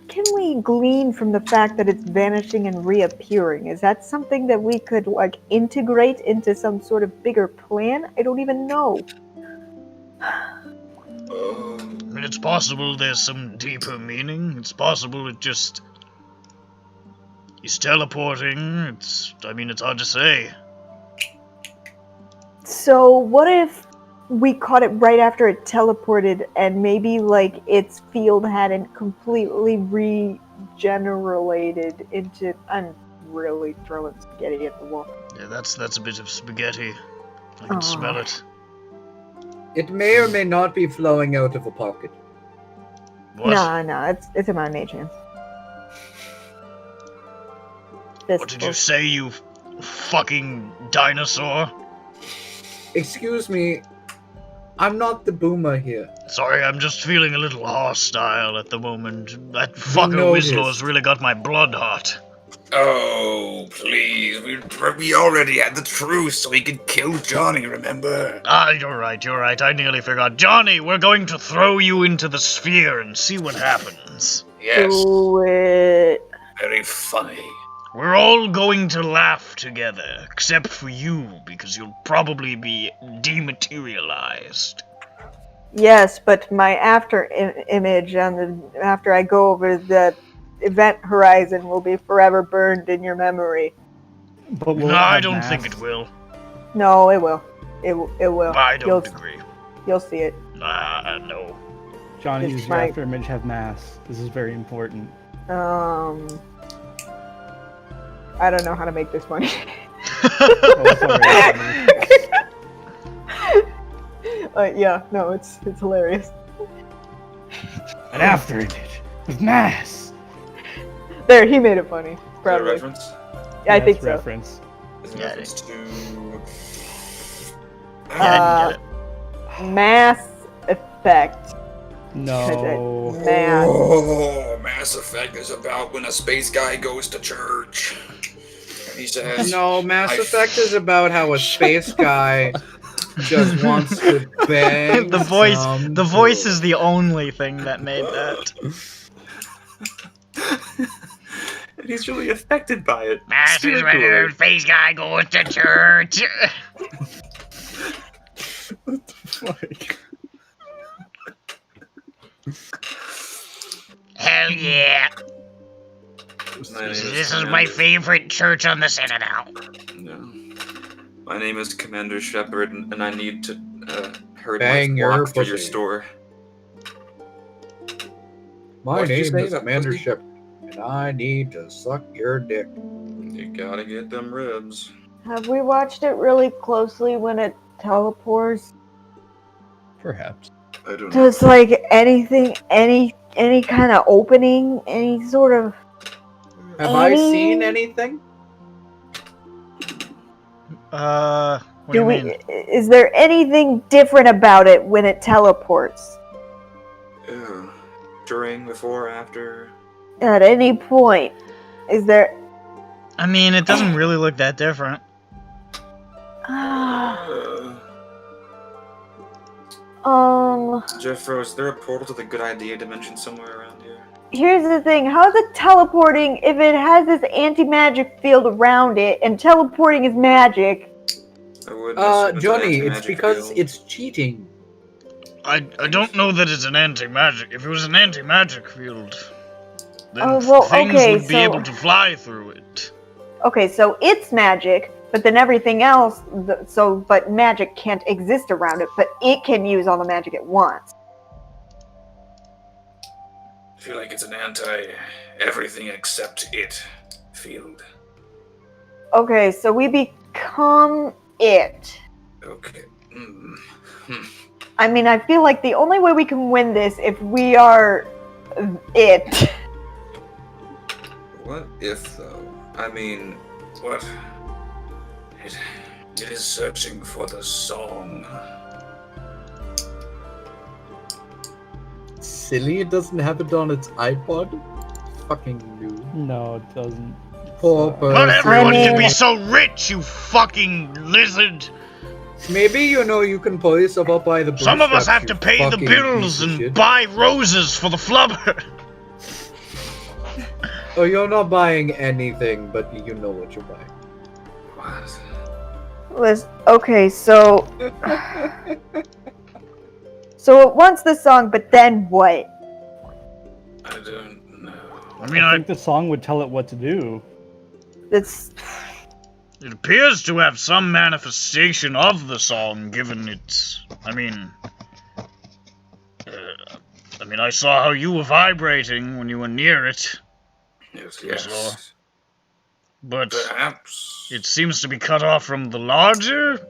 can we glean from the fact that it's vanishing and reappearing? Is that something that we could like integrate into some sort of bigger plan? I don't even know. I mean, it's possible there's some deeper meaning. It's possible it just... He's teleporting. I mean, it's hard to say. So what if we caught it right after it teleported and maybe like its field hadn't completely regenerated into... I'm really throwing spaghetti at the wall. Yeah, that's a bit of spaghetti. I can smell it. It may or may not be flowing out of a pocket. What? No, it's in my mage hands. What did you say, you fucking dinosaur? Excuse me, I'm not the boomer here. Sorry, I'm just feeling a little hostile at the moment. That fucker Wizlor's really got my blood hot. Oh, please. We already had the truce so he could kill Johnny, remember? Ah, you're right. I nearly forgot. Johnny, we're going to throw you into the sphere and see what happens. Yes. Do it. Very funny. We're all going to laugh together, except for you, because you'll probably be dematerialized. Yes, but my after image after I go over the event horizon will be forever burned in your memory. But will No, it have I don't mass? think it will. No, it will. It will. I don't agree. You'll see it. No. Johnny, It's does your my- after image have mass? This is very important. I don't know how to make this funny. Oh, sorry, Johnny. Yeah, no, it's hilarious. An after image with mass. There, he made it funny. Is that a Probably. reference? Yeah, I think so. Reference. Is it a Got reference to... Yeah, I didn't get it. Mass Effect. No. Mass. Oh, Mass Effect is about when a space guy goes to church. And he says... No, Mass I- Effect is about how a space guy just wants to bang The voice is the only thing that made that. And he's really affected by it. Mass is when a face guy goes to church. What the fuck? Hell yeah. My name This is my favorite church on the Citadel. No. My name is Commander Shepard, and I need to herd Bang my your flock to your pussy. store. My What did you name say is about Commander pussy? Shepard, and I need to suck your dick. You gotta get them ribs. Have we watched it really closely when it teleports? Perhaps. I don't know. Does like anything, any kind of opening, any sort of... Have I Any- seen anything? What do you mean? Is there anything different about it when it teleports? Ew. During, before, after. At any point, is there... I mean, it doesn't really look that different. Jeffro, is there a portal to the good idea dimension somewhere around here? Here's the thing, how is it teleporting if it has this anti-magic field around it, and teleporting is magic? I wouldn't assume it's an Johnny, it's anti-magic because field. it's cheating. I don't know that it's an anti-magic. If it was an anti-magic field, then Oh, well, things okay, would be so- able to fly through it. Okay, so it's magic, but then everything else, but magic can't exist around it, but it can use all the magic it wants. I feel like it's an anti-everything except it field. Okay, so we become it. Okay. I mean, I feel like the only way we can win this if we are it. What if, though? I mean... What? It is searching for the song. Silly, it doesn't have it on its iPod? Fucking noob. No, it doesn't. Poor So- person. Not everyone I can be mean- so rich, you fucking lizard! Maybe you can pull yourself up by the Some of us have bootstraps, to you pay the fucking bills piece of and shit. buy roses for the flubber. Oh, you're not buying anything, but you know what you're buying. Was okay, so so it wants the song, but then what? I don't know. I mean, I think the song would tell it what to do. It's it appears to have some manifestation of the song, given its. I mean, I saw how you were vibrating when you were near it. Yes, Wizlor. yes. But Perhaps. it seems to be cut off from the larger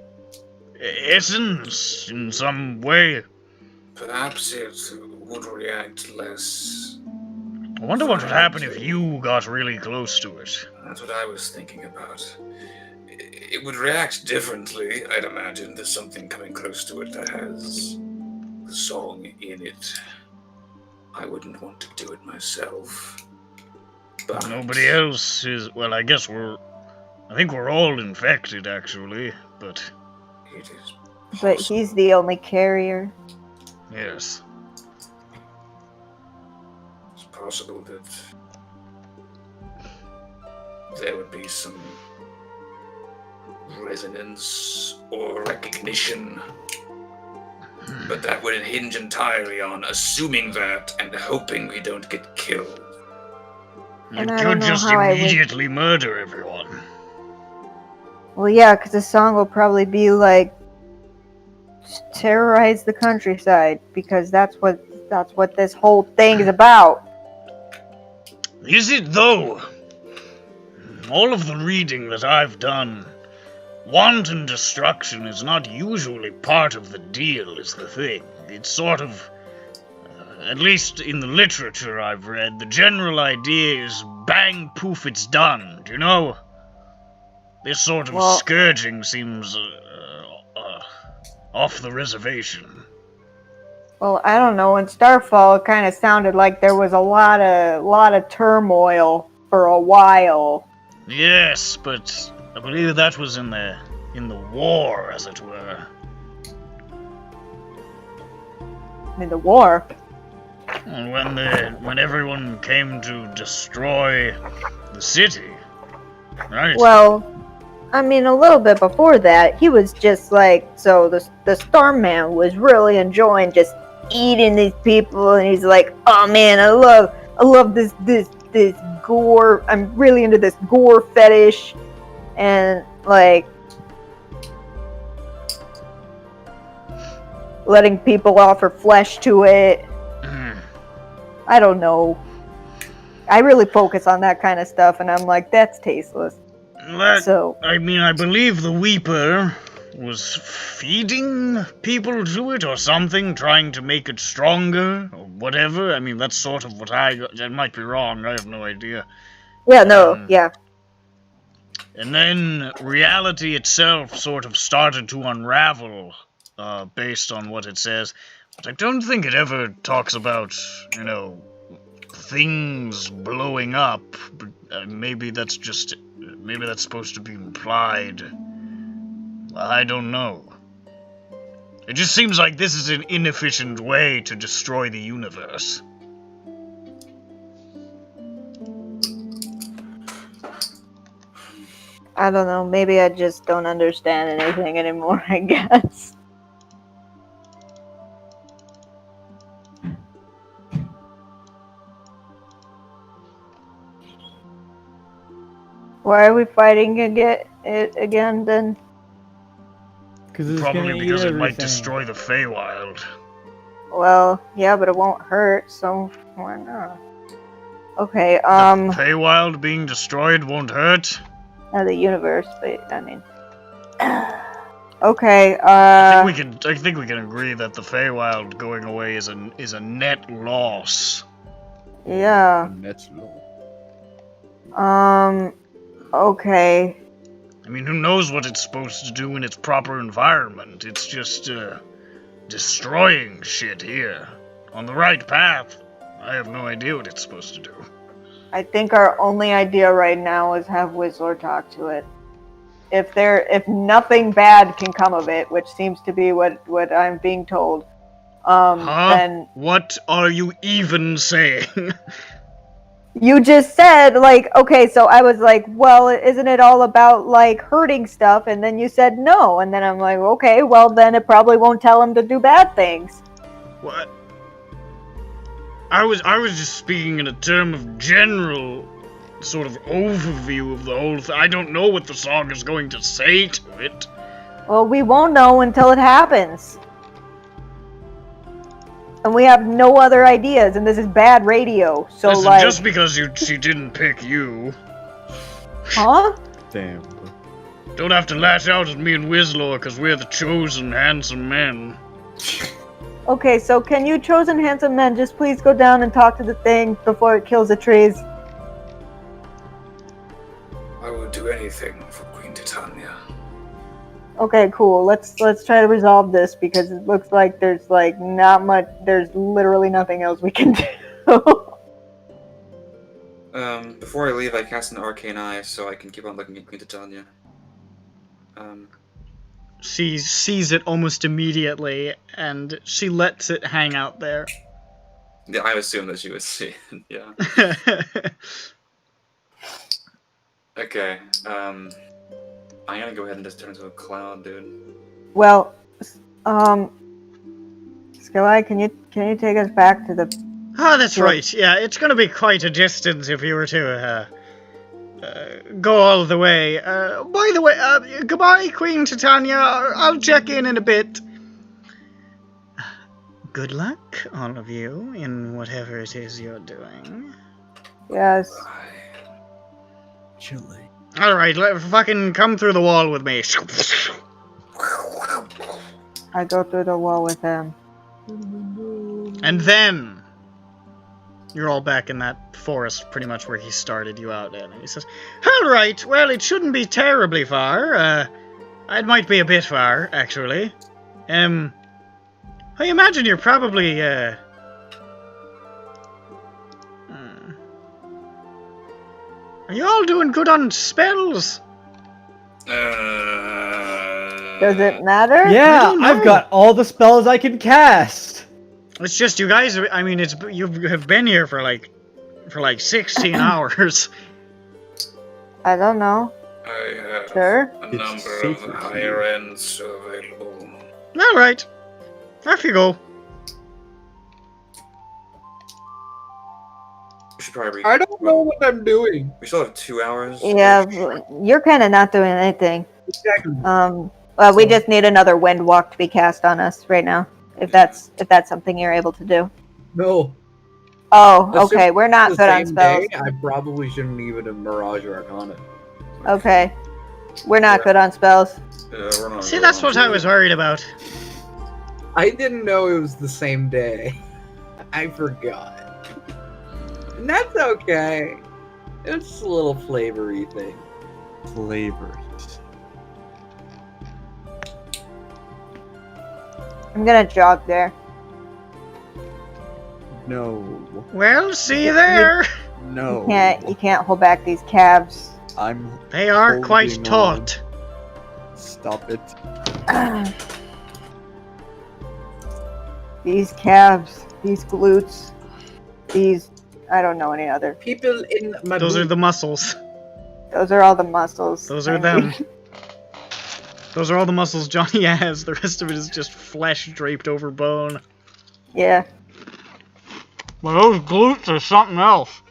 essence in some way. Perhaps it would react less. I wonder what would happen if you got really close to it. That's what I was thinking about. It would react differently, I'd imagine. There's something coming close to it that has the song in it. I wouldn't want to do it myself. But Nobody else is. Well, I think we're all infected, actually, but. It is. but he's the only carrier. Yes. It's possible that there would be some resonance or recognition. But that would hinge entirely on assuming that and hoping we don't get killed. You And I could don't know just how I would- immediately murder everyone. Well, yeah, because the song will probably be like terrorize the countryside because that's what this whole thing is about. Is it, though? All of the reading that I've done, wanton destruction is not usually part of the deal, is the thing. It's sort of, at least in the literature I've read, the general idea is bang, poof, it's done, do you know? This sort of Well- scourging seems off the reservation. Well, I don't know. In Starfall, it kind of sounded like there was a lot of turmoil for a while. Yes, but I believe that was in the war, as it were. In the war. And when everyone came to destroy the city, right? Well, I mean, a little bit before that, he was just like, so the Storm Man was really enjoying just eating these people, and he's like, oh man, I love this gore. I'm really into this gore fetish, and like letting people offer flesh to it. I don't know. I really focus on that kind of stuff, and I'm like, that's tasteless. So, I mean, I believe the Weeper was feeding people to it or something, trying to make it stronger or whatever. I mean, that's sort of what I might be wrong. I have no idea. yeah, no, yeah. And then reality itself sort of started to unravel based on what it says. But I don't think it ever talks about, things blowing up. But, maybe that's supposed to be implied. I don't know. It just seems like this is an inefficient way to destroy the universe. I don't know. Maybe I just don't understand anything anymore, I guess. Why are we fighting again then? Because it's Probably gonna because eat it might everything. destroy the Feywild. Well, yeah, but it won't hurt, so why not? Okay, The Feywild being destroyed won't hurt? the universe, but I mean. Okay, I think we can agree that the Feywild going away is a net loss. yeah. That's low. Okay. I mean, who knows what it's supposed to do in its proper environment? It's just, destroying shit here. On the right path, I have no idea what it's supposed to do. I think our only idea right now is have Wizlor talk to it. if nothing bad can come of it, which seems to be what I'm being told, then What are you even saying? you just said, like, okay, so I was like, well, isn't it all about, like, hurting stuff? And then you said no, and then I'm like, okay, well, then it probably won't tell him to do bad things. What? I was just speaking in a term of general sort of overview of the whole thing. I don't know what the song is going to say to it. Well, we won't know until it happens. And we have no other ideas, and this is bad radio, so, Listen, like... just because she didn't pick you... Huh? Damn. Don't have to lash out at me and Wizlor, because we're the chosen handsome men. Okay, so can you chosen handsome men just please go down and talk to the thing before it kills the trees? I would do anything for Queen Titania. Okay, cool. Let's try to resolve this because it looks like there's like not much. There's literally nothing else we can do. Before I leave, I cast an arcane eye so I can keep on looking at Queen Titania. She sees it almost immediately, and she lets it hang out there. Yeah, I assume that she would see it, yeah. Okay, I'm gonna go ahead and just turn into a cloud, dude. Well, Skilli, can you take us back to the... Ah, that's right. Yeah, it's gonna be quite a distance if you were to, go all the way. By the way, goodbye, Queen Titania. I'll check in a bit. Good luck, all of you, in whatever it is you're doing. Yes. Chilly. Alright, fucking come through the wall with me. I go through the wall with him. And then... you're all back in that forest, pretty much where he started you out in. And he says, alright, well, it shouldn't be terribly far. It might be a bit far, actually. I imagine you're probably, Are you all doing good on spells? Does it matter? Yeah, I've got all the spells I can cast. It's just you guys. I mean, you have been here for like 16 hours. I don't know. I have Sure. a number of the higher ends available. All right, off you go. We should probably I don't know what I'm doing. We still have 2 hours. Yeah, you're kind of not doing anything. Exactly. Well, we just need another wind walk to be cast on us right now. If that's something you're able to do. No. Oh, Assuming okay. We're not the good on same spells. day, I probably shouldn't even Mirage or Arcana. Okay. We're not good on spells. We're not See, that's what I was worried about. I didn't know it was the same day. I forgot. And that's okay. It's a little flavory thing. Flavors. I'm gonna jog there. No. Well, see you there. No. You can't hold back these calves. They are quite holding taut. on. Stop it. These calves, these glutes, these... I don't know any other. People in my Those are the muscles. Those are all the muscles. Those are them. Those are all the muscles Johnny has. The rest of it is just flesh draped over bone. Yeah. Well, those glutes are something else.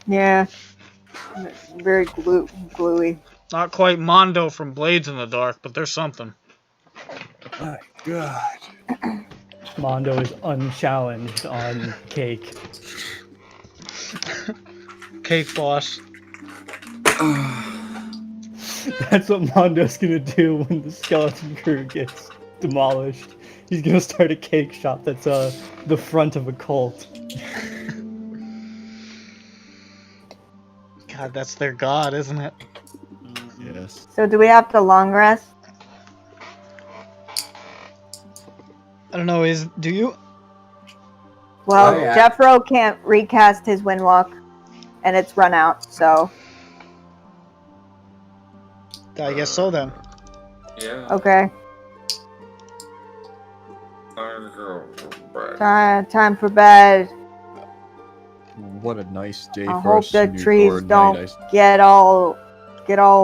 Yeah. Very gluey. Not quite Mondo from Blades in the Dark, but there's something. My God. Mondo is unchallenged on cake. Cake boss. That's what Mondo's gonna do when the skeleton crew gets demolished. He's gonna start a cake shop that's the front of a cult. God, that's their god, isn't it? Yes. So do we have to long rest? I don't know, do you? Well, Oh, yeah. Jeffro can't recast his windwalk, and it's run out, so... I guess so then. Yeah. Okay. I'll go for bed. Time for bed. What a nice day I for hope us. the New trees Door don't night. get all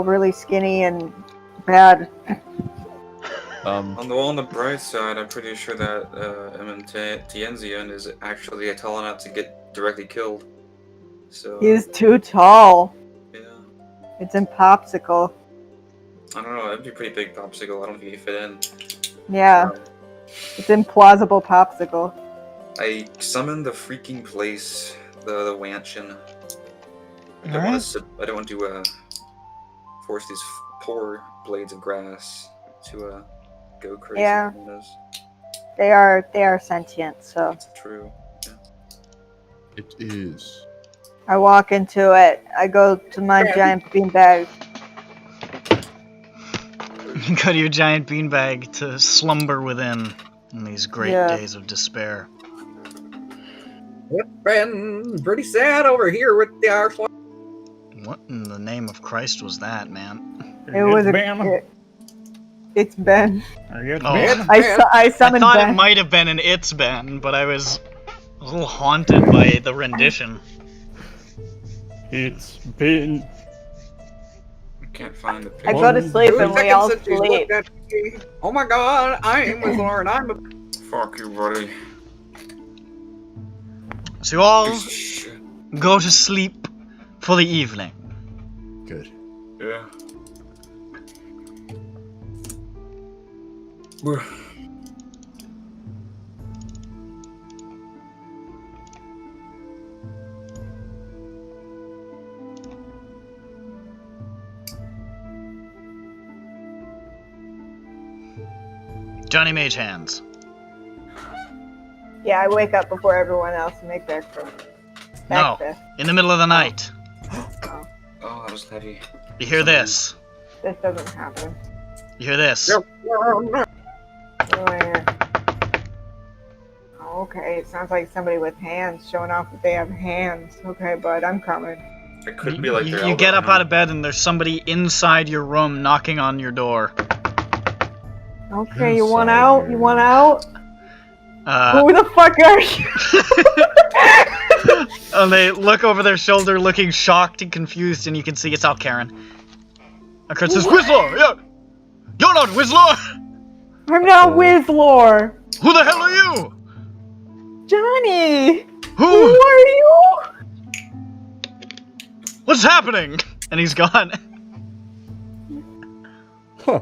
really skinny and bad. On the bright side, I'm pretty sure that Tienzian is actually tall enough to get directly killed. So He's too tall. yeah. It's impossible. I don't know. That'd be a pretty big popsicle. I don't think he'd fit in. Yeah. It's implausible popsicle. I summoned the freaking place, the Wanshin. I don't want to force these poor blades of grass to go crazy. Yeah. from this. They are sentient, so It's true. Yeah. It is. I walk into it. I go to my giant beanbag. You go to your giant beanbag to slumber within in these great days of despair. It's been pretty sad over here with the Irish. What in the name of Christ was that, man? It was It's Ben. I I summoned thought Ben. it might have been an It's Ben, but I was a little haunted by the rendition. It's been. I can't find the I picture. go to sleep and we Seconds all since she's sleep. looked at me. Oh my god, I am Wizlor and I'm a Fuck you, buddy. So you all Piece of shit. go to sleep for the evening. Good. Yeah. Johnny Mage Hands. Yeah, I wake up before everyone else and make breakfast. No, in the middle of the night. Oh, that was heavy. You hear this. This doesn't happen. You hear this. Where? Oh, okay, it sounds like somebody with hands showing off that they have hands. Okay, bud, I'm coming. It could be like You get up out of bed and there's somebody inside your room knocking on your door. Okay, you want out? You want out? Uh, Who the fuck are you? And they look over their shoulder looking shocked and confused, and you can see it's Al Karen. And Karen says, Wizlor! Yeah! You're not Wizlor! I'm not Wizlor! Who the hell are you? Johnny! Who are you? What's happening? And he's gone. Huh.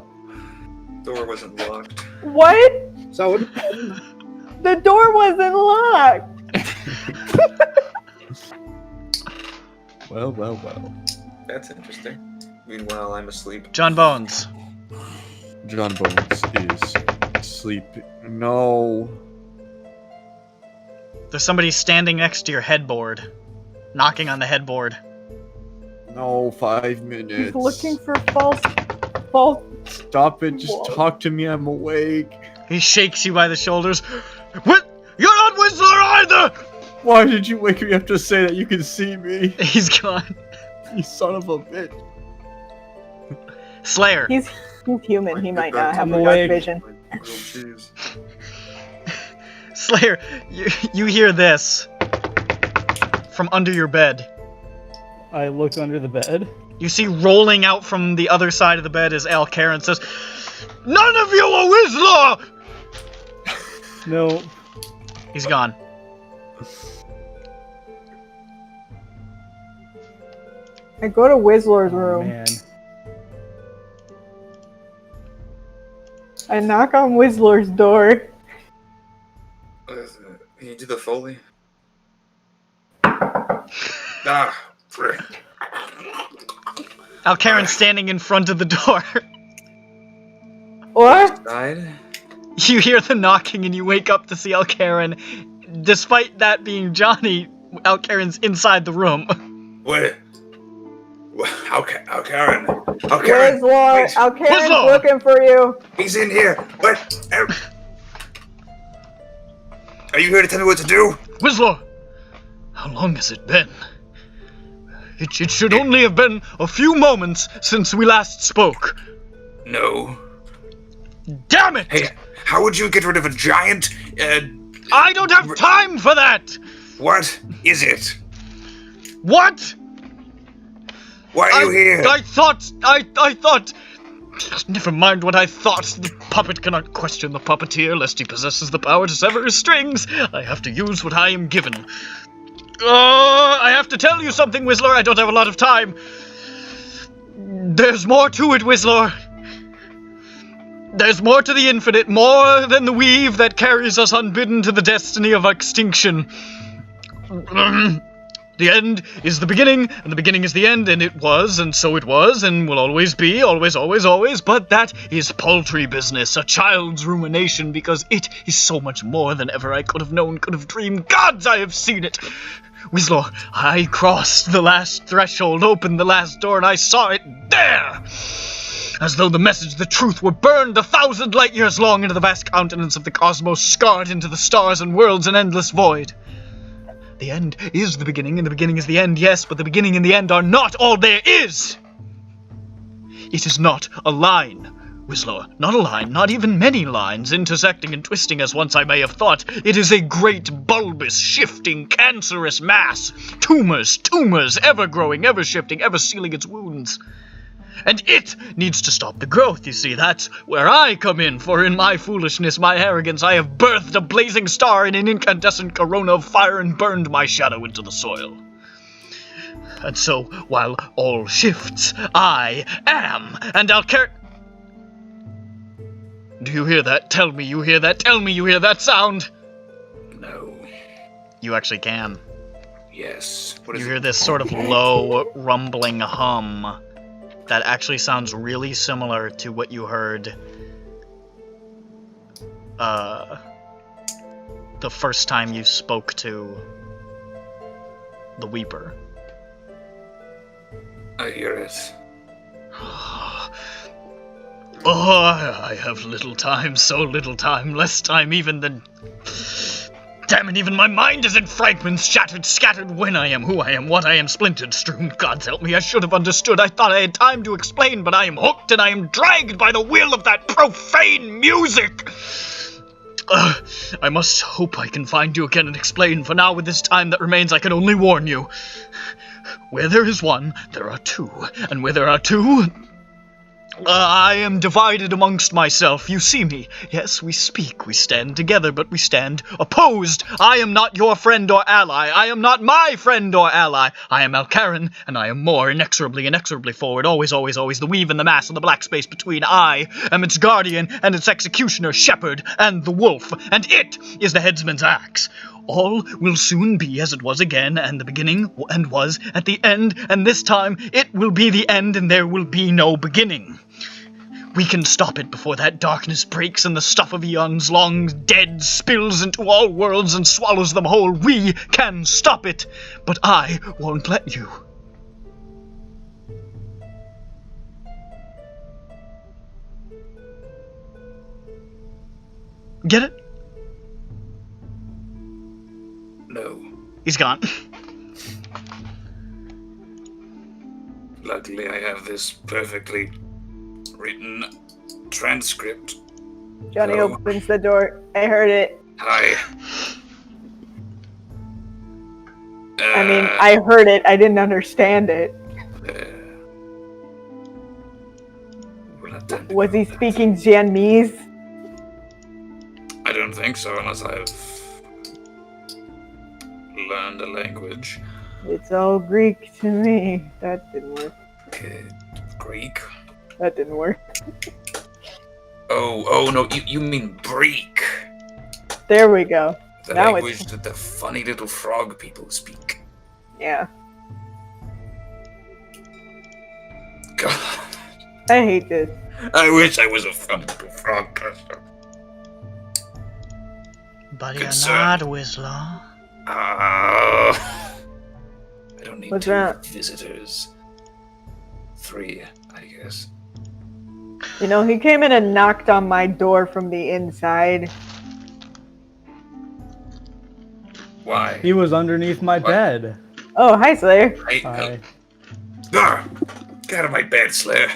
Door wasn't locked. What? So the door wasn't locked! Well. That's interesting. Meanwhile, I'm asleep. John Bones. John Bones is sleeping. No. There's somebody standing next to your headboard. Knocking on the headboard. No, 5 minutes. He's looking for false. Stop it, just talk to me, I'm awake. He shakes you by the shoulders. What? You're not Wizlor either! Why did you wake me up to say that you can see me? He's gone. You son of a bitch. Slayer. He's human. He might not have I'm dark awake. vision. Grilled cheese. Slayer, you hear this from under your bed. I look under the bed. You see rolling out from the other side of the bed as Al Karen says, None of you are Wizlor! No. He's gone. I go to Wizlor's room. Man. I knock on Wizlor's door. Can you do the Foley? Ah, frick. Al Karen's standing in front of the door. What? Died? You hear the knocking and you wake up to see Al Karen. Despite that being Johnny, Al Karen's inside the room. Wait. Al Karen. Wizlor! Al Karen's Wizlor! looking for you. He's in here. What? Are you here to tell me what to do? Wizlor! How long has it been? It should only have been a few moments since we last spoke. No. Damn it! Hey, how would you get rid of a giant, I don't have time for that! What is it? What? Why are you here? I thought... Never mind what I thought. The puppet cannot question the puppeteer, lest he possesses the power to sever his strings. I have to use what I am given. I have to tell you something, Wizlor. I don't have a lot of time. There's more to it, Wizlor. There's more to the infinite, more than the weave that carries us unbidden to the destiny of extinction. The end is the beginning, and the beginning is the end, and it was, and so it was, and will always be, always, always, always, but that is paltry business, a child's rumination, because it is so much more than ever I could have known, could have dreamed. Gods, I have seen it! Wizlor, I crossed the last threshold, opened the last door, and I saw it there! As though the message, the truth, were burned 1,000 light years long into the vast countenance of the cosmos, scarred into the stars and worlds and endless void. The end is the beginning, and the beginning is the end, yes, but the beginning and the end are not all there is! It is not a line, Wizlor, not a line, not even many lines, intersecting and twisting as once I may have thought. It is a great, bulbous, shifting, cancerous mass. Tumors, ever growing, ever shifting, ever sealing its wounds. And it needs to stop the growth, you see. That's where I come in, for in my foolishness, my arrogance, I have birthed a blazing star in an incandescent corona of fire and burned my shadow into the soil. And so, while all shifts, I am, and I'll carry... Do you hear that? Tell me you hear that. Tell me you hear that sound. No. You actually can. Yes. You hear this sort of low, rumbling hum that actually sounds really similar to what you heard the first time you spoke to the Weeper. I hear it. I have little time, so little time, less time even than... Damn it, even my mind is in fragments, shattered, scattered, when I am, who I am, what I am, splintered, strewn. Gods help me, I should have understood. I thought I had time to explain, but I am hooked and I am dragged by the will of that profane music. I must hope I can find you again and explain, for now with this time that remains I can only warn you. Where there is one, there are two, and where there are two... I am divided amongst myself. You see me. Yes, we speak. We stand together, but we stand opposed. I am not your friend or ally. I am not my friend or ally. I am Alcaran, and I am more inexorably forward. Always, always, always the weave and the mass and the black space between. I am its guardian and its executioner, shepherd, and the wolf. And it is the headsman's axe. All will soon be as it was again, and the beginning, and was at the end, and this time it will be the end, and there will be no beginning. We can stop it before that darkness breaks and the stuff of eons long dead spills into all worlds and swallows them whole. We can stop it, but I won't let you. Get it? No. He's gone. Luckily, I have this perfectly written transcript. Johnny opens the door. I heard it. Hi. I mean, I heard it. I didn't understand it. Was he speaking Vietnamese? I don't think so, unless I've learned a language. It's all Greek to me. That didn't work. Greek? That didn't work. Oh no, you mean Breek. There we go. The now language it's... that the funny little frog people speak. Yeah. God. I hate this. I wish I was a funny little frog person. But you're not, Wizlor. I don't need What's 2 that? visitors. 3, I guess. You know, he came in and knocked on my door from the inside. Why? He was underneath my bed. Oh, hi, Slayer. Hi. Get out of my bed, Slayer.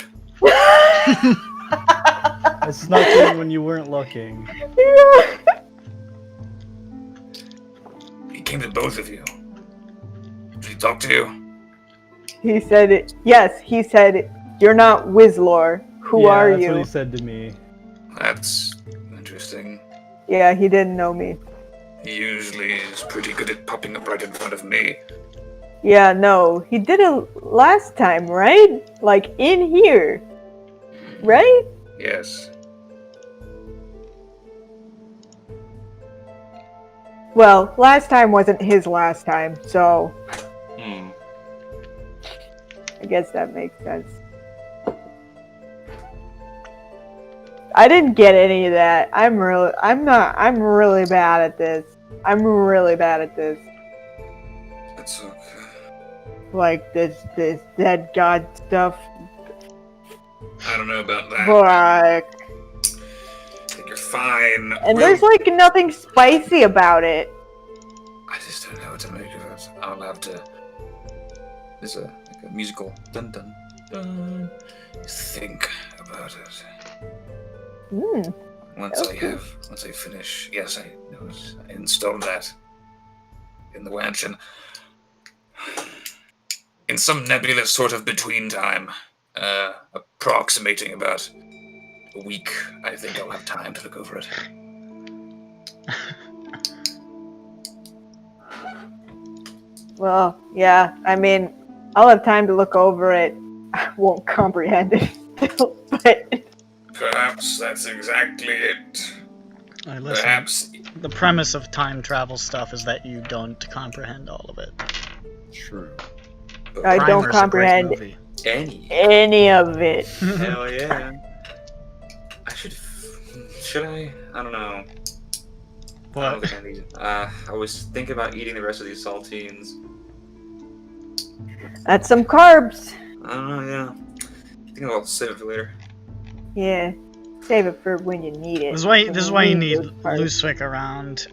I snuck in when you weren't looking. He came to both of you. Did he talk to you? He said it. Yes, he said it. You're not Wizlor. Who are That's you? what he said to me. That's interesting. Yeah, he didn't know me. He usually is pretty good at popping up right in front of me. Yeah, no, he did it last time, right? Like in here, right? Yes. Well, last time wasn't his last time, so I guess that makes sense. I didn't get any of that. I'm really bad at this. I'm really bad at this. That's okay. Like this dead god stuff. I don't know about that. But I think you're fine. and there's like nothing spicy about it. I just don't know what to make of it. I'll have to. There's like a musical dun dun dun. Think about it. Once I finish. Yes, I installed that in the mansion. In some nebulous sort of between time, approximating about a week, I think I'll have time to look over it. Well, yeah, I mean, I'll have time to look over it. I won't comprehend it still, but Perhaps that's exactly it. Listen, Perhaps. the premise of time travel stuff is that you don't comprehend all of it. True. I don't Primer's a great comprehend movie. any of it. Hell yeah. Should I? I don't know. What? I don't think I need it. I was thinking about eating the rest of these saltines. That's some carbs. I don't know, yeah. I think I'll save it for later. Yeah, save it for when you need it. This is why you need those carbs. Luswick around,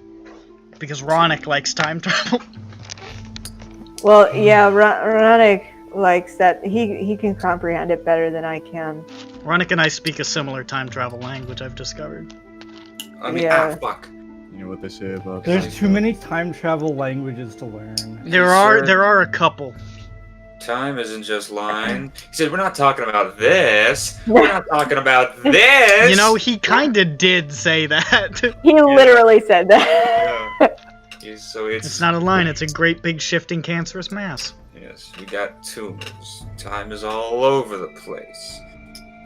because Ronick likes time travel. Well, yeah, Ronick likes that. He can comprehend it better than I can. Ronick and I speak a similar time travel language, I've discovered. I mean, Yeah. fuck. You know what they say about There's too many time travel languages to learn. There are a couple. Time isn't just line. He said, we're not talking about this. We're not talking about this. You know, he kinda did say that. He literally said that. Yeah. So It's not a line, it's a great big shifting cancerous mass. Yes, we got tumors. Time is all over the place.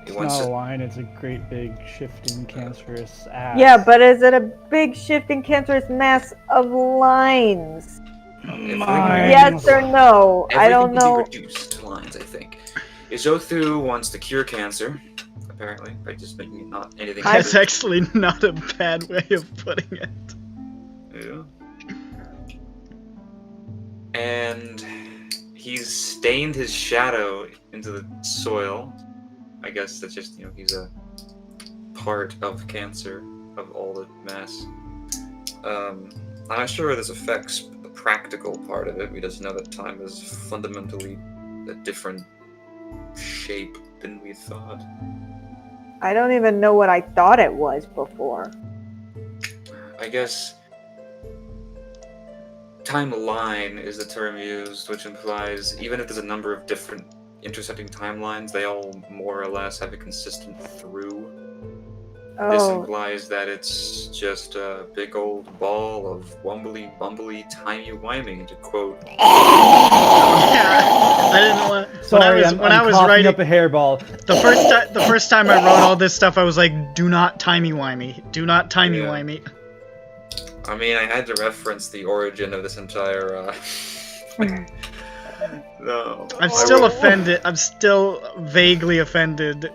He It's wants not a to. line, it's a great big shifting cancerous ass. Yeah, but is it a big shifting cancerous mass of lines? Yes or no? I don't know. Everything can be reduced to lines, I think. Izothu wants to cure cancer, apparently, by just making it not anything. That's actually not a bad way of putting it. Yeah. And he's stained his shadow into the soil. I guess that's just, he's a part of cancer, of all the mass. I'm not sure how this affects the practical part of it. We just know that time is fundamentally a different shape than we thought. I don't even know what I thought it was before. I guess timeline is the term used, which implies even if there's a number of different intersecting timelines, they all more or less have a consistent through. This Oh, implies that it's just a big old ball of wumbly bumbly timey-wimey, to quote. I didn't want. Sorry, when I was coughing writing up a hairball. the first time I wrote all this stuff, I was like, "Do not timey-wimey. Do not timey-wimey." I mean, I had to reference the origin of this entire. No. I'm still offended. I'm still vaguely offended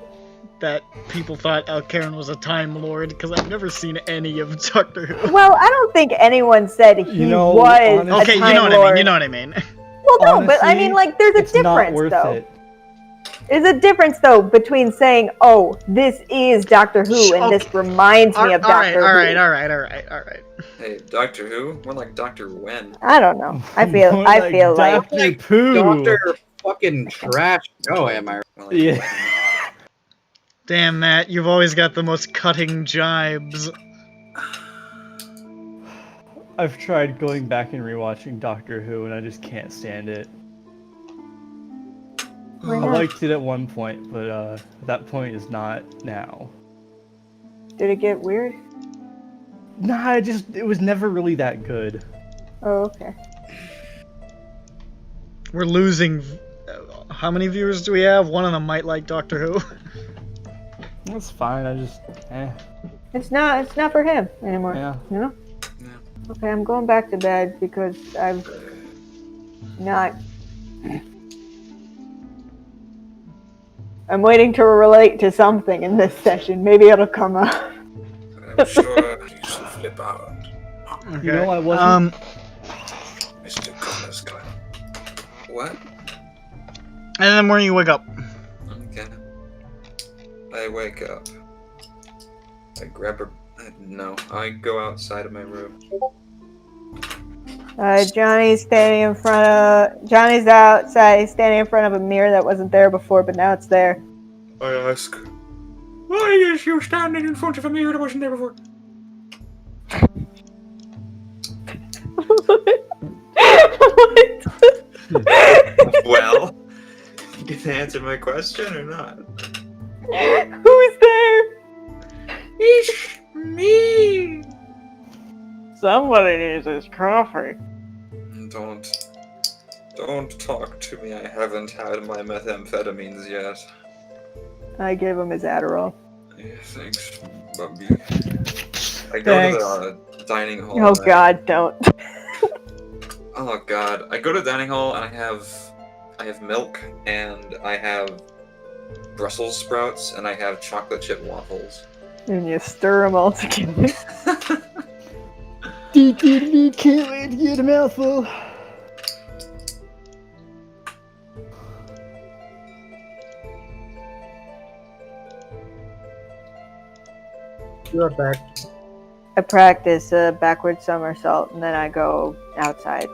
that people thought Karen was a Time Lord, because I've never seen any of Doctor Who. well, I don't think anyone said he was honestly- Okay, a you Time know what I Lord. mean. You know what I mean. Well, no, but I Honestly, mean, like, there's a it's not difference, worth though. it. There's a difference, though, between saying, "Oh, this is Doctor Who," and Okay. this reminds me of Doctor Who. All right. Hey, Doctor Who? More like Dr. Wen. I don't know. I feel More like Dr. Pooh. Doctor fucking trash show, am I right? Yeah. Damn, Matt, you've always got the most cutting jibes. I've tried going back and rewatching Doctor Who, and I just can't stand it. Why I not? liked it at one point, but that point is not now. Did it get weird? Nah, it was never really that good. Oh, okay. We're losing. How many viewers do we have? One of them might like Doctor Who. That's fine. It's not for him anymore. Yeah. You know? Yeah. Okay, I'm going back to bed because I've not. I'm waiting to relate to something in this session. Maybe it'll come up. I'm sure you should flip out. Okay. You know, I wasn't. Mr. Connor's Club. What? And then in the morning you wake up. Okay. I wake up. I grab her. No, I go outside of my room. Johnny's outside, standing in front of a mirror that wasn't there before, but now it's there. I ask, why is you standing in front of a mirror that wasn't there before? Well, you can answer my question or not. Who's there? It's me. Somebody needs his coffee. Don't talk to me. I haven't had my methamphetamines yet. I gave him his Adderall. Yeah, thanks, Bubby. I go to the dining hall. Oh God, don't. Oh God, I go to the dining hall and I have milk and I have Brussels sprouts and I have chocolate chip waffles. And you stir them all together. Can't wait to get a mouthful. You're back. I practice a backward somersault and then I go outside.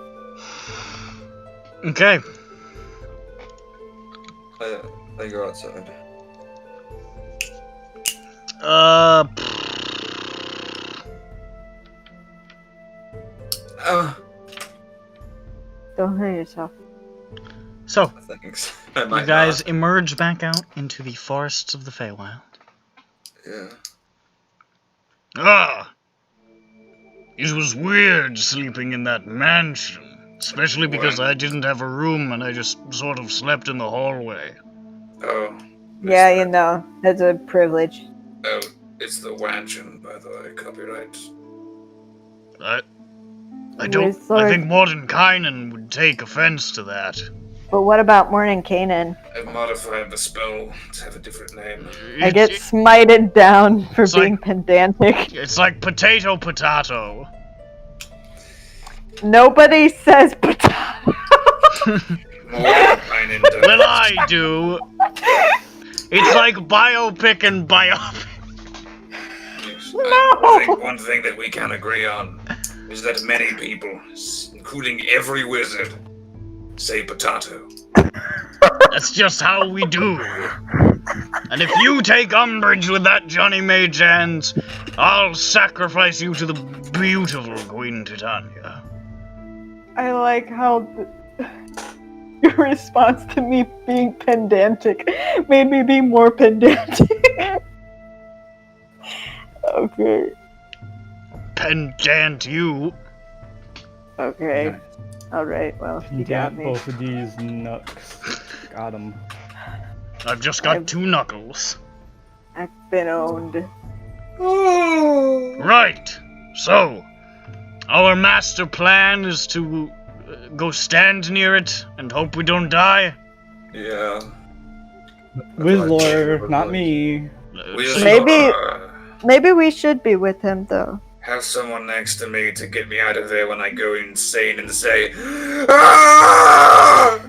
Okay. I go outside. Don't hurt yourself. So, Thanks. you guys emerge back out into the forests of the Feywild. Yeah. Ah! It was weird sleeping in that mansion. Especially because I didn't have a room and I just sort of slept in the hallway. Oh. Yeah, you know, that's a privilege. Oh, it's the Wansion, by the way. Copyright. I don't. Wizlor. I think Mordenkainen would take offense to that. But what about Morning Kanan? I've modified the spell to have a different name. I get smited down for it's being like- pedantic. It's like potato. Nobody says potato. Mordenkainen does. Well, I do. It's like biopic and biopic. Yes. No! I think one thing that we can agree on is that many people, including every wizard, say potato. That's just how we do. And if you take umbrage with that, Johnny Majans, I'll sacrifice you to the beautiful Queen Titania. I like how your response to me being pedantic made me be more pedantic. Okay. Pendant you. Okay. Alright, well, you got Got me. both of these knucks. Got them. I've just got 2 knuckles. I've been owned. Right. So, our master plan is to go stand near it and hope we don't die. Yeah. Wizlor, not me. Maybe we should be with him, though. Have someone next to me to get me out of there when I go insane and say, "Ah!"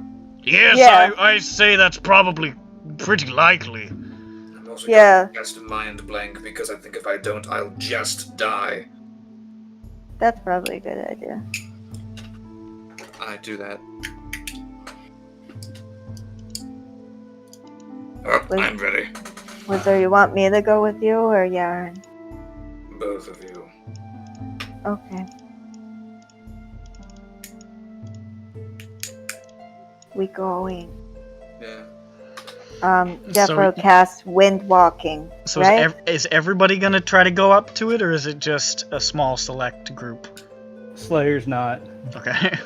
Yes, Yeah. I say that's probably pretty likely. I'm also Yeah. going to cast a mind blank because I think if I don't, I'll just die. That's probably a good idea. I do that. Oh, I'm ready. Wizlor, you want me to go with you or Yarn? Both of you. Okay. We going. Yeah. Defro casts wind walking. So right? is everybody gonna try to go up to it, or is it just a small select group? Slayer's not. Okay.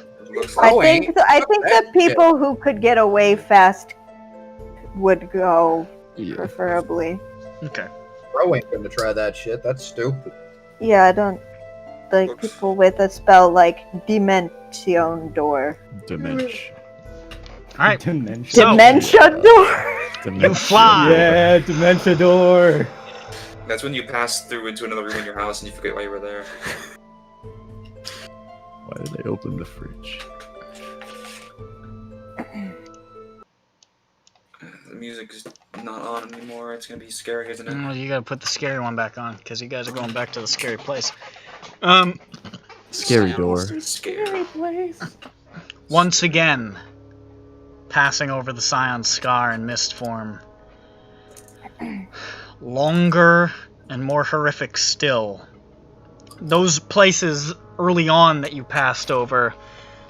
I think the people who could get away fast would go, preferably. Okay. Bro ain't gonna try that shit. That's stupid. Yeah, I don't like people with a spell like Dimension Door. Dimension. Alright. Dimension Door! You fly! Yeah, Dimension Door! That's when you pass through into another room in your house and you forget why you were there. Why did they open the fridge? The music is not on anymore. It's gonna be scary, isn't it? Well, you gotta put the scary one back on, because you guys are going back to the scary place. Scary door. Scary place. Once again, passing over the Scion's scar in mist form. Longer and more horrific still. Those places early on that you passed over,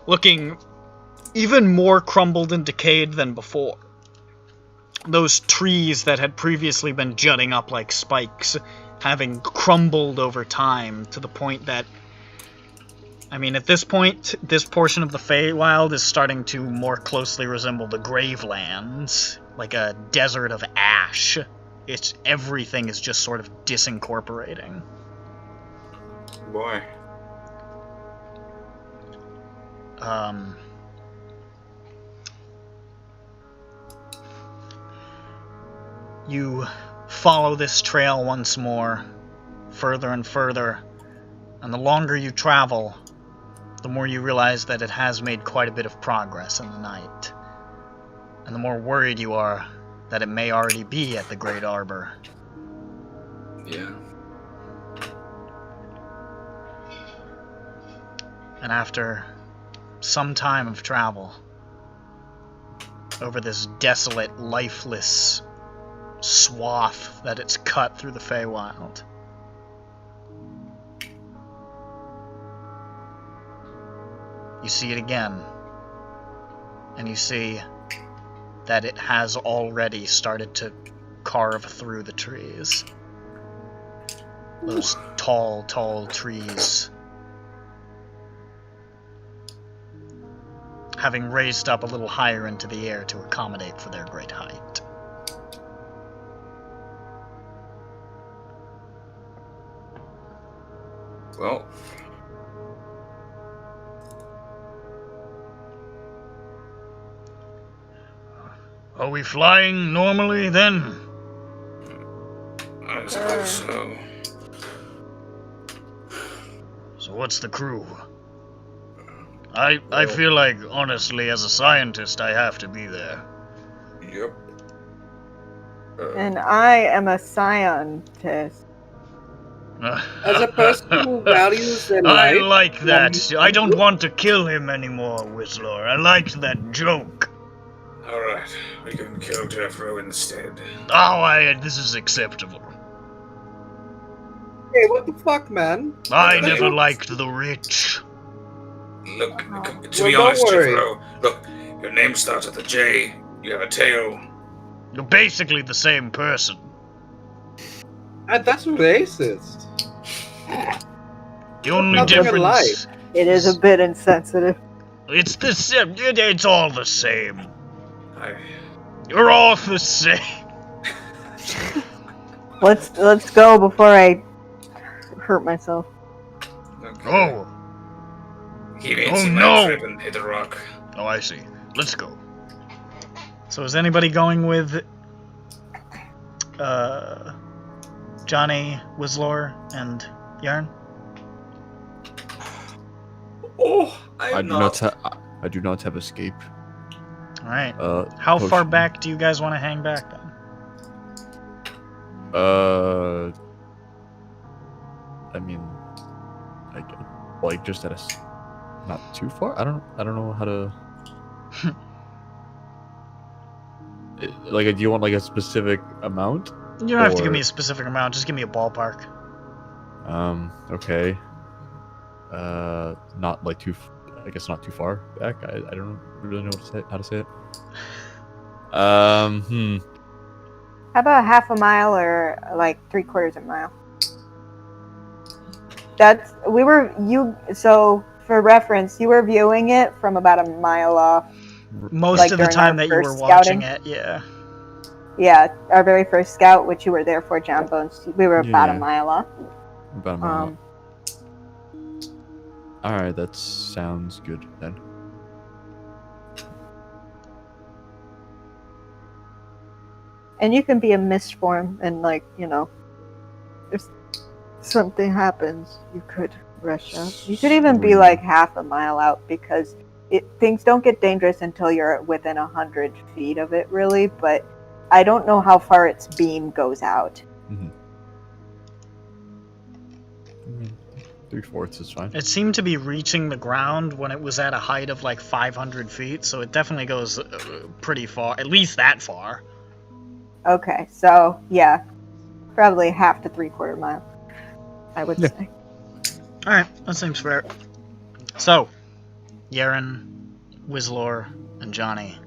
looking even more crumbled and decayed than before. Those trees that had previously been jutting up like spikes, having crumbled over time to the point that, I mean, at this point, this portion of the Feywild is starting to more closely resemble the Gravelands, like a desert of ash. Everything is just sort of disincorporating. Boy. You follow this trail once more, further and further, and the longer you travel, the more you realize that it has made quite a bit of progress in the night. And the more worried you are that it may already be at the Great Arbor. Yeah. And after some time of travel, over this desolate, lifeless swath that it's cut through the Feywild, you see it again, and you see that it has already started to carve through the trees. Those tall, tall trees, having raised up a little higher into the air to accommodate for their great height. Well. Are we flying normally then? I suppose so. So what's the crew? I feel like, honestly, as a scientist, I have to be there. Yep. And I am a scientist. As a person who values their I life, like that. I don't want to kill him anymore, Wizlor. I liked that joke. Alright, we can kill Jeffro instead. Oh, this is acceptable. Hey, what the fuck, man? I never liked the rich. Look, to be honest, Jeffro, look, your name starts with a J, you have a tail. You're basically the same person. That's racist. The only Not gonna lie. difference... It is a bit insensitive. It's the same. It's all the same. You're all the same. Let's go before I hurt myself. Okay. Oh. He made Oh, some no. trip and hit a rock. Oh, I see. Let's go. So is anybody going with Johnny, Wizlor, and Yarn? Oh, I do not have escape. Alright. How far potion. back do you guys want to hang back then? I mean, like just at not too far. I don't know how to. like, do you want like a specific amount? You don't have to give Or- me a specific amount. Just give me a ballpark. Okay. Not like too. I guess not too far back. I don't really know how to say it. How about half a mile or like 3/4 of a mile? So for reference, you were viewing it from about a mile off. Most Like of the during time our that you were first watching scouting? it, yeah. Yeah, our very first scout, which you were there for, John Bones. We were about a Yeah. mile off. About a mile. All right, that sounds good then. And you can be a mist form, and like if something happens, you could rush up. You could even be like half a mile out because things don't get dangerous until you're within 100 feet of it, really. But I don't know how far its beam goes out. 3/4 is fine. It seemed to be reaching the ground when it was at a height of like 500 feet, so it definitely goes pretty far, at least that far. Okay, so yeah, probably half to 3/4 mile, I would say. Alright, that seems fair. So, Yaren, Wizlor, and Johnny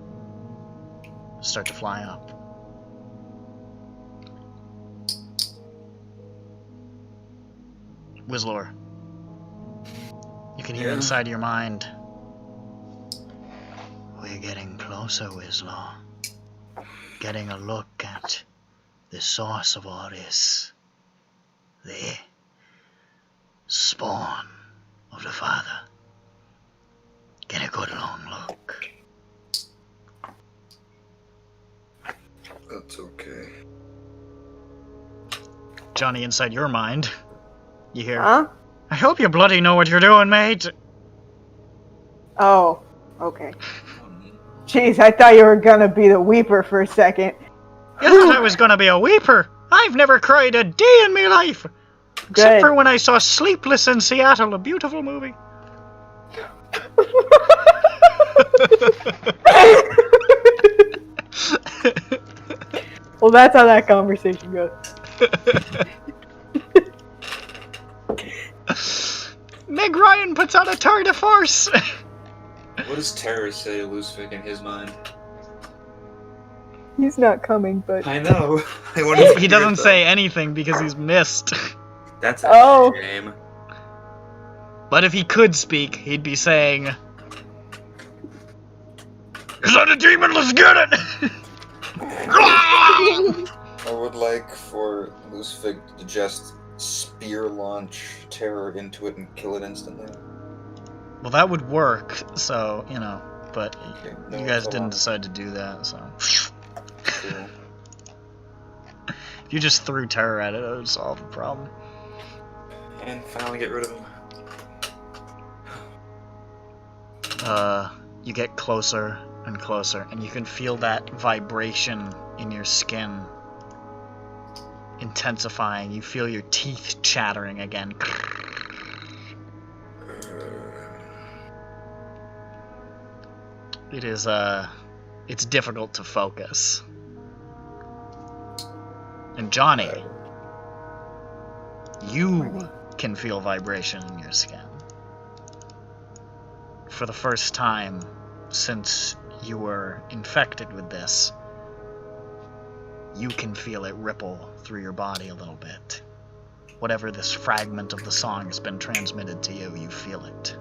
start to fly up. Wizlor, you can hear inside your mind. We're getting closer, Wizlor. Getting a look at the source of all this. The spawn of the Father. Get a good long look. That's okay. Johnny, inside your mind, you hear, Huh? I hope you bloody know what you're doing, mate. Oh, okay. Jeez, I thought you were gonna be the weeper for a second. You thought I was gonna be a weeper? I've never cried a day in my life. Except Good. for when I saw Sleepless in Seattle, a beautiful movie. Well, that's how that conversation goes. Meg Ryan puts on a tour de force. What does Terror say, Lucifig, in his mind? He's not coming, but I know. I wonder if He doesn't say anything because he's missed. That's a Oh. shame. But if he could speak, he'd be saying, "Is that a demon? Let's get it!" I would like for Lucifig to just spear launch Terror into it and kill it instantly. Well, that would work, so, but Okay, no, you guys hold didn't on. decide to do that, so. Cool. If you just threw terror at it, it would solve the problem. And finally get rid of him. You get closer and closer, and you can feel that vibration in your skin intensifying. You feel your teeth chattering again. It is, it's difficult to focus. And Johnny, you can feel vibration in your skin. For the first time since you were infected with this, you can feel it ripple through your body a little bit. Whatever this fragment of the song has been transmitted to you, you feel it.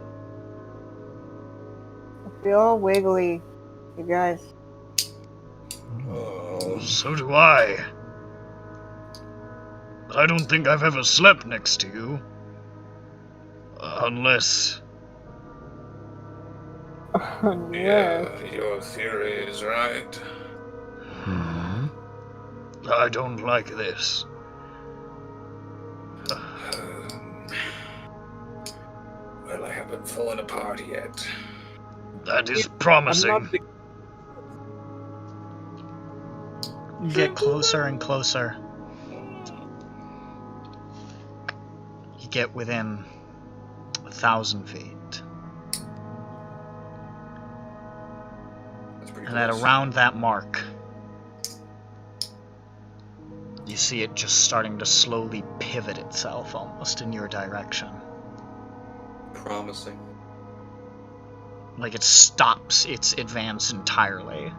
I feel wiggly, you guys. So do I. But I don't think I've ever slept next to you. Unless... Yeah, your theory is right. I don't like this. Well, I haven't fallen apart yet. That is promising. You get closer and closer. You get within 1,000 feet. That's pretty And at close. around that mark, see it just starting to slowly pivot itself almost in your direction. Promising. Like it stops its advance entirely.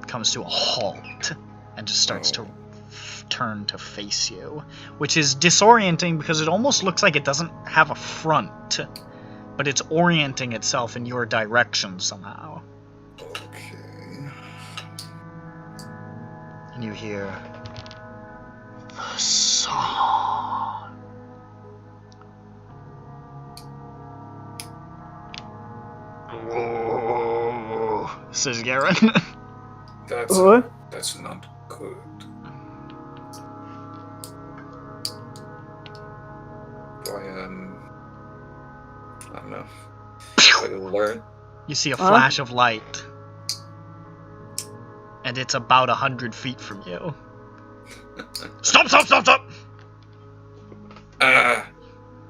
Comes to a halt and just starts to turn to face you, which is disorienting because it almost looks like it doesn't have a front, but it's orienting itself in your direction somehow. Okay. And you hear the song. Whoa, says Garen. That's not good. Do I don't know. Do I learn? You see a flash of light, and it's about 100 feet from you. Stop!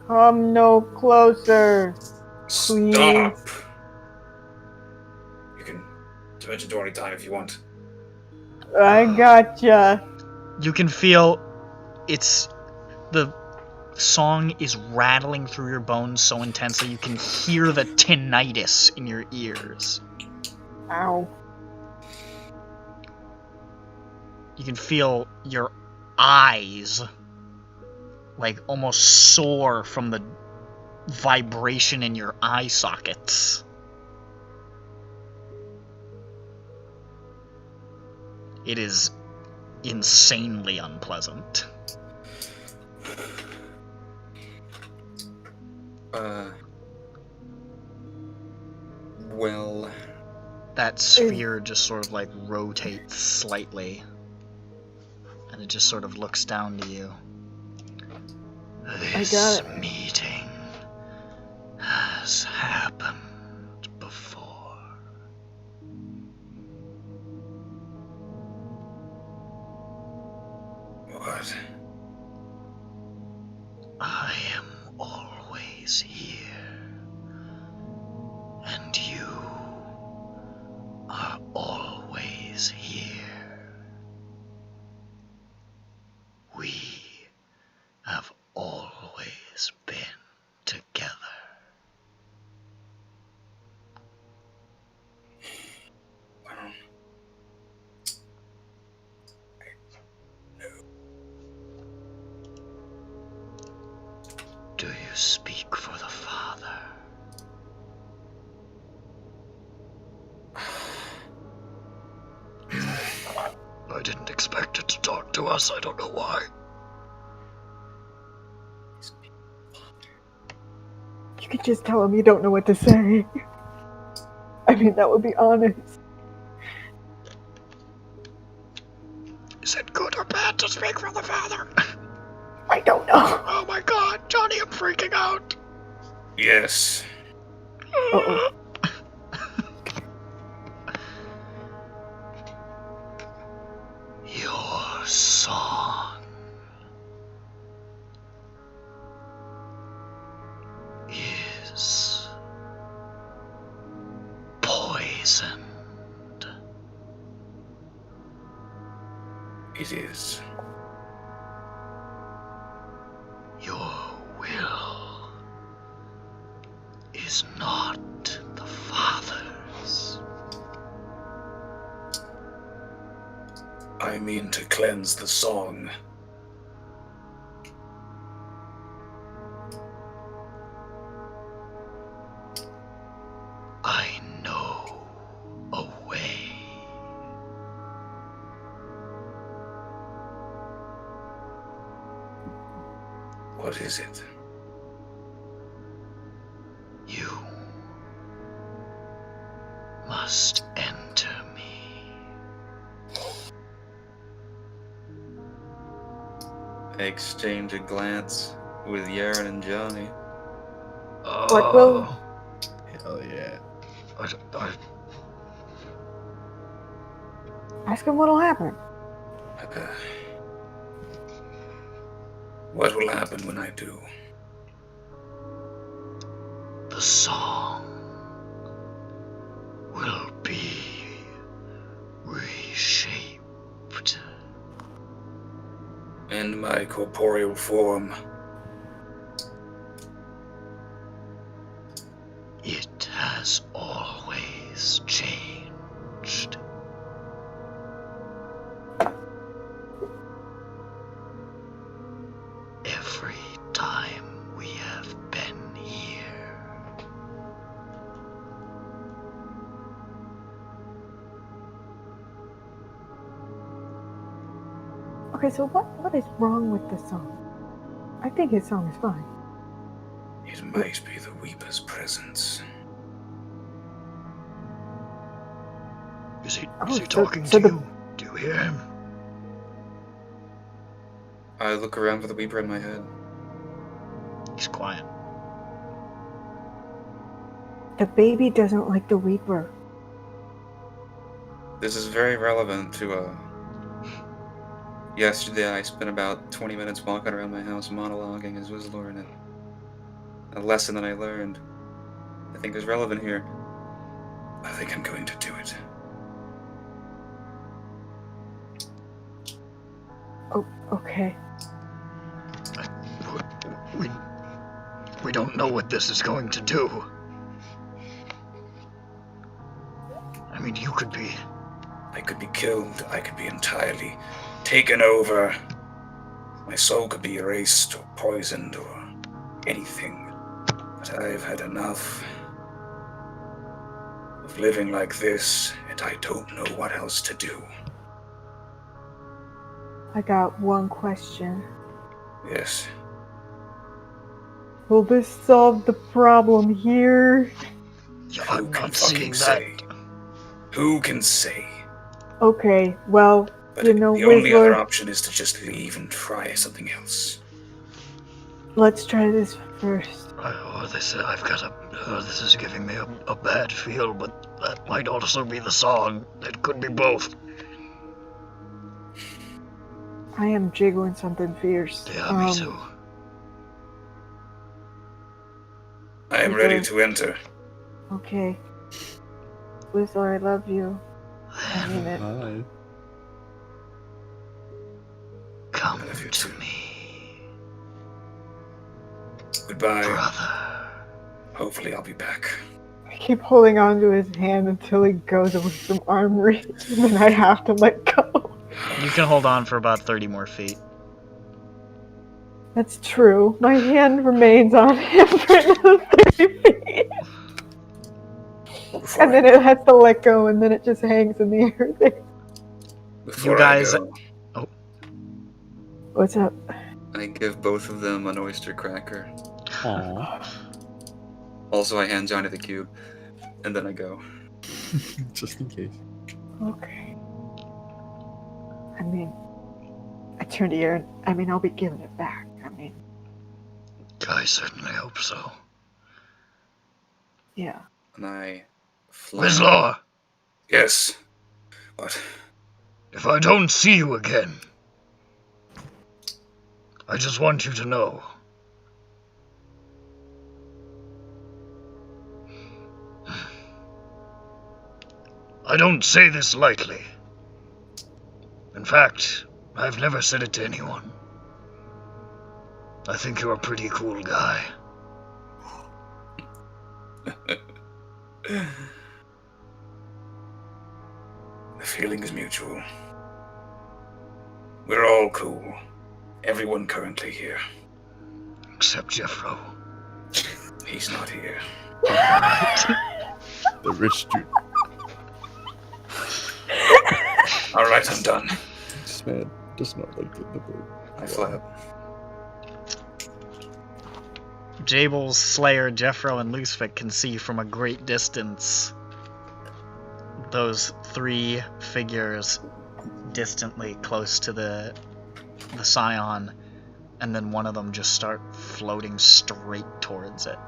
Come no closer. Please. Stop! You can dimension door anytime if you want. I gotcha. You can feel the song is rattling through your bones so intensely you can hear the tinnitus in your ears. Ow. You can feel your eyes like almost sore from the vibration in your eye sockets. It is insanely unpleasant. Well... That sphere just sort of like rotates slightly. And it just sort of looks down to you. This meeting has happened before. What? I am always here. And you are always here. We have always been together. Do you speak for the Father? I didn't expect it to talk to us. I don't know why. You could just tell him you don't know what to say. I mean, that would be honest. Is it good or bad to speak for the Father? I don't know. Oh my God, Johnny, I'm freaking out. Yes. Uh-oh. Your song is poisoned. It is. Your will is not the Father's. I mean to cleanse the song. I know a way. What is it? You must enter me. I exchange a glance with Yaren and Johnny. What will? Hell yeah. Ask him what'll happen. What will happen when I do? The song will be reshaped. and my corporeal form. It has always changed. Every time we have been here. Okay, so what is wrong with the song? I think his song is fine. It might be the Weeper's presence. Is he so- talking so to the- you? Do you hear him? I look around for the Weeper in my head. He's quiet. The baby doesn't like the Reaper. This is very relevant to, yesterday I spent about 20 minutes walking around my house monologuing as Wizlor, and a lesson that I learned I think is relevant here. I think I'm going to do it. Oh, okay. We don't know what this is going to do. I mean, you could be... I could be killed. I could be entirely taken over. My soul could be erased or poisoned or anything. But I've had enough of living like this, and I don't know what else to do. I got one question. Yes. Will this solve the problem here? Yeah, Who I'm can not fucking seeing that. say? Who can say? Okay, well, But you know, the only other Wizlor, option is to just leave and try something else. let's try this first. This is giving me a bad feel, but that might also be the song. It could be both. I am jiggling something fierce. Yeah, me too. I am ready to enter. Okay. Wizlor, I love you. I mean it. Hi. Come to me, Goodbye. brother. Hopefully I'll be back. I keep holding on to his hand until he goes with some arm reach, and then I have to let go. You can hold on for about 30 more feet. That's true. My hand remains on him for another 30 feet. And then it has to let go, and then it just hangs in the air there. Before You guys... I go, What's up? I give both of them an oyster cracker. Aww. Also, I hand Johnny the cube, and then I go. Just in case. Okay. I mean, I turn to Aaron. I mean, I'll be giving it back. I mean, I certainly hope so. yeah. And I fly. Wizlor, yes. What? if I don't see you again, I just want you to know. I don't say this lightly. In fact, I've never said it to anyone. I think you're a pretty cool guy. The feeling is mutual. We're all cool. Everyone currently here. Except Jeffro. He's not here. The rich dude. Alright, I'm done. This man does not like the bird. I flap. Jabel, Slayer, Jeffro, and Lucifer can see from a great distance those three figures distantly close to the Scion, and then one of them just start floating straight towards it.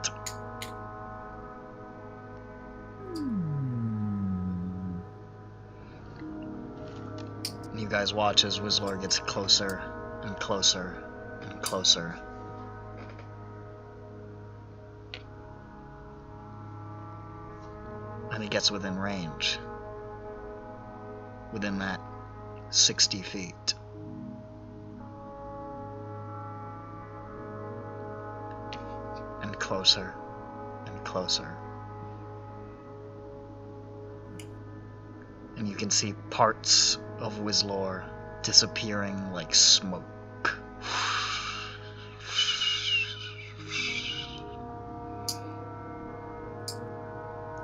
You guys watch as Wizlor gets closer and closer and closer. And he gets within range. Within that 60 feet. closer and closer. And you can see parts of Wizlor disappearing like smoke.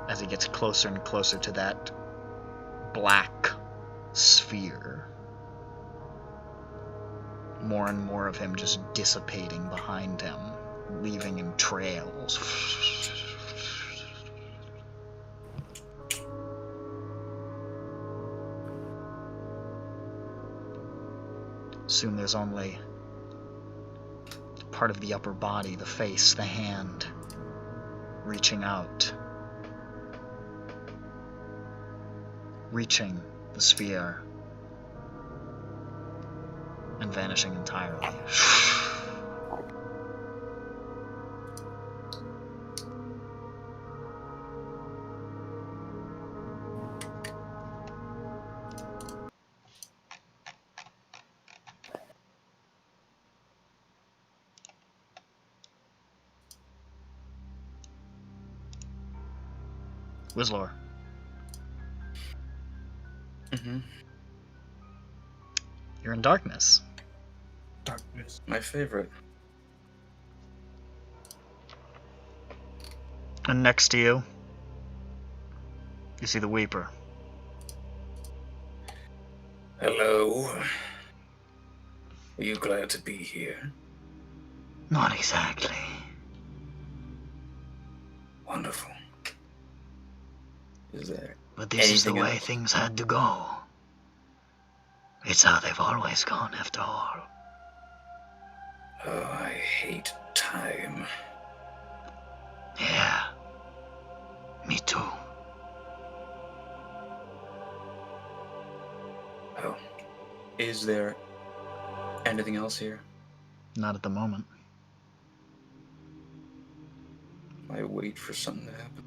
As he gets closer and closer to that black sphere, more and more of him just dissipating behind him, leaving in trails. Soon there's only part of the upper body, the face, the hand, reaching out, reaching the sphere, and vanishing entirely. Wizlor. Mm-hmm. You're in darkness. Darkness. My favorite. And next to you, you see the Weeper. Hello. Are you glad to be here? Not exactly. Wonderful. Is there But this is the anything way else? things had to go. It's how they've always gone, after all. Oh, I hate time. Yeah. Me too. Oh, Is there anything else here? Not at the moment. I wait for something to happen.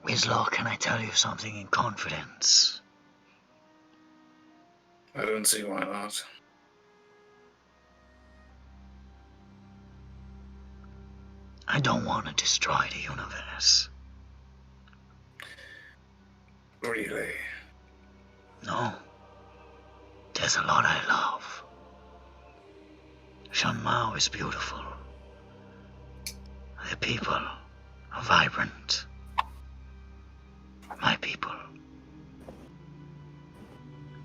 Wizlor, can I tell you something in confidence? I don't see why not. I don't want to destroy the universe. Really? No. There's a lot I love. Shanmao is beautiful. The people are vibrant. My people.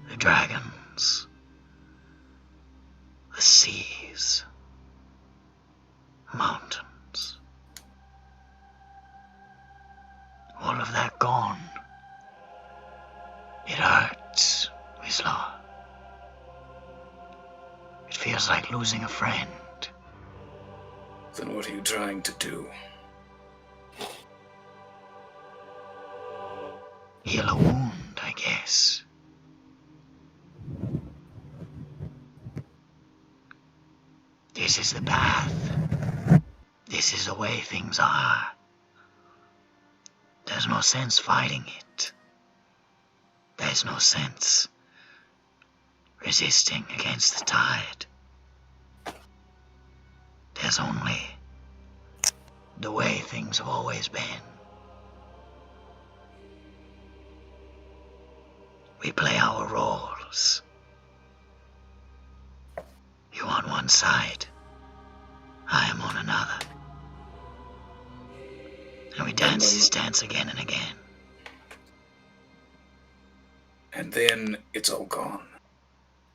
The dragons. The seas. Mountains. All of that gone. It hurts, Wizlor. It feels like losing a friend. Then what are you trying to do? Heal a wound, I guess. This is the path. This is the way things are. There's no sense fighting it. There's no sense resisting against the tide. There's only the way things have always been. We play our roles. You on one side, I am on another. And we dance this dance again and again. And then it's all gone.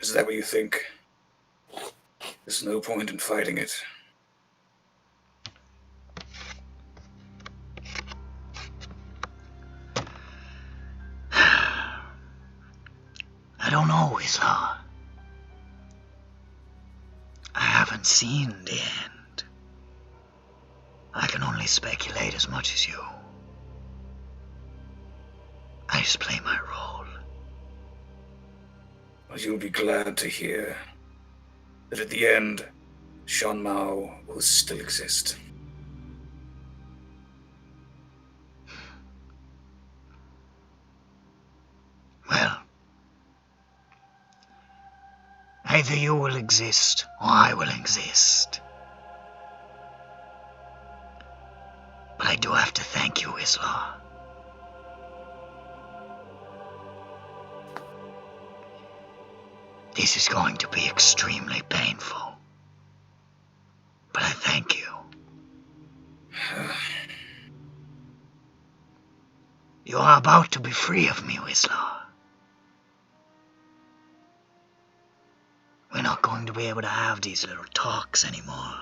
Is that what you think? There's no point in fighting it. I don't know, Wizlor. I haven't seen the end. I can only speculate as much as you. I just play my role. Well, you'll be glad to hear that at the end, Shanmao will still exist. Well, either you will exist or I will exist. do have to thank you, Wizlor. This is going to be extremely painful. But I thank you. You are about to be free of me, Wizlor. We're not going to be able to have these little talks anymore.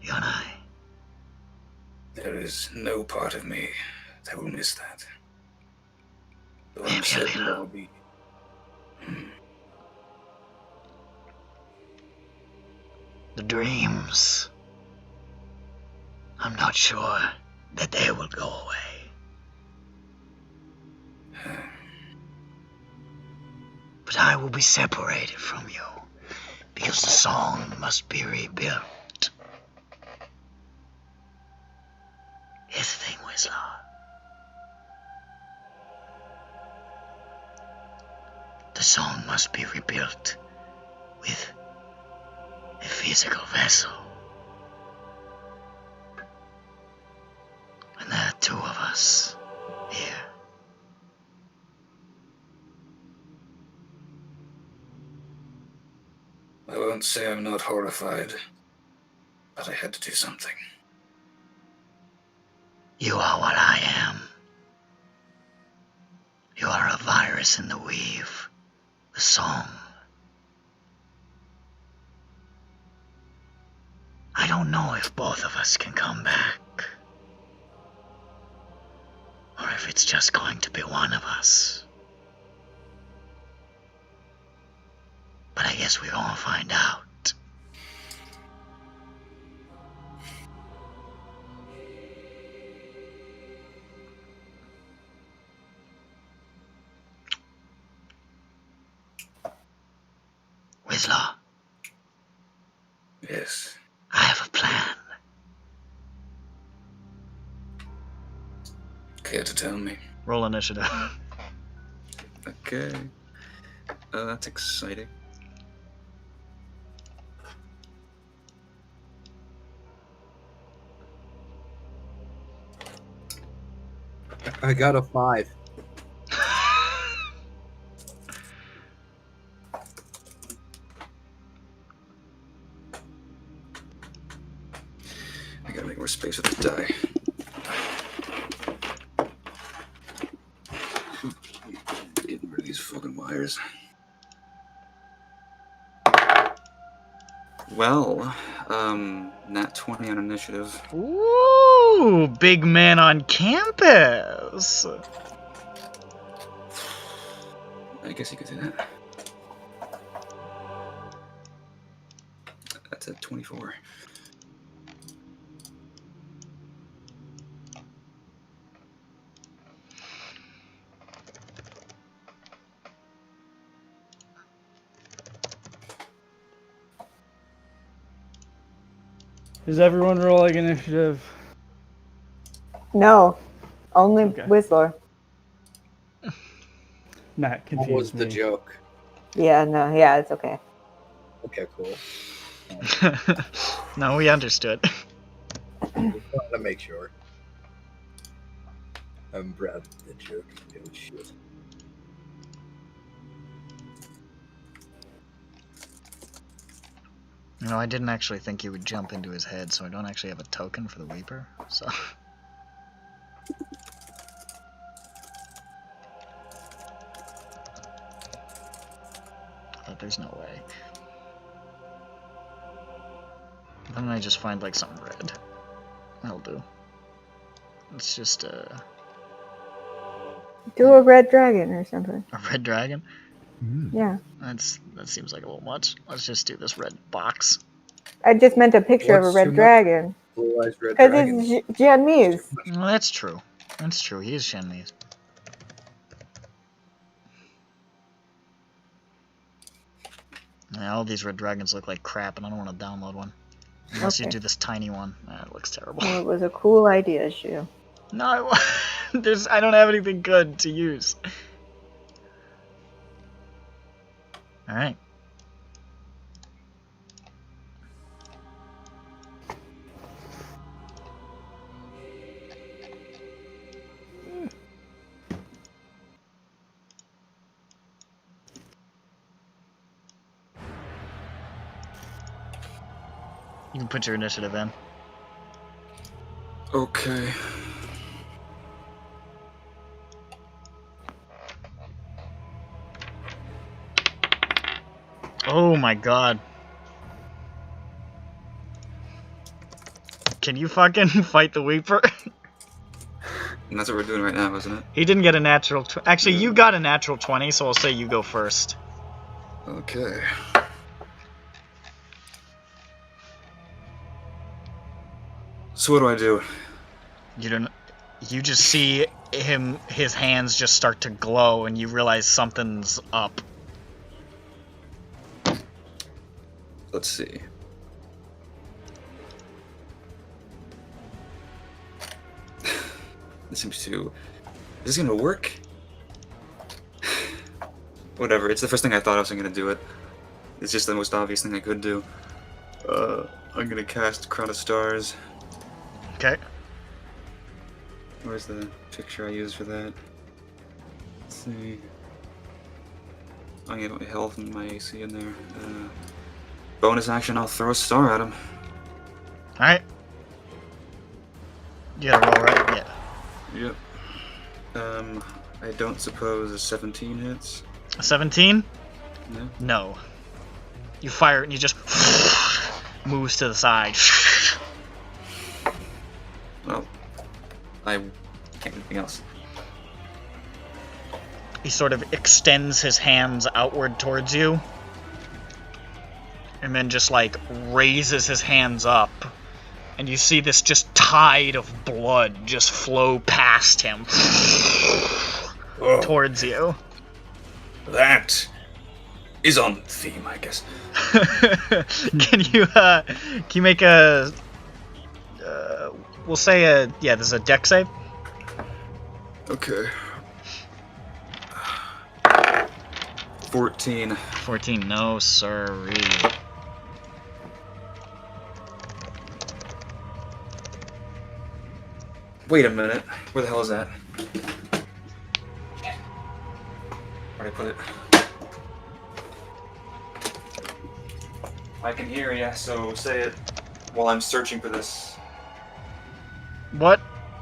You and I. There is no part of me that will miss that. Though I'm Maybe a certain there little. will be. The dreams. I'm not sure that they will go away. But I will be separated from you, because the song must be rebuilt. Here's the thing, Wizlor. The song must be rebuilt with a physical vessel. And there are two of us here. I won't say I'm not horrified, but I had to do something. You are what I am. You are a virus in the weave, the song. I don't know if both of us can come back, or if it's just going to be one of us. But I guess we're gonna find out. Wizlor, Yes. I have a plan. Care to tell me? Roll initiative. Okay. That's exciting. I got a 5. I gotta make more space with the die. Getting rid of these fucking wires. Well, nat 20 on initiative. Ooh, big man on campus. I guess you could do that. That's a 24. Is everyone rolling initiative? No, only Okay. Wizlor. Matt What confused was the me. joke? Yeah, no, yeah, it's okay. Okay, cool. No, we understood. Just wanted to make sure. I'm proud of the joke. It was shit. You know, I didn't actually think you would jump into his head, so I don't actually have a token for the Weeper, so... But there's no way. Why don't I just find, like, something red? That'll do. It's just, Do a red dragon or something. a red dragon? Yeah. That seems like a little much. Let's just do this red box. I just meant a picture of a What's red too much? dragon. Blue-eyes red Because dragon. it's Jianmi's. Well, that's true. That's true. He is Shenmue. Yeah, all these red dragons look like crap, and I don't want to download one. Unless you Okay. do this tiny one. That looks terrible. Well, it was a cool idea, Shu. No, I don't have anything good to use. Alright. You can put your initiative in. Okay. Oh my god. Can you fucking fight the Weeper? And that's what we're doing right now, isn't it? He didn't get a natural... Actually, you got a natural 20, so I'll say you go first. Okay. So what do I do? You don't... You just see his hands just start to glow, and you realize something's up. Let's see. This seems to... Is this gonna work? Whatever, it's the first thing I thought I was gonna do it. It's just the most obvious thing I could do. I'm gonna cast Crown of Stars. Okay. Where's the picture I used for that? Let's see. I'm gonna get my health and my AC in there. Bonus action, I'll throw a star at him. Alright. You gotta roll, right? Yeah. Yep. I don't suppose a 17 hits? A 17? No. No. You fire it and you just moves to the side. Well, I can't do anything else. He sort of extends his hands outward towards you. And then just, like, raises his hands up. And you see this just tide of blood just flow past him. Towards you. That is on theme, I guess. Can you make a... we'll say a... Yeah, there's a dex save. Okay. 14. 14, no sirree. Wait a minute. Where the hell is that? Where'd I put it? I can hear ya, so say it while I'm searching for this. What?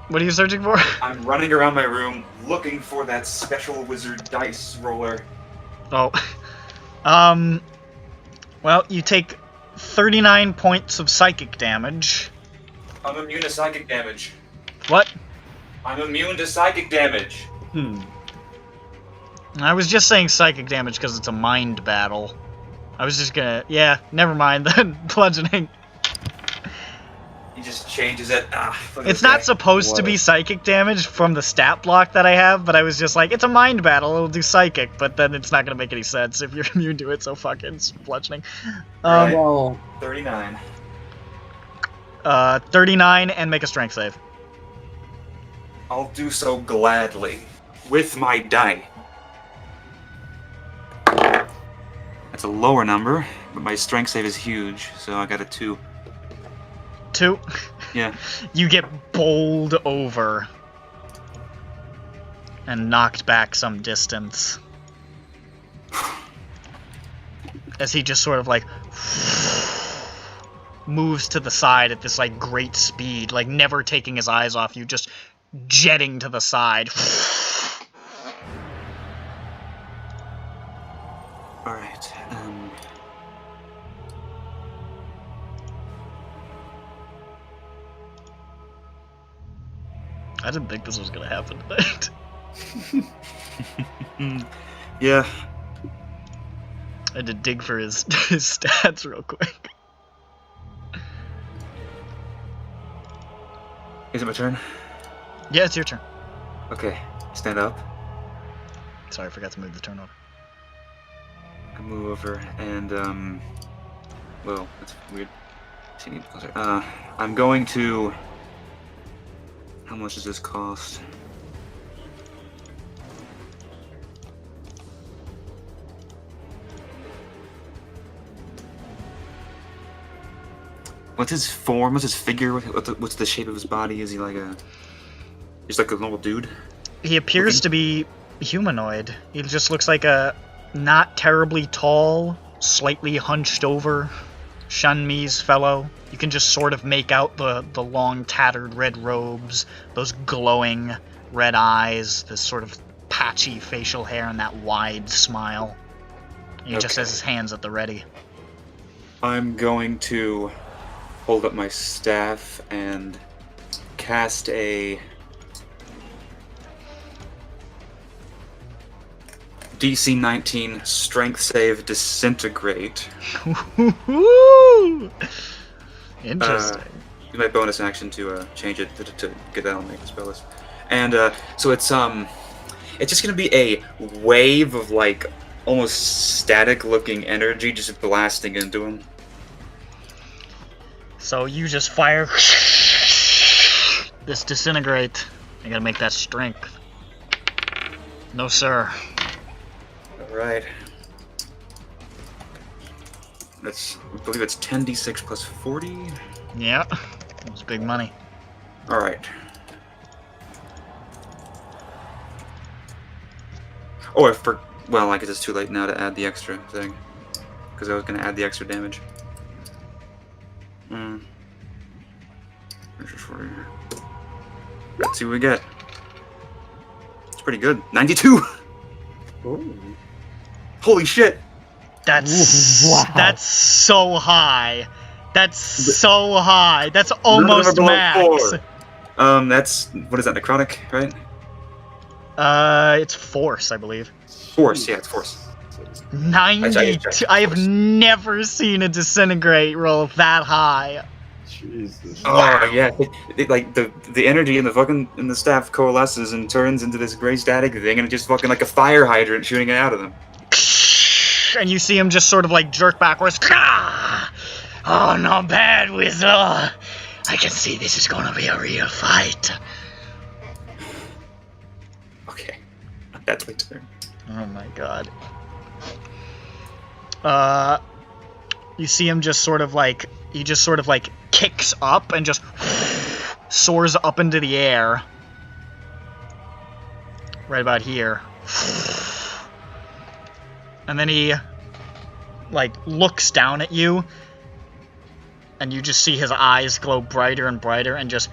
What are you searching for? I'm running around my room looking for that special wizard dice roller. Oh. Well, you take 39 points of psychic damage. I'm immune to psychic damage. What? I'm immune to psychic damage. I was just saying psychic damage because it's a mind battle. I was just gonna... Yeah, never mind then. Bludgeoning. He just changes it. It's not supposed to be psychic damage from the stat block that I have, but I was just like, it's a mind battle, it'll do psychic, but then it's not gonna make any sense if you're immune to it, so fuck it, it's bludgeoning. Right. 39. 39 and make a strength save. I'll do so gladly. With my die. That's a lower number, but my strength save is huge, so I got a 2. 2? Yeah. You get bowled over and knocked back some distance. As he just sort of like moves to the side at this like great speed, like never taking his eyes off you, just jetting to the side. Alright, I didn't think this was gonna happen tonight. Yeah. I had to dig for his stats real quick. Is it my turn? Yeah, it's your turn. Okay, stand up. Sorry, I forgot to move the turn over. I move over and, well, that's weird. I'm going to... How much does this cost? What's his form? What's his figure? What's the shape of his body? Is he like a... Just like a normal dude? He appears to be humanoid. He just looks like a not terribly tall, slightly hunched over Shanmi's fellow. You can just sort of make out the long, tattered red robes, those glowing red eyes, this sort of patchy facial hair, and that wide smile. He just has his hands at the ready. I'm going to hold up my staff and cast a DC 19 strength save disintegrate. Interesting. Use my bonus action to change it to get that on the spell list. And so it's just gonna be a wave of like almost static looking energy just blasting into him. So you just fire this disintegrate. I gotta make that strength. No, sir. Alright. I believe it's 10d6 plus 40. Yeah, it's big money. Alright. Oh, well, I guess it's too late now to add the extra thing. Because I was going to add the extra damage. Let's see what we get. It's pretty good. 92! Ooh. Holy shit! That's Wow. That's so high. That's so high. That's almost below max. 4. That's, what is that, necrotic, right? It's force, I believe. Force, yeah, it's force. 92. I have never seen a disintegrate roll that high. Jesus. Oh yeah, like the energy in the staff coalesces and turns into this gray static thing, and it's just fucking like a fire hydrant shooting it out of them. And you see him just sort of like jerk backwards. Oh, not bad, Wizlor. I can see this is gonna be a real fight. Okay, that's my turn. Oh my god. You see him just sort of like, he just sort of like kicks up and just soars up into the air. Right about here. And then he like looks down at you, and you just see his eyes glow brighter and brighter and just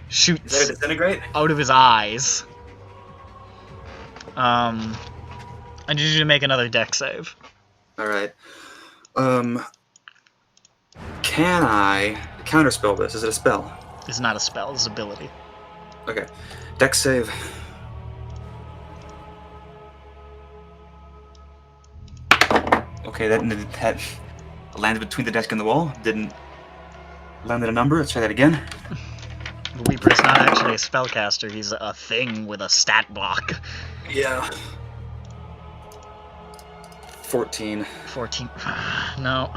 shoots Is that a disintegrate? out of his eyes. I need you to make another deck save. Alright. Can I counterspell this? Is it a spell? It's not a spell, it's an ability. Okay. Deck save. Okay, that landed between the desk and the wall. Didn't land at a number. Let's try that again. Weeper's not actually a spellcaster, he's a thing with a stat block. Yeah. 14. 14. No.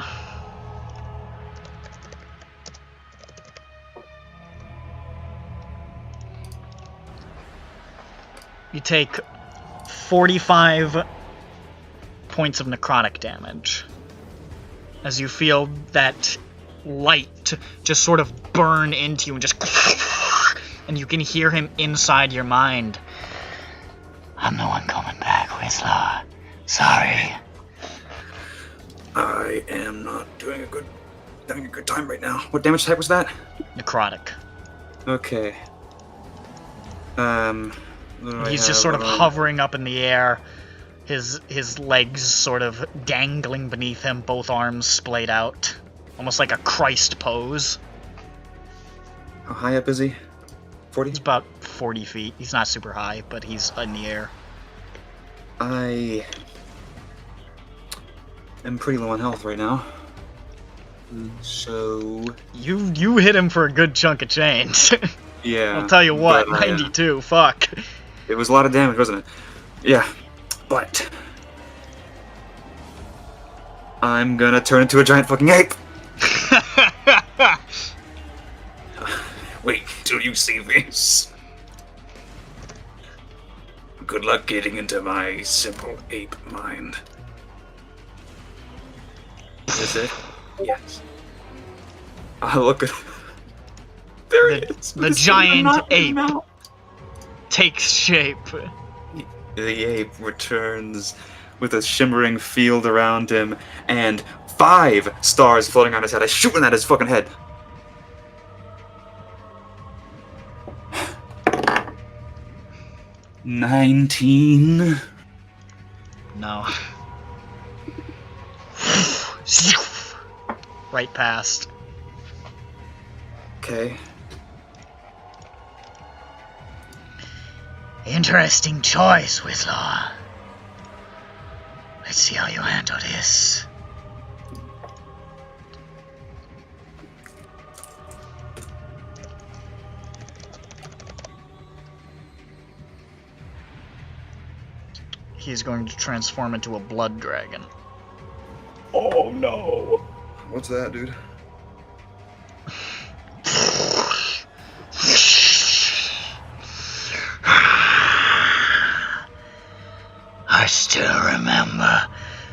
You take 45 points of necrotic damage as you feel that light just sort of burn into you and just and you can hear him inside your mind. I'm the one coming back, Wizlor. Sorry. I am not having a good time right now. What damage type was that? Necrotic. Okay. He's just sort of hovering up in the air, his legs sort of dangling beneath him, both arms splayed out, almost like a Christ pose. How high up is he? 40? He's about 40 feet. He's not super high, but he's in the air. I am pretty low on health right now. So You hit him for a good chunk of change. yeah. I'll tell you what, but, 92, fuck. It was a lot of damage, wasn't it? Yeah, but I'm gonna turn into a giant fucking ape. Wait till you see this. Good luck getting into my simple ape mind. Is this it? Yes. Look at there it is. The giant ape takes shape. the ape returns with a shimmering field around him and 5 stars floating on his head. I shoot one at his fucking head. $19. No. Right past. Okay. Interesting choice, Wizlor. Let's see how you handle this. He's going to transform into a blood dragon. Oh no! What's that, dude? I still remember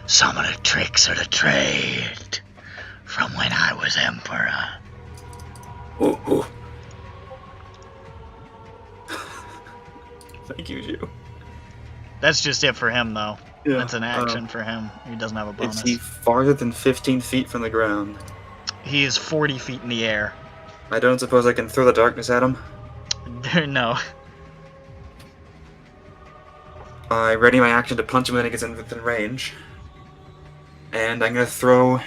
some of the tricks of the trade from when I was Emperor. Ooh. Thank you, Jew. That's just it for him, though. Yeah, That's an action for him. He doesn't have a bonus. Is he farther than 15 feet from the ground? He is 40 feet in the air. I don't suppose I can throw the darkness at him? No. I ready my action to punch him when he gets in within range. And I'm gonna throw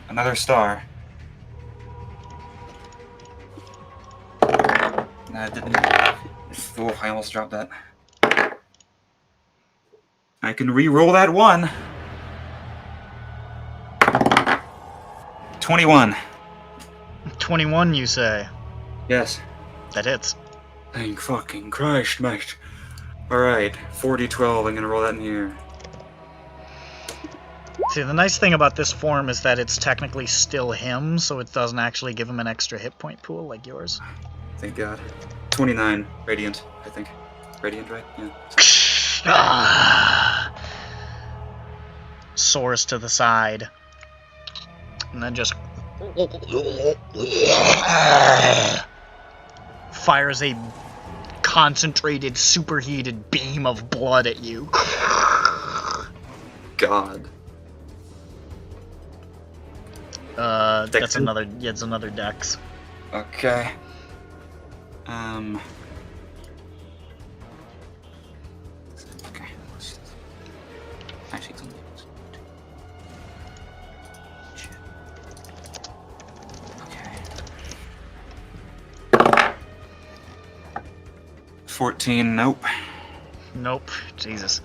another star. I didn't. Oh, I almost dropped that. I can re-roll that one. 21. 21, you say? Yes. That hits. Thank fucking Christ, mate. Alright, 40-12, I'm gonna roll that in here. See, the nice thing about this form is that it's technically still him, so it doesn't actually give him an extra hit point pool like yours. Thank God. 29, Radiant, I think. Radiant, right? Yeah. Soars to the side. And then just fires a concentrated, superheated beam of blood at you. God. That's another. Yeah, it's another dex. Okay. Okay. Actually, it's only. Shit. Okay. 14. Nope. Nope. Jesus.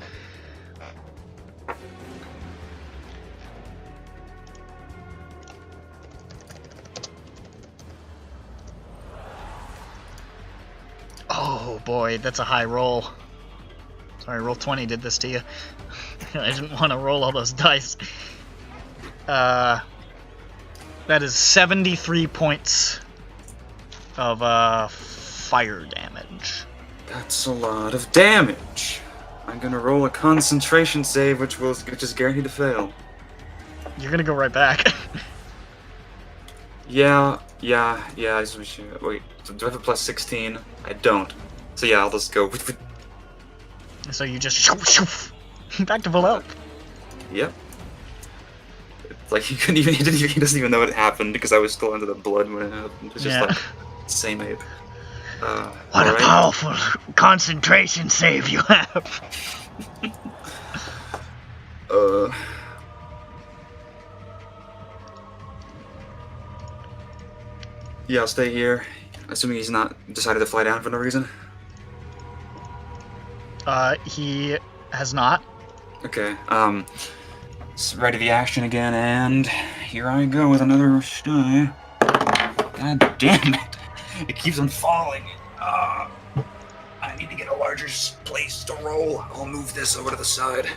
Oh boy, that's a high roll. Sorry, roll 20 did this to you. I didn't want to roll all those dice. That is 73 points of fire damage. That's a lot of damage. I'm gonna roll a concentration save, which is guaranteed to fail. You're gonna go right back. Yeah. Wait, do I have a plus 16? I don't. So yeah, I'll just go. So you just shoof, back to full health. Yep. It's like he doesn't even know what happened because I was still under the blood when it happened. It's just like same ape. What a powerful concentration save you have. Yeah, I'll stay here. Assuming he's not decided to fly down for no reason. He has not. Okay, ready the action again, and here I go with another sty. God damn it! It keeps on falling. I need to get a larger place to roll. I'll move this over to the side.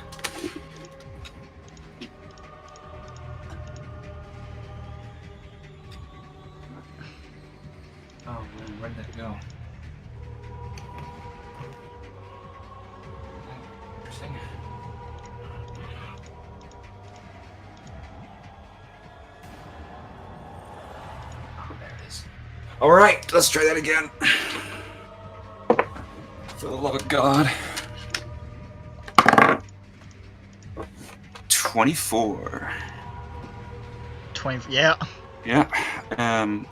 Oh man, where did that go? Interesting. Oh, there it is. Alright, let's try that again. For the love of God. 24. 20. Yeah. Yeah. I'm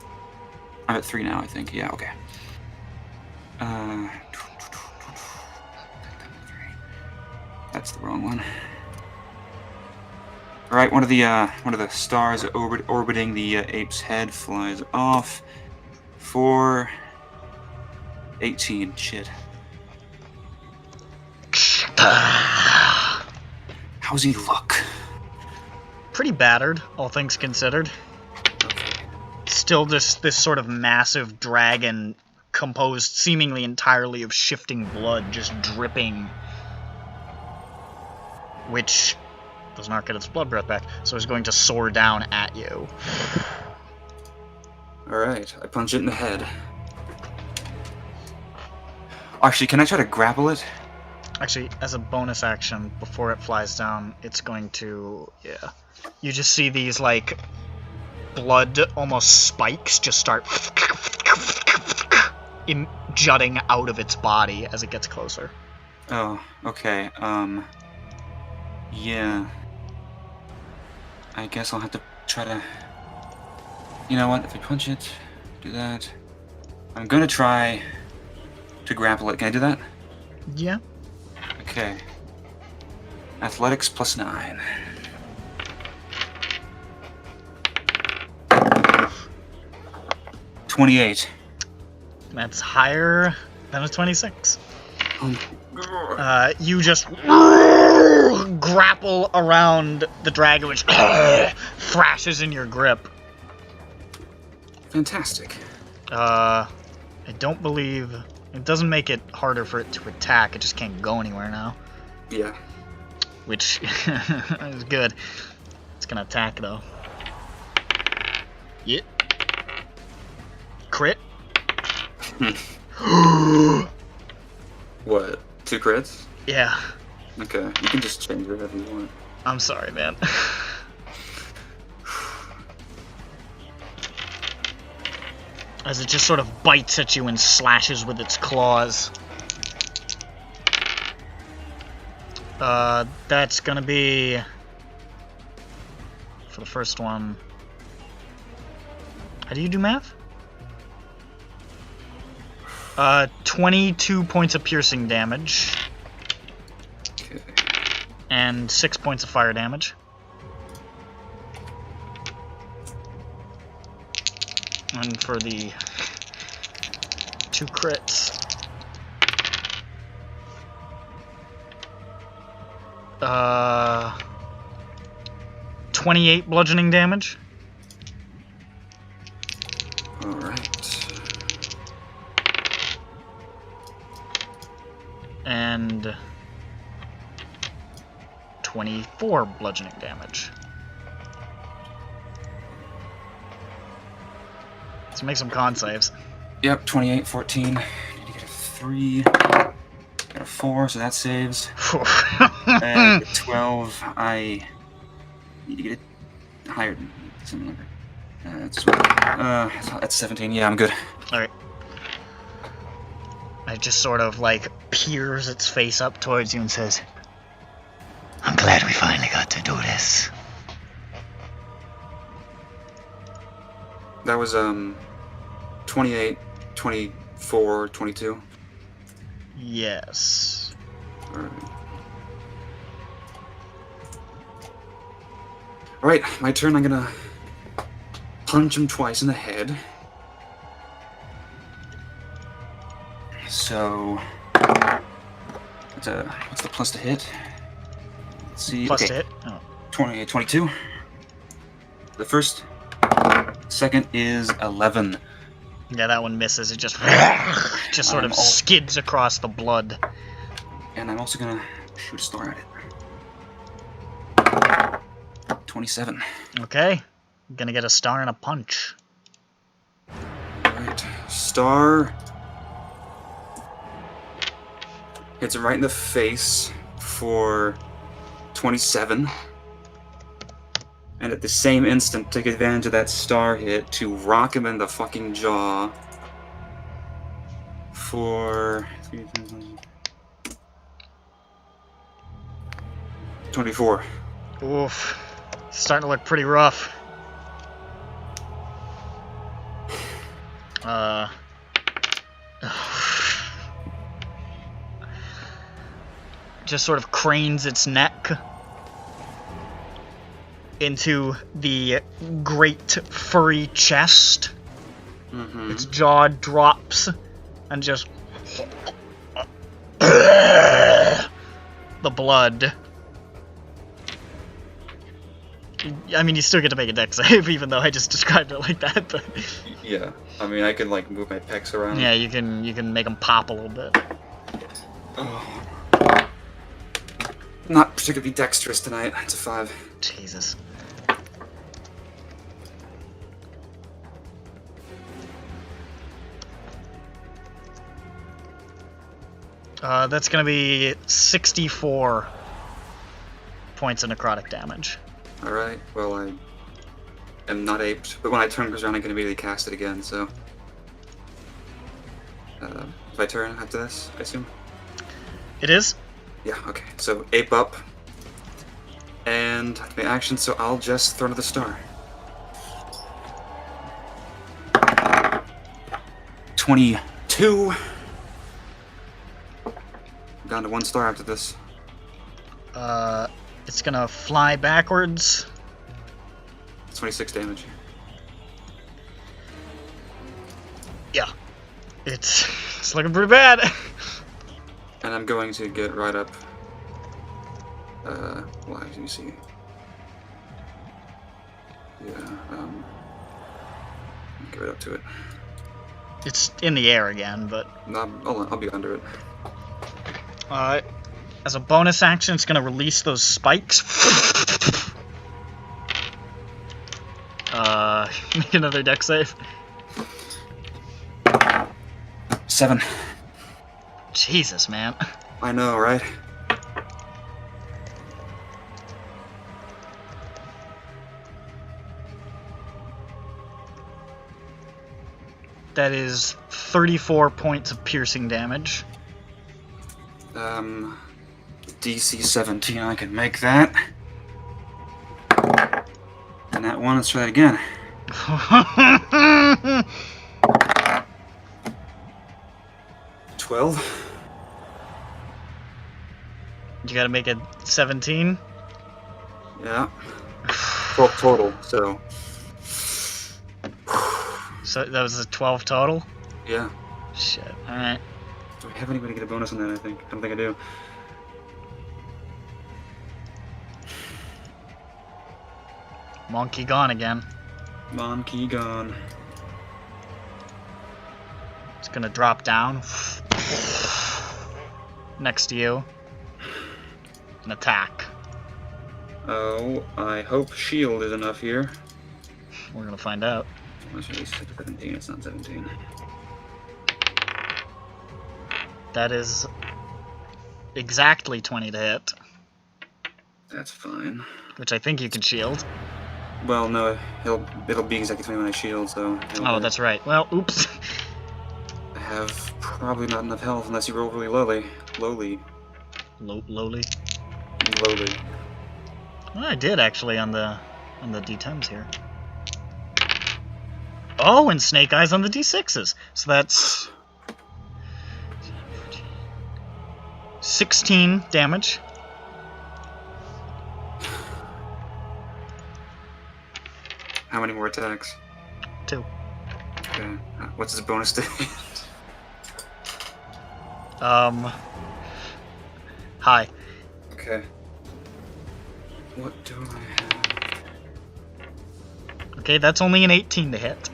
at 3 now, I think. Yeah. Okay. That's the wrong one. All right. One of the stars orbiting the ape's head flies off. For 18. Shit. How's he look? Pretty battered, all things considered. Still just this sort of massive dragon composed seemingly entirely of shifting blood just dripping, which does not get its blood breath back, so it's going to soar down at you. Alright, I punch it in the head. Actually, can I try to grapple it? Actually, as a bonus action, before it flies down, it's going to... yeah. You just see these, like, blood, almost spikes, just start jutting out of its body as it gets closer. Oh, okay, yeah. I guess I'll have to try to... You know what, if I punch it, do that... I'm gonna try to grapple it. Can I do that? Yeah. Okay. Athletics plus 9. $28. That's higher than a 26. You just grapple around the dragon, which thrashes in your grip. Fantastic. I don't believe... It doesn't make it harder for it to attack, it just can't go anywhere now. Yeah. Which is good. It's gonna attack, though. Yep. Crit. What? 2 crits? Yeah. Okay, you can just change whatever you want. I'm sorry, man. As it just sort of bites at you and slashes with its claws. That's gonna be... for the first one... How do you do math? 22 points of piercing damage. Okay. And 6 points of fire damage. And for the 2 crits, 28 bludgeoning damage. All right. And 24 bludgeoning damage. Let's make some con saves. Yep, 28, 14. Need to get a 3. Got a 4, so that saves. And 12, I need to get it higher than something like that. That's 17. Yeah, I'm good. Alright. It just sort of, like, peers its face up towards you and says, I'm glad we finally got to do this. That was, 28, 24, 22. Yes. Alright. Alright, my turn. I'm gonna punch him twice in the head. So, what's the plus to hit? Let's see. Plus okay. to hit? Oh. 28, 22. The first. Second is 11. Yeah, that one misses. It just sort of skids across the blood. And I'm also gonna shoot a star at it. 27. Okay. Gonna get a star and a punch. Alright. Star hits him right in the face for 27. And at the same instant, take advantage of that star hit to rock him in the fucking jaw for 24. Oof. Starting to look pretty rough. Just sort of cranes its neck into the great furry chest. Mm-hmm. Its jaw drops and just the blood. I mean, you still get to make a dex save, even though I just described it like that. But Yeah, I mean, I can like move my pecs around. yeah, you can make them pop a little bit. Oh. Not particularly dexterous tonight. It's a 5. Jesus. That's gonna be 64 points of necrotic damage. Alright, well, I am not aped, but when I turn goes around, I can immediately cast it again, so. Is my turn after this, I assume? It is? Yeah, okay. So, ape up. And that's my action, so I'll just throw another star. 22. Down to 1 star after this. It's gonna fly backwards. 26 damage. Yeah. It's looking pretty bad. And I'm going to get right up. Well, as you see. Yeah, get right up to it. It's in the air again, but No, I'll be under it. as a bonus action, it's gonna release those spikes. Make another dex save. 7. Jesus, man. I know, right? That is 34 points of piercing damage. DC 17, I can make that. And that one, let's try that again. 12. You gotta make it 17. Yeah. 12 total, so. So that was a 12 total? Yeah. Shit, alright. Do I have anybody get a bonus on that, I think? I don't think I do. Monkey gone again. Monkey gone. It's gonna drop down. Next to you. And attack. Oh, I hope shield is enough here. We're gonna find out. Let's release 17, it's not 17. That is exactly 20 to hit. That's fine. Which I think you can shield. Well, no, it'll be exactly 20 when I shield, so. Oh, that's right. Well, oops. I have probably not enough health unless you roll really lowly. Lowly? Lowly. Well, I did actually on the D10s here. Oh, and Snake Eyes on the D6s. So that's 16 damage. How many more attacks? 2. Okay. What's his bonus to hit? High. Okay. What do I have? Okay, that's only an 18 to hit.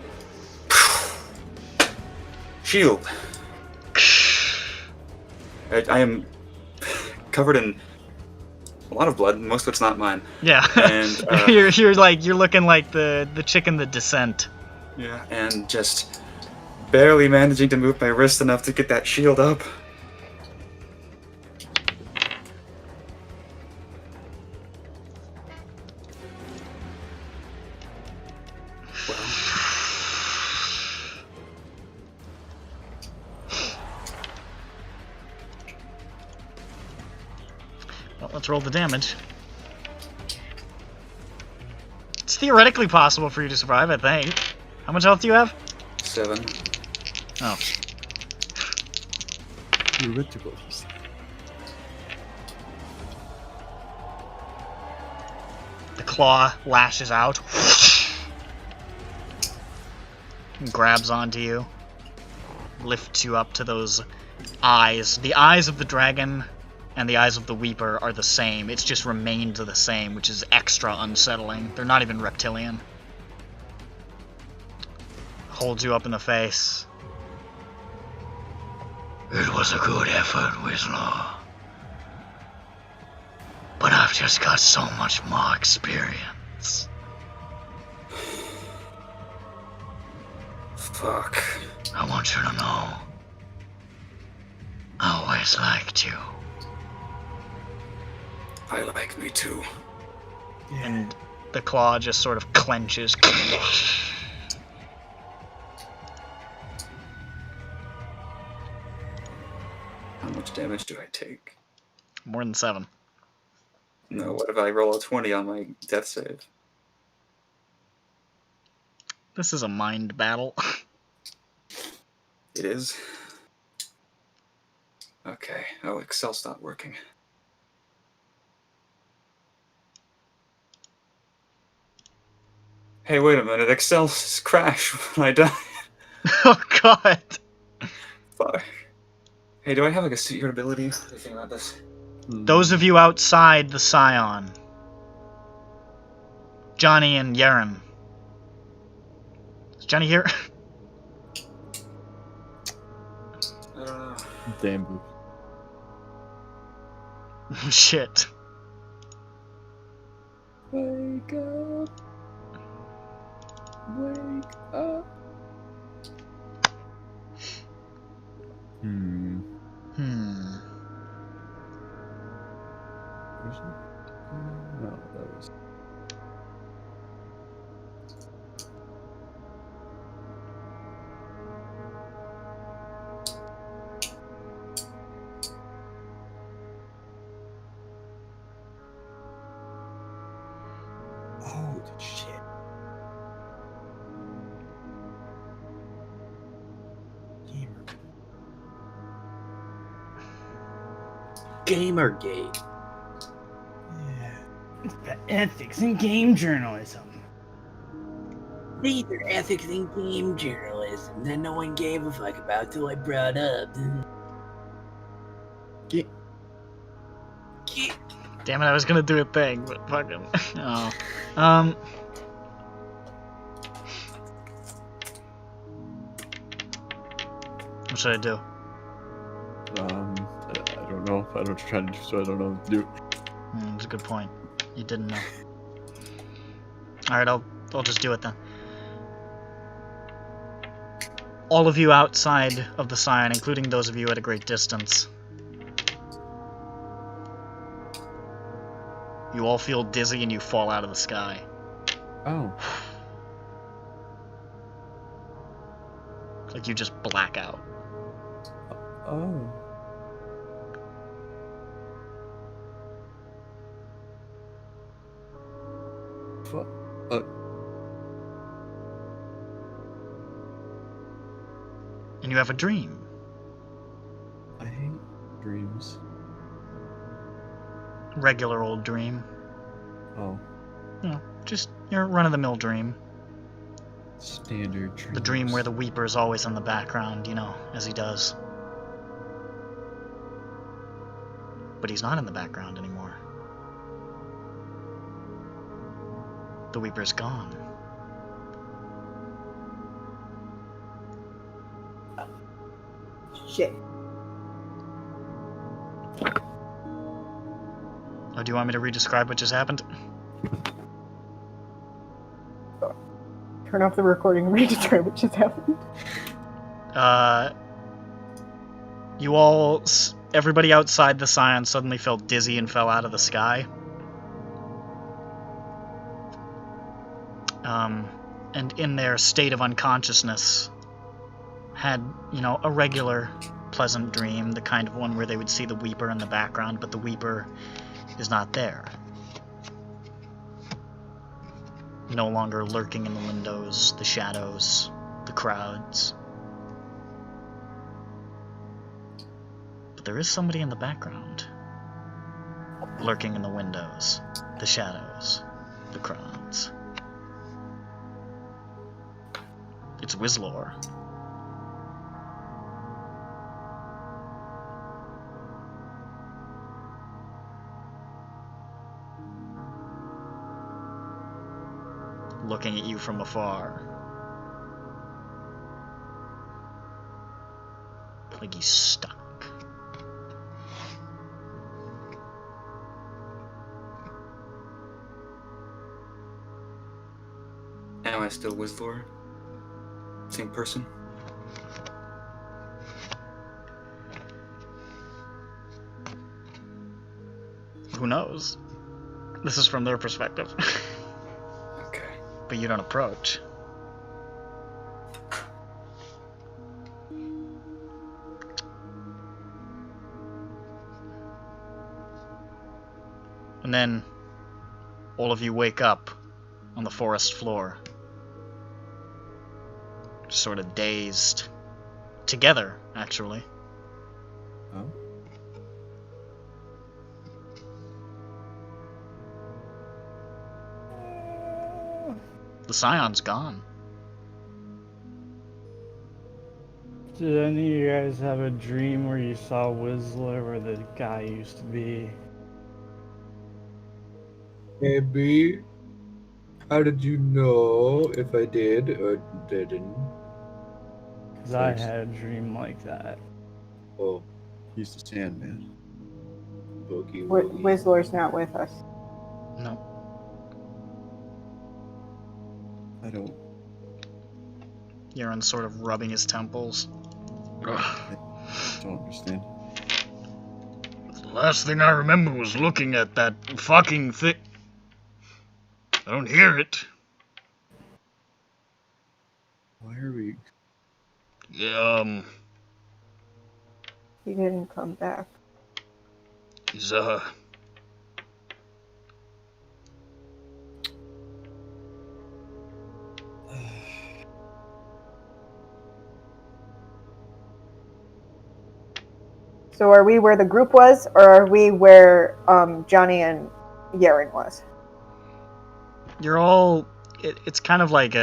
Shield. I am covered in a lot of blood. Most of it's not mine. Yeah. And you're looking like the chick in The Descent. yeah, and just barely managing to move my wrist enough to get that shield up. Well, let's roll the damage. theoretically possible for you to survive, I think. How much health do you have? 7. Oh. Theoretical. The claw lashes out. Grabs onto you. Lifts you up to those eyes. The eyes of the dragon and the eyes of the Weeper are the same. It's just remained the same, which is extra unsettling. They're not even reptilian. Holds you up in the face. It was a good effort, Wizlor. But I've just got so much more experience. Fuck. I want you to know, I always liked you. I like me too. And the claw just sort of clenches. How much damage do I take? More than 7. No, what if I roll a 20 on my death save? This is a mind battle. It is. Okay. Oh, Excel stopped working. Hey, wait a minute. Excel crashed when I died. Oh god. Fuck. Hey, do I have like a secret ability? What do you think about this? Those of you outside the Scion. Johnny and Yaren. Is Johnny here? I don't know. Damn boo. Shit. Wake up. Wake up. Where's it? No, that was. Holy shit. Gamergate. Yeah. It's about ethics in game journalism. These are ethics in game journalism that no one gave a fuck about till I brought up. Damn it, I was gonna do a thing, but fucking. Oh. What should I do? I don't know. I don't know what you're trying to do, so I don't know what to do. That's a good point. You didn't know. Alright, I'll just do it then. All of you outside of the Scion, including those of you at a great distance. You all feel dizzy and you fall out of the sky. Oh. Like you just black out. Oh. Fuck. And you have a dream. I hate dreams. Regular old dream. Oh. You know, just your run-of-the-mill dream. Standard dreams. The dream where the Weeper is always in the background, you know, as he does. But he's not in the background anymore. The Weeper's gone. Shit. Oh, do you want me to re-describe what just happened? Turn off the recording and re-describe what just happened. You all, everybody outside the Scion suddenly felt dizzy and fell out of the sky. And in their state of unconsciousness, had, you know, a regular pleasant dream, the kind of one where they would see the Weeper in the background, but the Weeper is not there. No longer lurking in the windows, the shadows, the crowds. But there is somebody in the background. Lurking in the windows, the shadows, the crowds. It's Wizlor. Looking at you from afar. Like he's stuck. Am I still Wizlor? Same person? Who knows? This is from their perspective. Okay. But you don't approach. And then all of you wake up on the forest floor. Sort of dazed. Together, actually. Oh? The Scion's gone. Did any of you guys have a dream where you saw Wizlor where the guy used to be? Maybe. How did you know if I did or didn't? Because I had a dream like that. Oh, He's the Sandman. boogie. Wizlor's not with us. No. I don't. Euron's sort of rubbing his temples. I don't understand. The last thing I remember was looking at that fucking thing. I don't hear it. Why are we? Yeah, He didn't come back. he's, So are we where the group was, or are we where Johnny and Yaren was? You're all... It's kind of like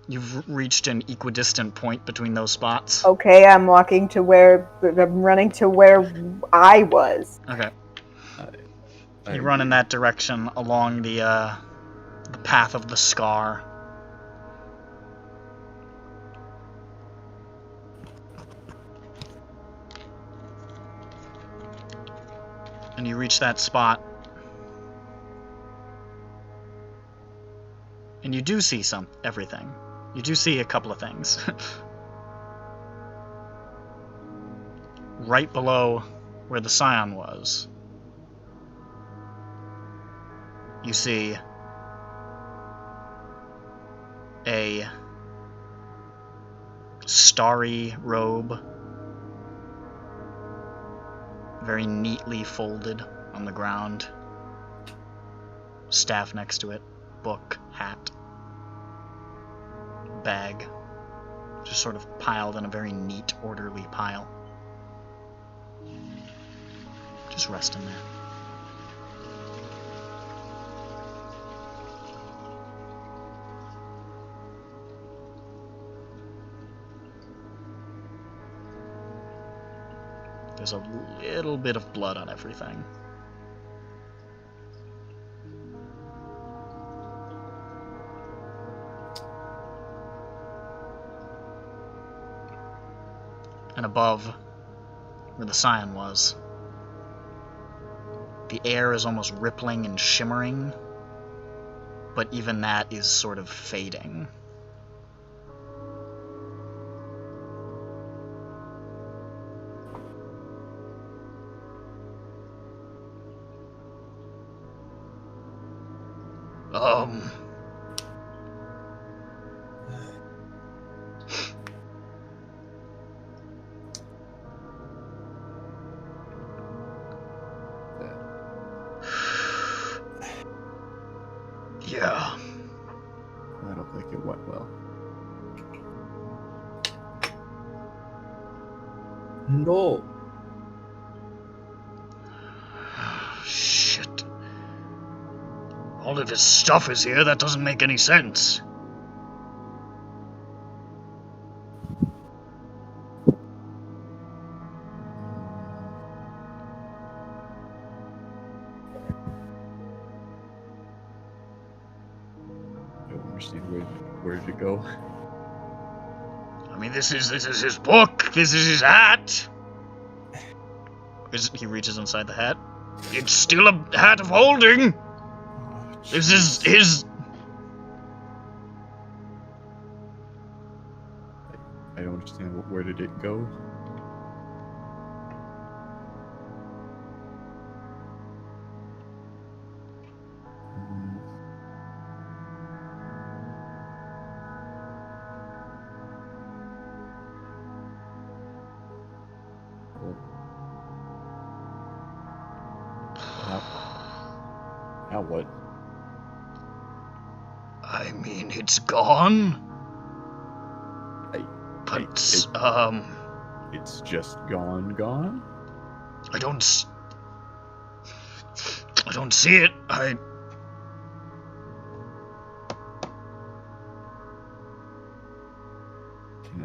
you've reached an equidistant point between those spots. Okay, I'm running to where I was. Okay. You run in that direction along the path of the scar. And you reach that spot. And you do see everything. You do see a couple of things. Right below where the Scion was, you see a starry robe, very neatly folded on the ground, staff next to it, book, hat, bag, just sort of piled in a very neat, orderly pile. Just resting there. There's a little bit of blood on everything. And above, where the Scion was, the air is almost rippling and shimmering, but even that is sort of fading. Yeah. look like it went well. No. Shit. All of his stuff is here. That doesn't make any sense. I don't understand where did it go? I mean, this is his book. This is his hat. He reaches inside the hat. It's still a hat of holding. This is his. I don't understand. Where did it go? Now what? I mean, it's gone. It's just gone? I don't see it. Can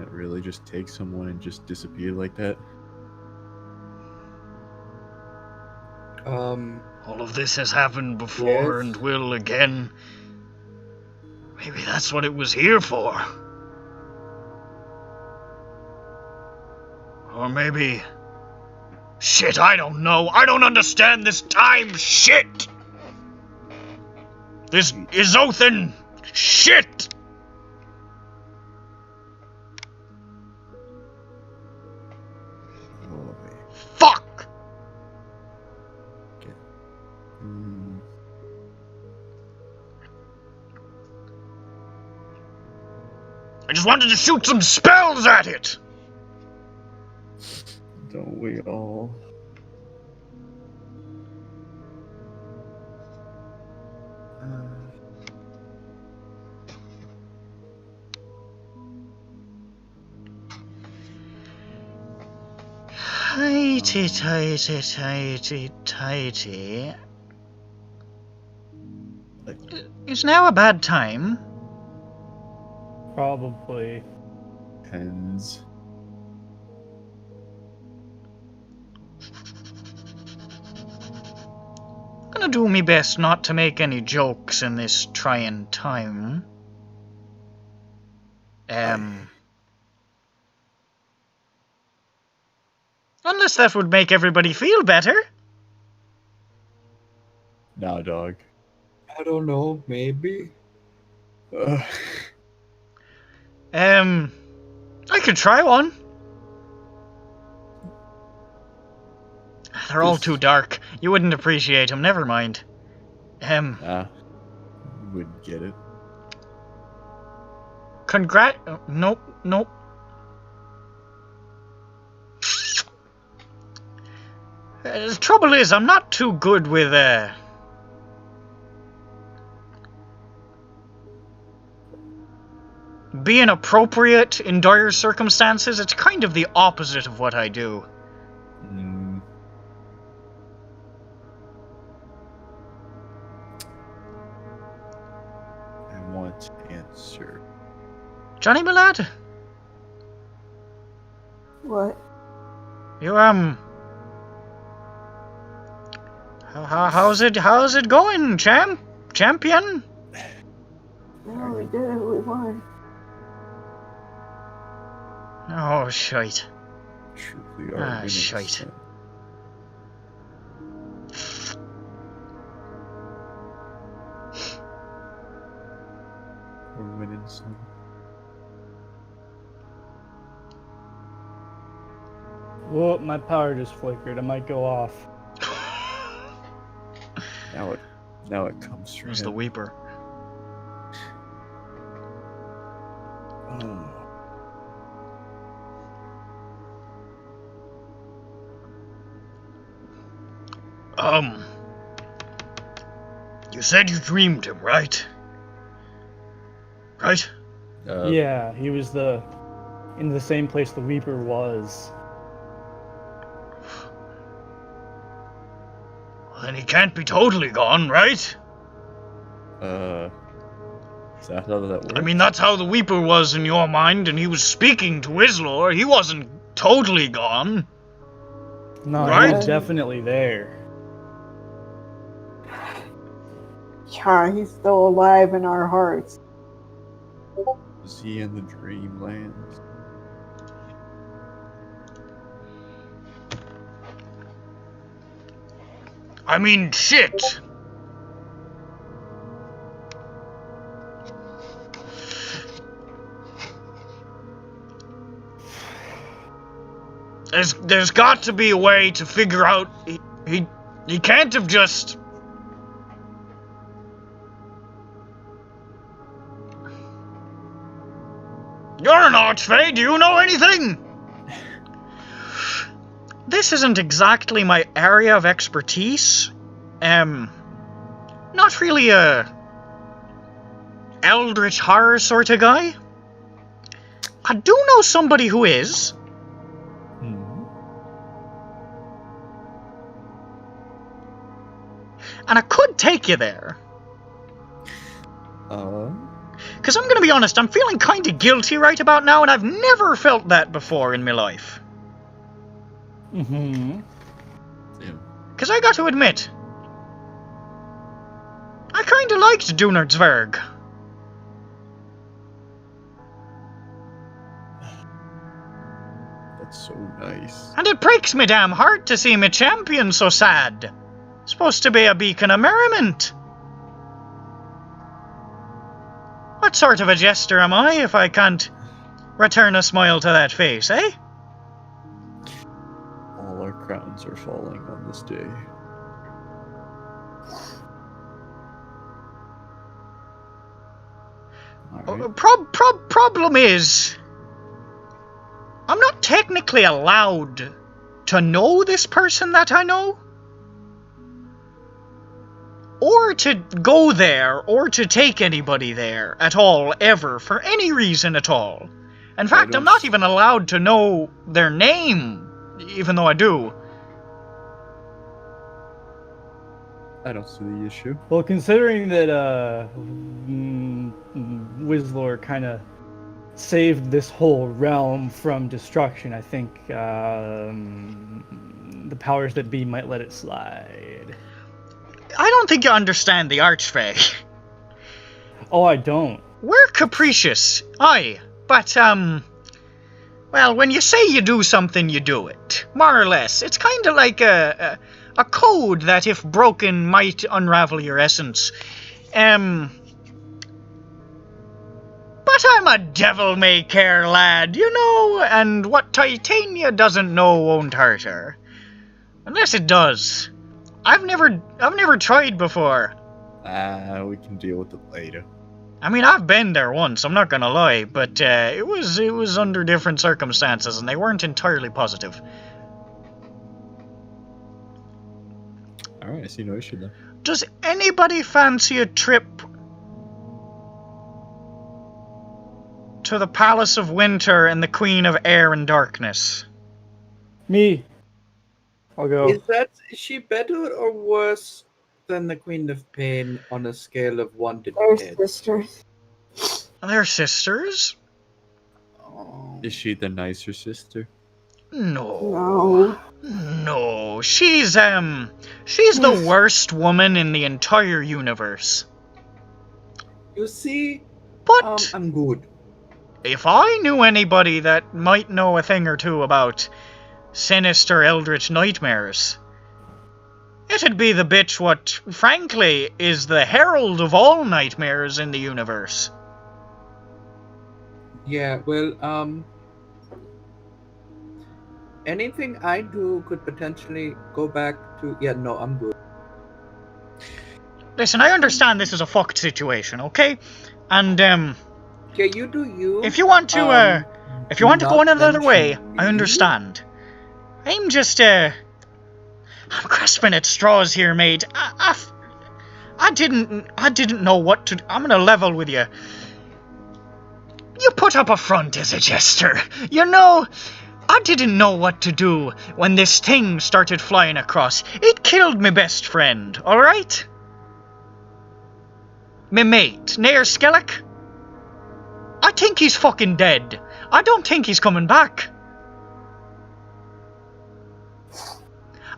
it really just take someone and just disappear like that? All of this has happened before Yes. and will again. Maybe that's what it was here for. Or maybe... Shit, I don't know. I don't understand this time shit! This Izothan shit! Fuck! I just wanted to shoot some spells at it! Don't we all? Tighty, tighty, tighty, tighty. Is now a bad time? Probably. Depends. Gonna do me best not to make any jokes in this trying time. Unless that would make everybody feel better. Nah, dog. I don't know, maybe. I could try one. They're all too dark. You wouldn't appreciate them. Never mind. You wouldn't get it. Nope, nope. The trouble is, I'm not too good with, being appropriate in dire circumstances. It's kind of the opposite of what I do. I want to answer. Johnny, my lad? What? You, how's it going, champion? No, we did it. We won. Oh, shite. Truly are winning. Shite. We're winning some. Whoa, my power just flickered. I might go off. Now it comes through. Where's the Weeper? You said you dreamed him, right? right? Yeah, he was in the same place the Weeper was. Then he can't be totally gone, right? Is that how that works? I mean, that's how the Weeper was in your mind, and he was speaking to Wizlor. He wasn't totally gone. No, right? he was definitely there. Yeah, he's still alive in our hearts. Is he in the dreamland? I mean, shit. There's got to be a way to figure out. He can't have just. You're an archfey. Do you know anything? This isn't exactly my area of expertise. Not really a eldritch horror sort of guy. I do know somebody who is. And I could take you there. Because I'm going to be honest, I'm feeling kind of guilty right about now, and I've never felt that before in my life. Because I got to admit, I kind of liked Dunertzverg. That's so nice. And it breaks me damn heart to see my champion so sad. Supposed to be a beacon of merriment. What sort of a jester am I if I can't return a smile to that face, eh? All our crowns are falling on this day. Problem is, I'm not technically allowed to know this person that I know. Or to go there, or to take anybody there at all, ever, for any reason at all. In fact, I'm not even allowed to know their name, even though I do. I don't see the issue. Well, considering that Wizlor kind of saved this whole realm from destruction, I think the powers that be might let it slide. I don't think you understand the Archfey. Oh, I don't. We're capricious, aye, but, well, when you say you do something, you do it. More or less. It's kind of like a code that, if broken, might unravel your essence. But I'm a devil-may-care lad, you know, and what Titania doesn't know won't hurt her. Unless it does. I've never tried before. We can deal with it later. I mean, I've been there once, I'm not gonna lie, but it was under different circumstances, and they weren't entirely positive. Alright, I see no issue then. Does anybody fancy a trip to the Palace of Winter and the Queen of Air and Darkness? Me. I'll go. Is she better or worse than the Queen of Pain on a scale of 1 to 10? They're sisters. They're sisters? Is she the nicer sister? No. No, she's the worst woman in the entire universe. You see? But I'm good. If I knew anybody that might know a thing or two about sinister eldritch nightmares, it'd be the bitch what, frankly, is the herald of all nightmares in the universe. Yeah, well, anything I do could potentially go back to... Yeah, no, I'm good. Listen, I understand this is a fucked situation, okay? And, Yeah, you do you. if you want to, go in another way, I understand. I'm just, I'm grasping at straws here, mate. I didn't know what to... I'm gonna level with you. You put up a front as a jester. You know, I didn't know what to do when this thing started flying across. It killed my best friend, alright? Me mate, Nair Skellick. I think he's fucking dead. I don't think he's coming back.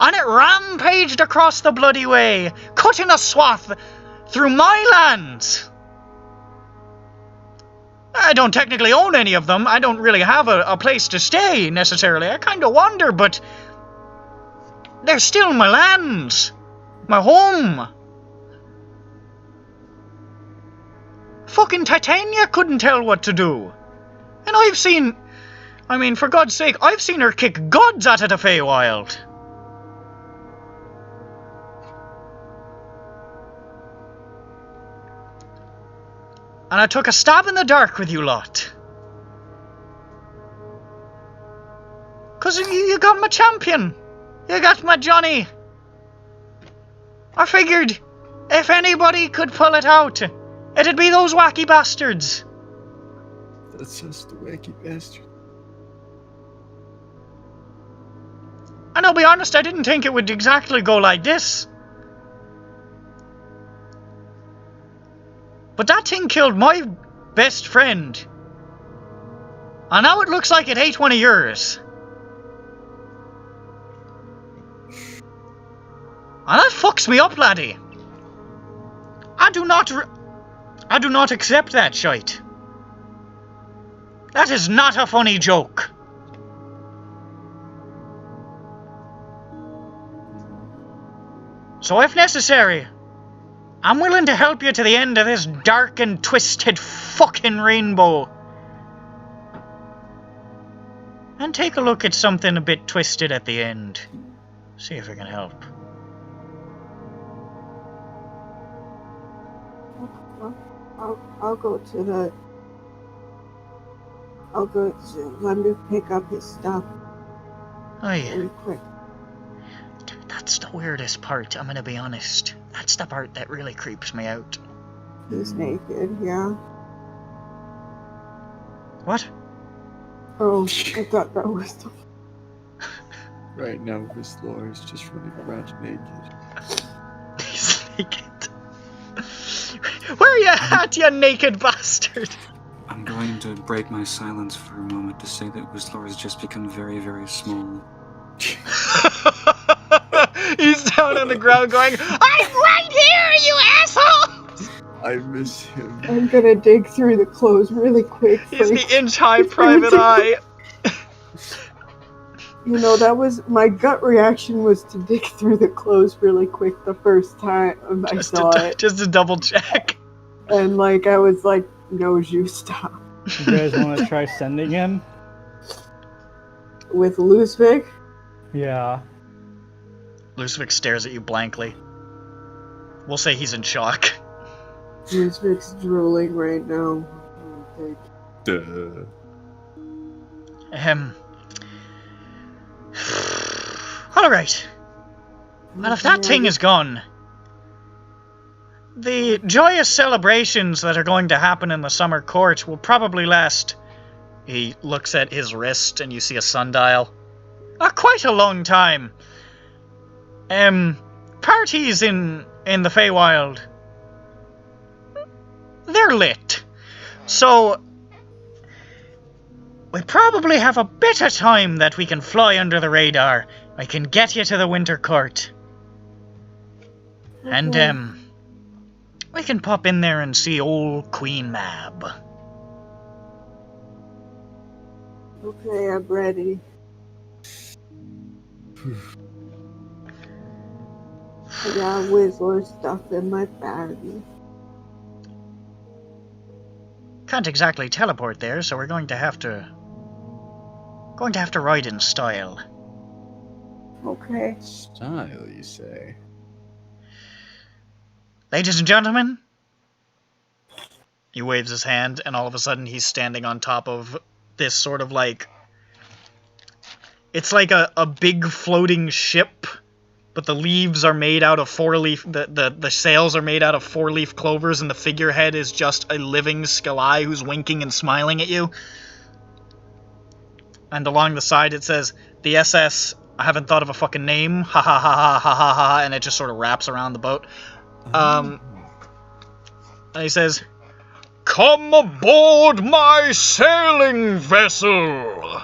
And it rampaged across the bloody way, cutting a swath through my lands. I don't technically own any of them. I don't really have a place to stay, necessarily. I kind of wander, but they're still my lands. My home. Fucking Titania couldn't tell what to do. And I've seen... I mean, for God's sake, I've seen her kick gods out of the Feywild. And I took a stab in the dark with you lot. 'Cause you got my champion. You got my Johnny. I figured if anybody could pull it out, it'd be those wacky bastards. That's just the wacky bastard. And I'll be honest, I didn't think it would exactly go like this. But that thing killed my best friend. And now it looks like it ate one of yours. And that fucks me up, laddie. I do not accept that shite. That is not a funny joke. So if necessary, I'm willing to help you to the end of this dark and twisted fucking rainbow. And take a look at something a bit twisted at the end. See if I can help. I'll go to the... I'll go to... Let me pick up his stuff. Oh yeah. Really quick. Dude, that's the weirdest part, I'm gonna be honest. That's the part that really creeps me out. He's naked, yeah. What? Oh, I thought that was the... Right now, Wizlor is just running around naked. He's naked. Where are you at, you naked bastard? I'm going to break my silence for a moment to say that Wizlor has just become very, very small. He's down on the ground going, I'm right here, you assholes! I miss him. I'm gonna dig through the clothes really quick. He's the inch-high private eye. You know, that was... My gut reaction was to dig through the clothes really quick the first time I saw it. Just to double check. And, like, I was like, no, you stop. You guys want to try sending him? With Ludwig? Yeah. Ludwig stares at you blankly. We'll say he's in shock. Ludwig's drooling right now. Duh. Alright. Well, if that thing is gone, the joyous celebrations that are going to happen in the summer court will probably last... He looks at his wrist and you see a sundial. Quite a long time. Parties in the Feywild, they're lit. So, we probably have a bit of time that we can fly under the radar. I can get you to the Winter Court. And, we can pop in there and see old Queen Mab. Okay, I'm ready. I got Wizlor stuff in my bag. Can't exactly teleport there, so we're going to have to ride in style. Okay. Style, you say? Ladies and gentlemen, he waves his hand, and all of a sudden he's standing on top of this sort of like... It's like a big floating ship but the leaves are made out of the sails are made out of 4-leaf clovers, and the figurehead is just a living Skeleye who's winking and smiling at you. And along the side it says, the SS, I haven't thought of a fucking name, ha ha ha ha ha ha ha, and it just sort of wraps around the boat. And he says, "Come aboard my sailing vessel!"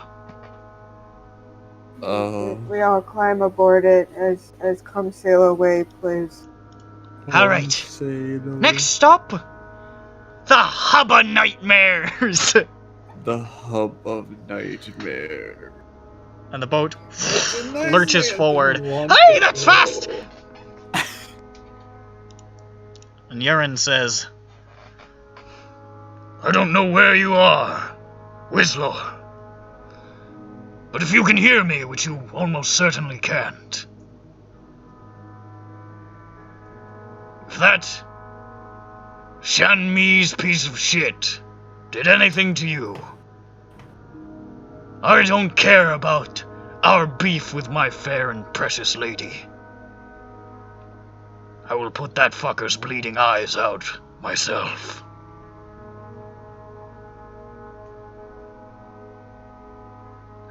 We all climb aboard it as come sail away, please. Alright. Next stop, the Hub of Nightmares! The Hub of Nightmare. And the boat lurches forward. Hey, that's fast! And Urine says, I don't know where you are, Wizlor. But if you can hear me, which you almost certainly can't, if that Shanmi's piece of shit did anything to you, I don't care about our beef with my fair and precious lady. I will put that fucker's bleeding eyes out myself.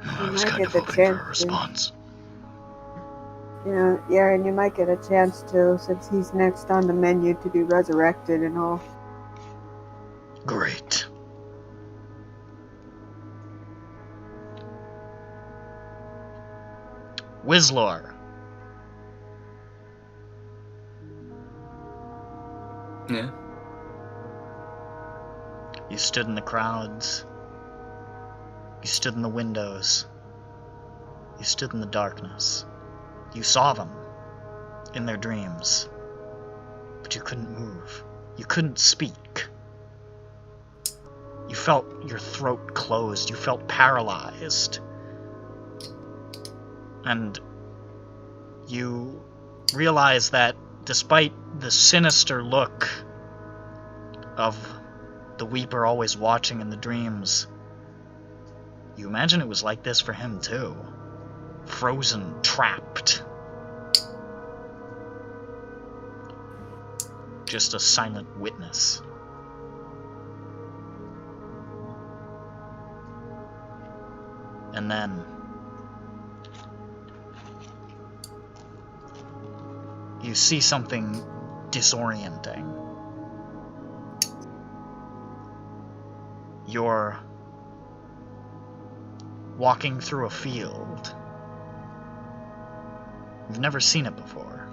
You might get the chance to. Yeah, and you might get a chance to, since he's next on the menu to be resurrected and all. Great. Wizlor. Yeah? You stood in the crowds. You stood in the windows. You stood in the darkness. You saw them in their dreams. But you couldn't move. You couldn't speak. You felt your throat closed. You felt paralyzed. And you realize that despite the sinister look of the Weeper always watching in the dreams, you imagine it was like this for him too. Frozen, trapped. Just a silent witness. And then you see something disorienting. You're walking through a field. You've never seen it before.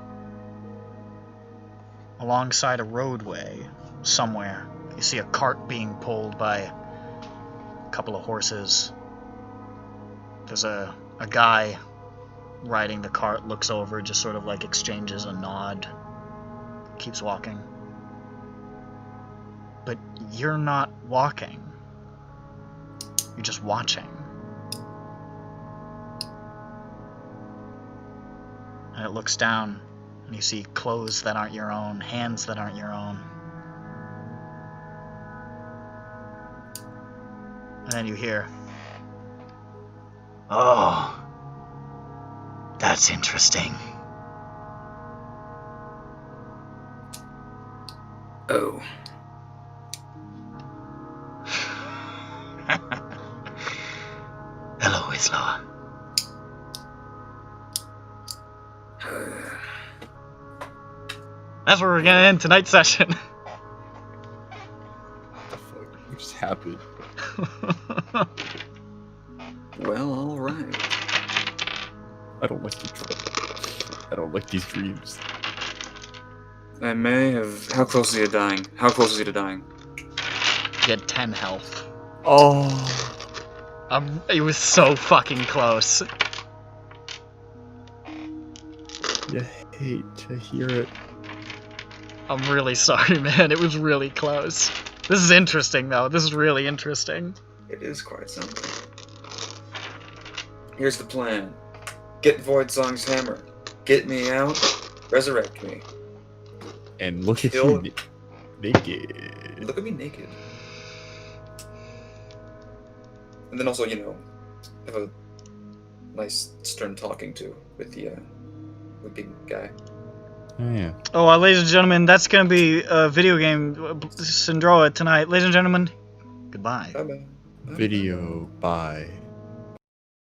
Alongside a roadway, somewhere, you see a cart being pulled by a couple of horses. There's a guy riding the cart, looks over, just sort of like exchanges a nod, keeps walking. But you're not walking. You're just watching. And it looks down, and you see clothes that aren't your own, hands that aren't your own. And then you hear, Oh, that's interesting. Oh. Hello, Wizlor. that's where we're gonna end tonight's session. What just happened? Well, alright. I don't like these dreams. I may have... How close is he to dying? How close is he to dying? You had 10 health. Oh. It was so fucking close. You hate to hear it. I'm really sorry, man. It was really close. This is interesting, though. This is really interesting. It is quite something. Here's the plan. Get Voidsong's hammer. Get me out. Resurrect me. And look at you naked. Look at me naked. And then also, you know, have a nice stern talking to with the looking guy. Oh, yeah. Oh, ladies and gentlemen, that's going to be a video game, SINDROA, tonight. Ladies and gentlemen, goodbye. Bye-bye. Video by